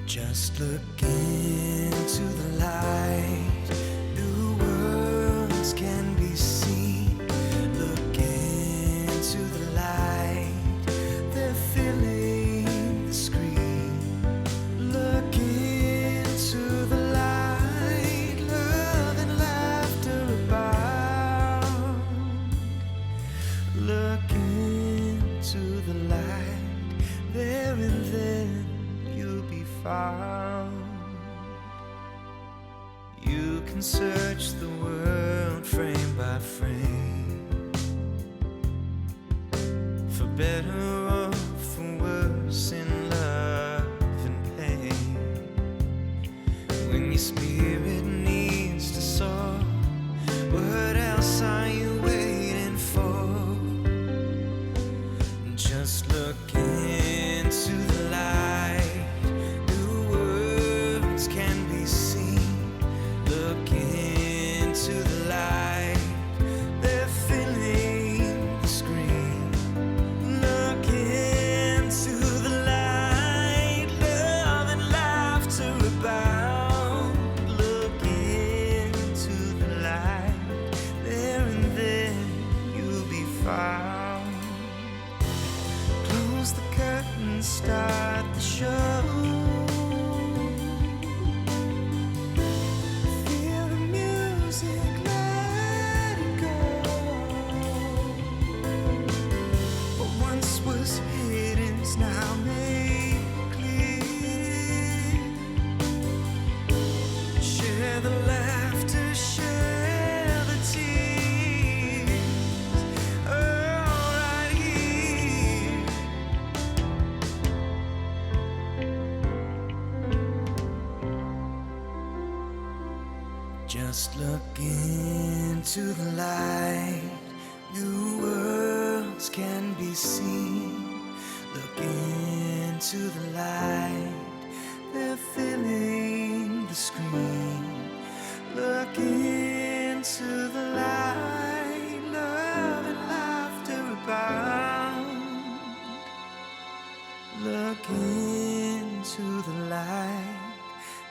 Just look into the light, new worlds can be seen. Look into the light, they're filling the screen. Look into the light, love and laughter abound. Look into the light, there and then you'll be found. into the light, new worlds can be seen. Look into the light, they're filling the screen. Look into the light, love and laughter abound. Look into the light,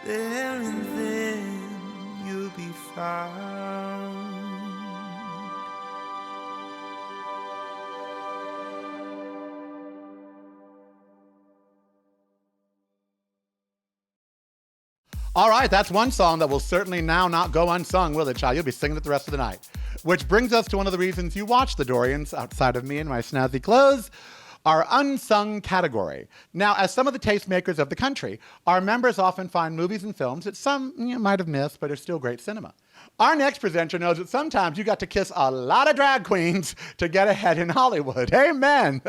there and then you'll be found. All right, that's one song that will certainly now not go unsung, will it, child? You'll be singing it the rest of the night. Which brings us to one of the reasons you watch the Dorians, outside of me and my snazzy clothes, our unsung category. Now, as some of the tastemakers of the country, our members often find movies and films that some you might have missed, but are still great cinema. Our next presenter knows that sometimes you got to kiss a lot of drag queens to get ahead in Hollywood. Amen.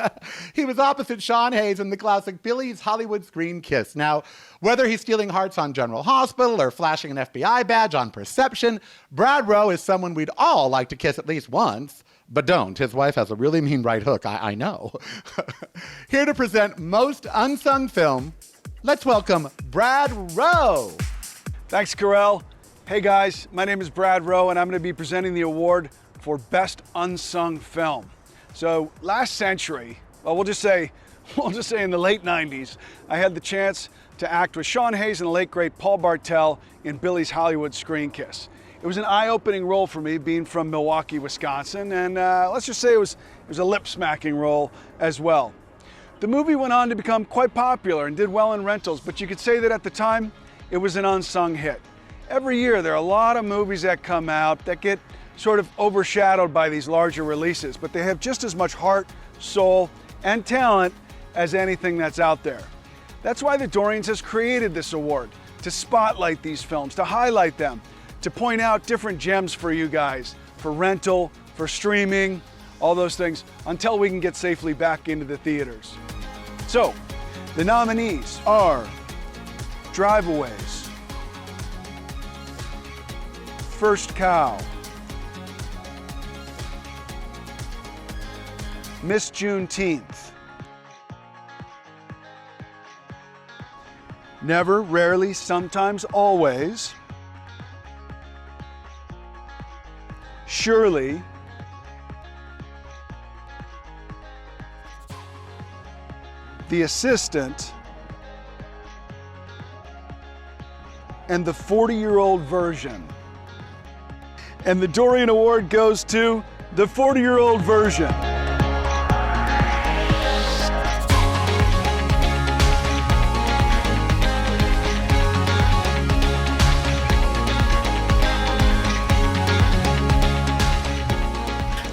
He was opposite Sean Hayes in the classic Billy's Hollywood Screen Kiss. Now, whether he's stealing hearts on General Hospital or flashing an FBI badge on Perception, Brad Rowe is someone we'd all like to kiss at least once. But don't. His wife has a really mean right hook, I know. Here to present Most Unsung Film, let's welcome Brad Rowe. Thanks, Karel. Hey guys, my name is Brad Rowe and I'm going to be presenting the award for Best Unsung Film. So last century, well, we'll just say in the late 90s, I had the chance to act with Sean Hayes and the late great Paul Bartel in Billy's Hollywood Screen Kiss. It was an eye-opening role for me, being from Milwaukee, Wisconsin, and let's just say it was a lip-smacking role as well. The movie went on to become quite popular and did well in rentals, but you could say that at the time, it was an unsung hit. Every year, there are a lot of movies that come out that get sort of overshadowed by these larger releases, but they have just as much heart, soul, and talent as anything that's out there. That's why the Dorians has created this award, to spotlight these films, to highlight them, to point out different gems for you guys, for rental, for streaming, all those things, until we can get safely back into the theaters. So, the nominees are Driveaways, First Cow, Miss Juneteenth, Never, Rarely, Sometimes, Always, Surely, The Assistant, and The 40-Year-Old Version. And the Dorian Award goes to The 40-Year-Old Version.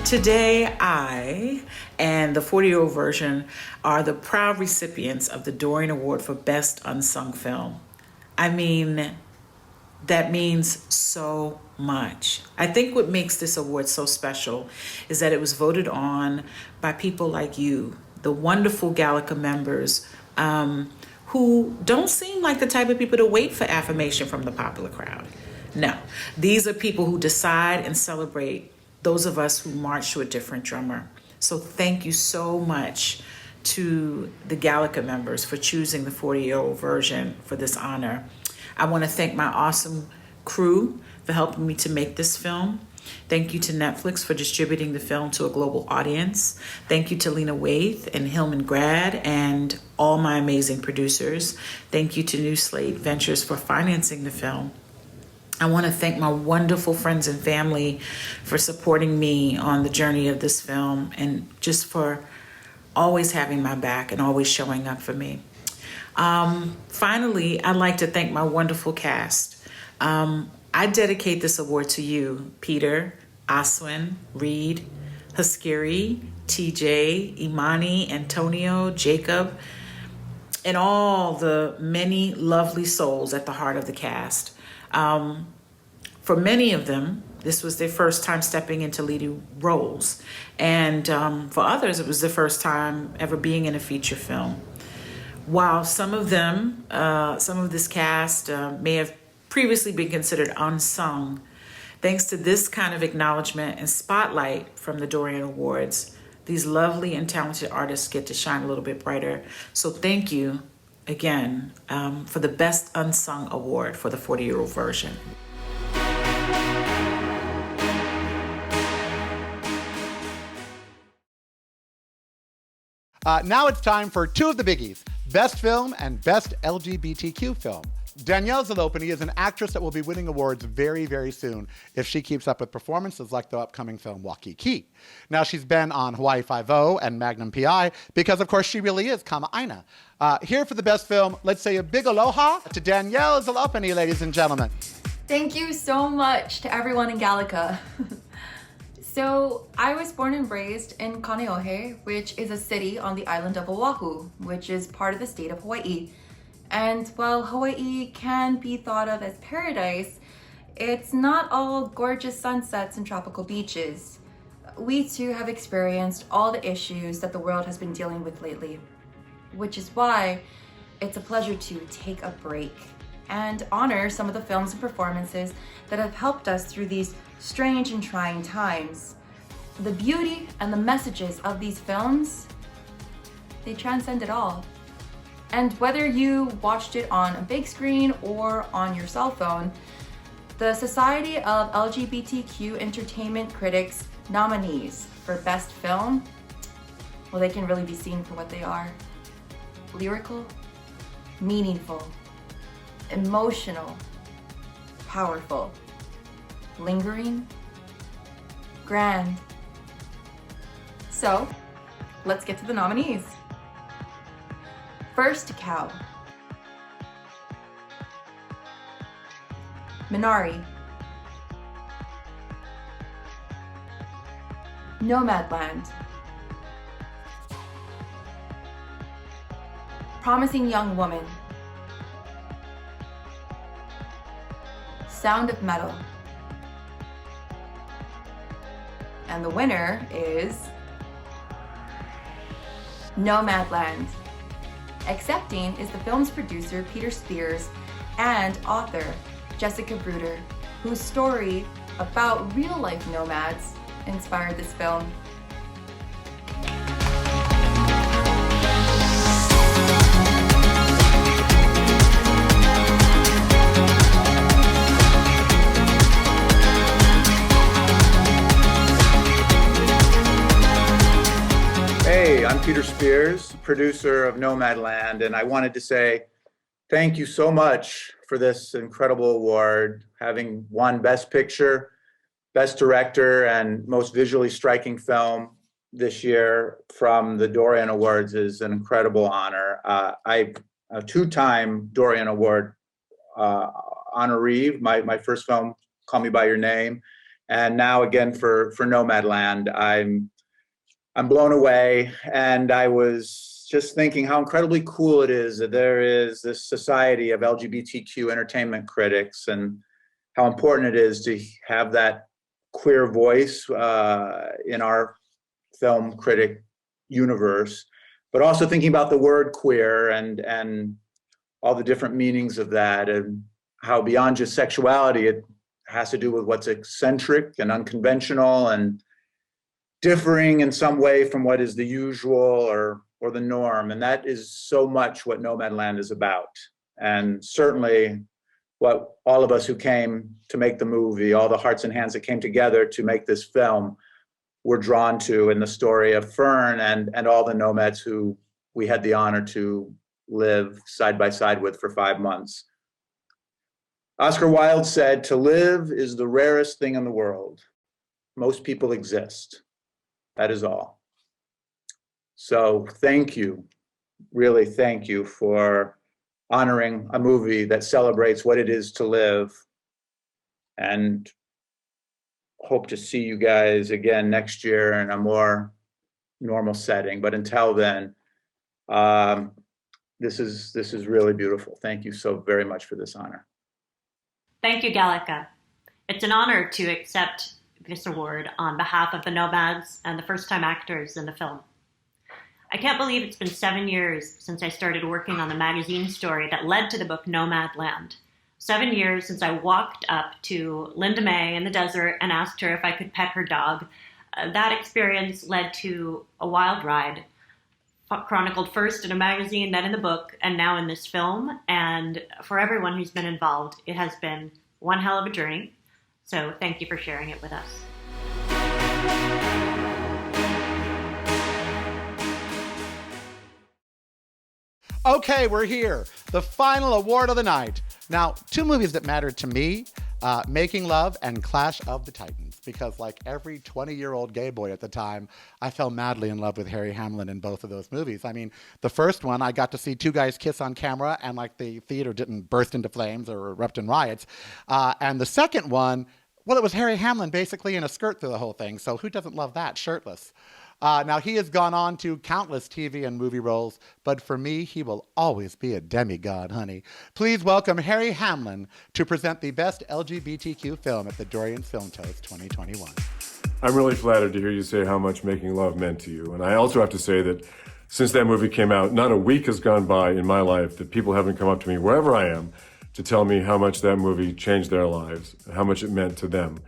Today, I and the 40-Year-Old Version are the proud recipients of the Dorian Award for Best Unsung Film. I mean, that means so much. I think what makes this award so special is that it was voted on by people like you, the wonderful Gallica members, who don't seem like the type of people to wait for affirmation from the popular crowd. No, these are people who decide and celebrate those of us who march to a different drummer. So thank you so much to the Gallica members for choosing the 40-Year-Old Version for this honor. I want to thank my awesome crew for helping me to make this film. Thank you to Netflix for distributing the film to a global audience. Thank you to Lena Waithe and Hillman Grad and all my amazing producers. Thank you to New Slate Ventures for financing the film. I want to thank my wonderful friends and family for supporting me on the journey of this film and just for always having my back and always showing up for me. Finally, I'd like to thank my wonderful cast. I dedicate this award to you, Peter, Aswin, Reed, Huskiri, TJ, Imani, Antonio, Jacob, and all the many lovely souls at the heart of the cast. For many of them, this was their first time stepping into leading roles. And for others, it was their first time ever being in a feature film. While some of them, some of this cast may have previously been considered unsung, Thanks to this kind of acknowledgement and spotlight from the Dorian Awards, these lovely and talented artists get to shine a little bit brighter. So thank you again for the Best Unsung Award for the 40-year-old version. Now it's time for two of the biggies, Best Film and Best LGBTQ Film. Danielle Zalopany is an actress that will be winning awards very, very soon if she keeps up with performances like the upcoming film Waikiki. Now, she's been on Hawaii Five-0 and Magnum P.I. because, of course, she really is Kama'aina. Here for the Best Film, let's say a big aloha to Danielle Zalopany, ladies and gentlemen. Thank you so much to everyone in Gallica. So, I was born and raised in Kaneohe, which is a city on the island of Oahu, which is part of the state of Hawaii. And while Hawaii can be thought of as paradise, it's not all gorgeous sunsets and tropical beaches. We too have experienced all the issues that the world has been dealing with lately, which is why it's a pleasure to take a break and honor some of the films and performances that have helped us through these strange and trying times. The beauty and the messages of these films, they transcend it all. And whether you watched it on a big screen or on your cell phone, the Society of LGBTQ Entertainment Critics nominees for Best Film, well, they can really be seen for what they are. Lyrical, meaningful, emotional, powerful, lingering, grand. So, let's get to the nominees. First Cow, Minari, Nomadland, Promising Young Woman, Sound of Metal, and the winner is Nomadland. Accepting is the film's producer, Peter Spears, and author, Jessica Bruder, whose story about real-life nomads inspired this film. Hey, I'm Peter Spears, producer of Nomadland, and I wanted to say thank you so much for this incredible award. Having won Best Picture, Best Director, and Most Visually Striking Film this year from the Dorian Awards is an incredible honor. I'm a two-time Dorian Award honoree. My first film, Call Me By Your Name, and now again for Nomadland. I'm blown away, and I was just thinking how incredibly cool it is that there is this society of LGBTQ entertainment critics, and how important it is to have that queer voice in our film critic universe, but also thinking about the word queer and all the different meanings of that, and how beyond just sexuality, it has to do with what's eccentric and unconventional and differing in some way from what is the usual or the norm. And that is so much what Nomadland is about. And certainly what all of us who came to make the movie, all the hearts and hands that came together to make this film, were drawn to in the story of Fern and all the nomads who we had the honor to live side by side with for 5 months. Oscar Wilde said, "To live is the rarest thing in the world. Most people exist. That is all." So thank you, really thank you for honoring a movie that celebrates what it is to live, and hope to see you guys again next year in a more normal setting. But until then, this is really beautiful. Thank you so very much for this honor. Thank you, Gallica. It's an honor to accept this award on behalf of the Nomads and the first-time actors in the film. I can't believe it's been 7 years since I started working on the magazine story that led to the book Nomadland. 7 years since I walked up to Linda May in the desert and asked her if I could pet her dog. That experience led to a wild ride, chronicled first in a magazine, then in the book, and now in this film. And for everyone who's been involved, it has been one hell of a journey. So thank you for sharing it with us. Okay, we're here. The final award of the night. Now, two movies that mattered to me, Making Love and Clash of the Titans, because like every 20-year-old gay boy at the time, I fell madly in love with Harry Hamlin in both of those movies. I mean, the first one, I got to see two guys kiss on camera and like the theater didn't burst into flames or erupt in riots. And the second one, well, it was Harry Hamlin basically in a skirt through the whole thing. So who doesn't love that, shirtless? Now, he has gone on to countless TV and movie roles, but for me, he will always be a demigod, honey. Please welcome Harry Hamlin to present the Best LGBTQ Film at the Dorians Film Toast 2021. I'm really flattered to hear you say how much Making Love meant to you. And I also have to say that since that movie came out, not a week has gone by in my life that people haven't come up to me, wherever I am, to tell me how much that movie changed their lives, how much it meant to them.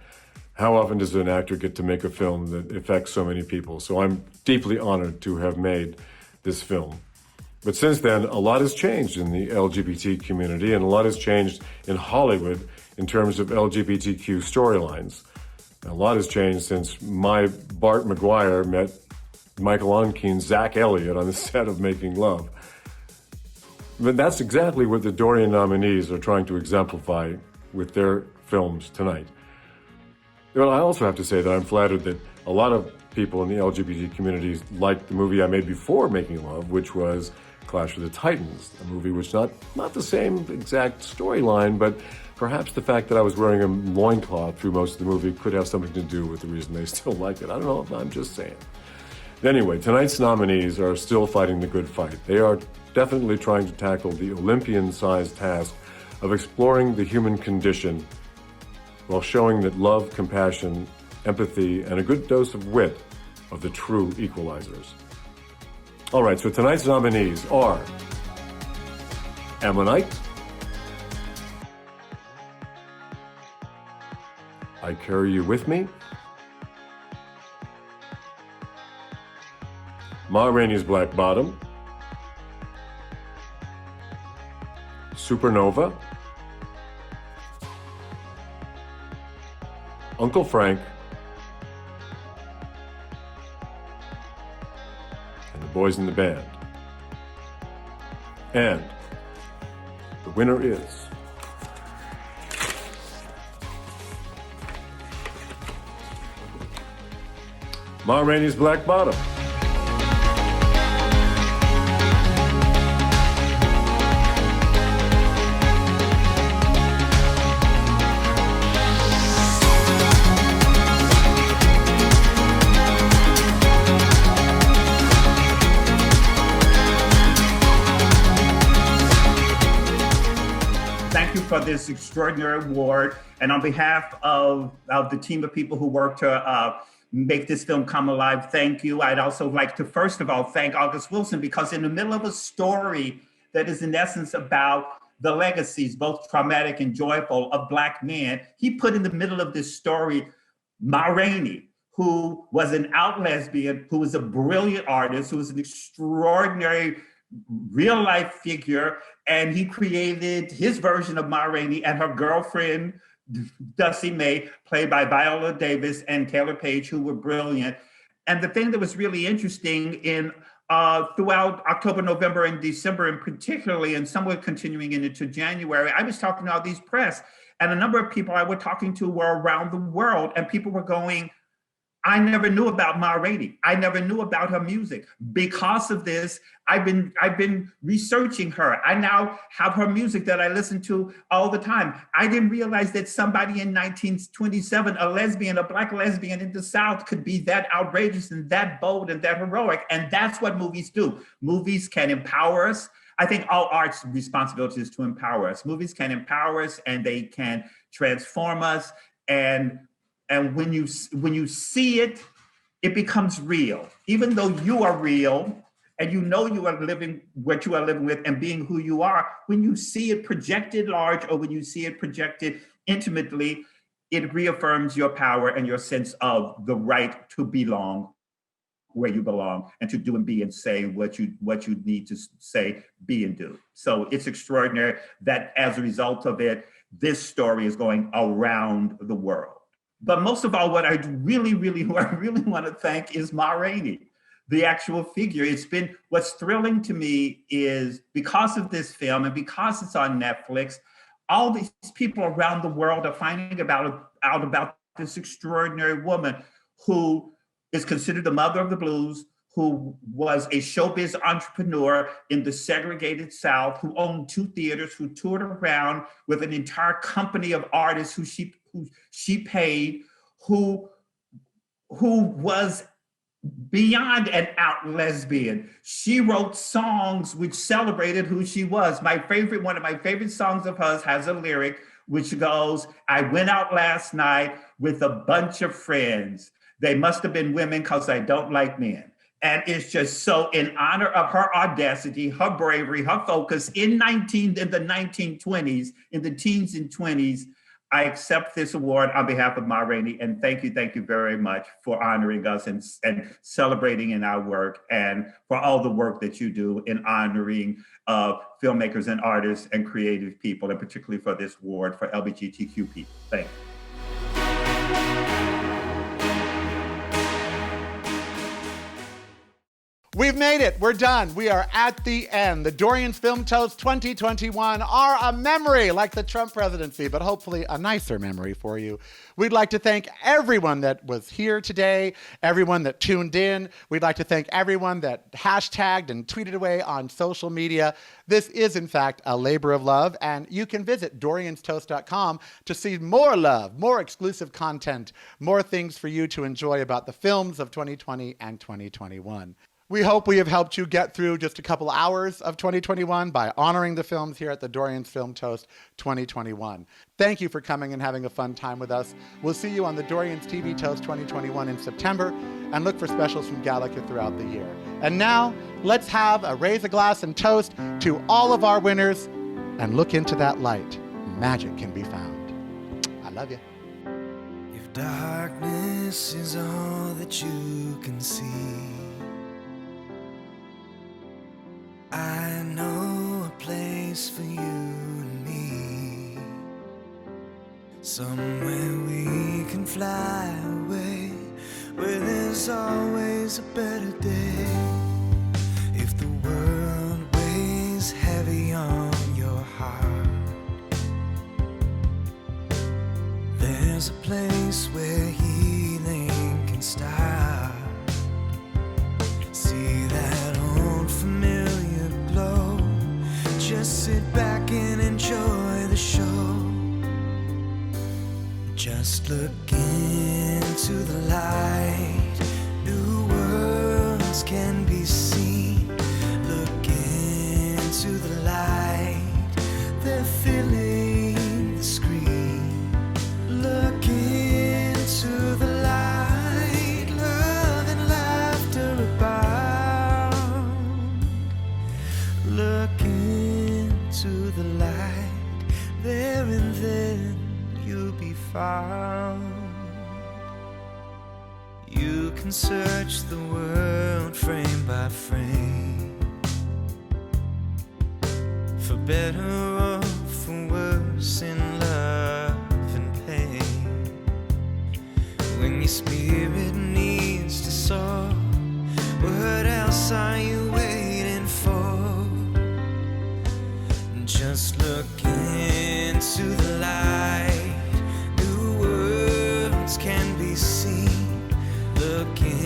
How often does an actor get to make a film that affects so many people? So I'm deeply honored to have made this film. But since then, a lot has changed in the LGBT community, and a lot has changed in Hollywood in terms of LGBTQ storylines. A lot has changed since my Bart McGuire met Michael Onken's Zach Elliott on the set of Making Love. But that's exactly what the Dorian nominees are trying to exemplify with their films tonight. Well, I also have to say that I'm flattered that a lot of people in the LGBT communities liked the movie I made before Making Love, which was Clash of the Titans, a movie which not the same exact storyline, but perhaps the fact that I was wearing a loincloth through most of the movie could have something to do with the reason they still like it. I don't know if I'm just saying. Anyway, tonight's nominees are still fighting the good fight. They are definitely trying to tackle the Olympian-sized task of exploring the human condition while showing that love, compassion, empathy, and a good dose of wit are the true equalizers. All right, so tonight's nominees are Ammonite, I Carry You With Me, Ma Rainey's Black Bottom, Supernova, Uncle Frank, and the Boys in the Band. And the winner is Ma Rainey's Black Bottom. For this extraordinary award, and on behalf of the team of people who worked to make this film come alive, thank you. I'd also like to first of all thank August Wilson, because in the middle of a story that is in essence about the legacies, both traumatic and joyful, of Black men, he put in the middle of this story Ma Rainey, who was an out lesbian, who was a brilliant artist, who was an extraordinary real life figure, and he created his version of Ma Rainey and her girlfriend, Dusty May, played by Viola Davis and Taylor Page, who were brilliant. And the thing that was really interesting in throughout October, November, and December, and particularly, and somewhat continuing into January, I was talking to all these press, and a number of people I was talking to were around the world, and people were going, I never knew about Ma Rainey. I never knew about her music. Because of this, I've been researching her. I now have her music that I listen to all the time. I didn't realize that somebody in 1927, a lesbian, a Black lesbian in the South, could be that outrageous and that bold and that heroic. And that's what movies do. Movies can empower us. I think all art's responsibility is to empower us. Movies can empower us, and they can transform us. And when you see it, it becomes real. Even though you are real, and you know you are living what you are living with and being who you are, when you see it projected large or when you see it projected intimately, it reaffirms your power and your sense of the right to belong where you belong and to do and be and say what you need to say, be and do. So it's extraordinary that as a result of it, this story is going around the world. But most of all, what I really want to thank is Ma Rainey, the actual figure. It's been, what's thrilling to me is because of this film and because it's on Netflix, all these people around the world are finding out about this extraordinary woman who is considered the mother of the blues, who was a showbiz entrepreneur in the segregated South, who owned 2 theaters, who toured around with an entire company of artists who she paid, who was beyond an out lesbian. She wrote songs which celebrated who she was. One of my favorite songs of hers has a lyric which goes, "I went out last night with a bunch of friends. They must have been women because I don't like men." And it's just so in honor of her audacity, her bravery, her focus in the 1920s, in the teens and 20s, I accept this award on behalf of Ma Rainey, and thank you very much for honoring us and celebrating in our work, and for all the work that you do in honoring filmmakers and artists and creative people, and particularly for this award for LGBTQ people. Thank you. We've made it. We're done. We are at the end. The Dorians Film Toast 2021 are a memory, like the Trump presidency, but hopefully a nicer memory for you. We'd like to thank everyone that was here today, everyone that tuned in. We'd like to thank everyone that hashtagged and tweeted away on social media. This is, in fact, a labor of love, and you can visit DoriansToast.com to see more love, more exclusive content, more things for you to enjoy about the films of 2020 and 2021. We hope we have helped you get through just a couple hours of 2021 by honoring the films here at the Dorians Film Toast 2021. Thank you for coming and having a fun time with us. We'll see you on the Dorians TV Toast 2021 in September, and look for specials from Gallica throughout the year. And now, let's have a raise a glass and toast to all of our winners and look into that light. Magic can be found. I love you. If darkness is all that you can see, I know a place for you and me, somewhere we can fly away, where there's always a better day. If the world weighs heavy on your heart, there's a place where healing can start. See that old familiar glow, just sit back and enjoy the show. Just look into the light, new worlds can be seen. Look into the light, they're filling the screen. Look into the light, love and laughter abound. Look into the light, there and then you'll be found. You can search the world frame by frame, for better or for worse, in love and pain. When your spirit needs to soar, what else are you waiting for? Just look into the light, new worlds can be seen. Look in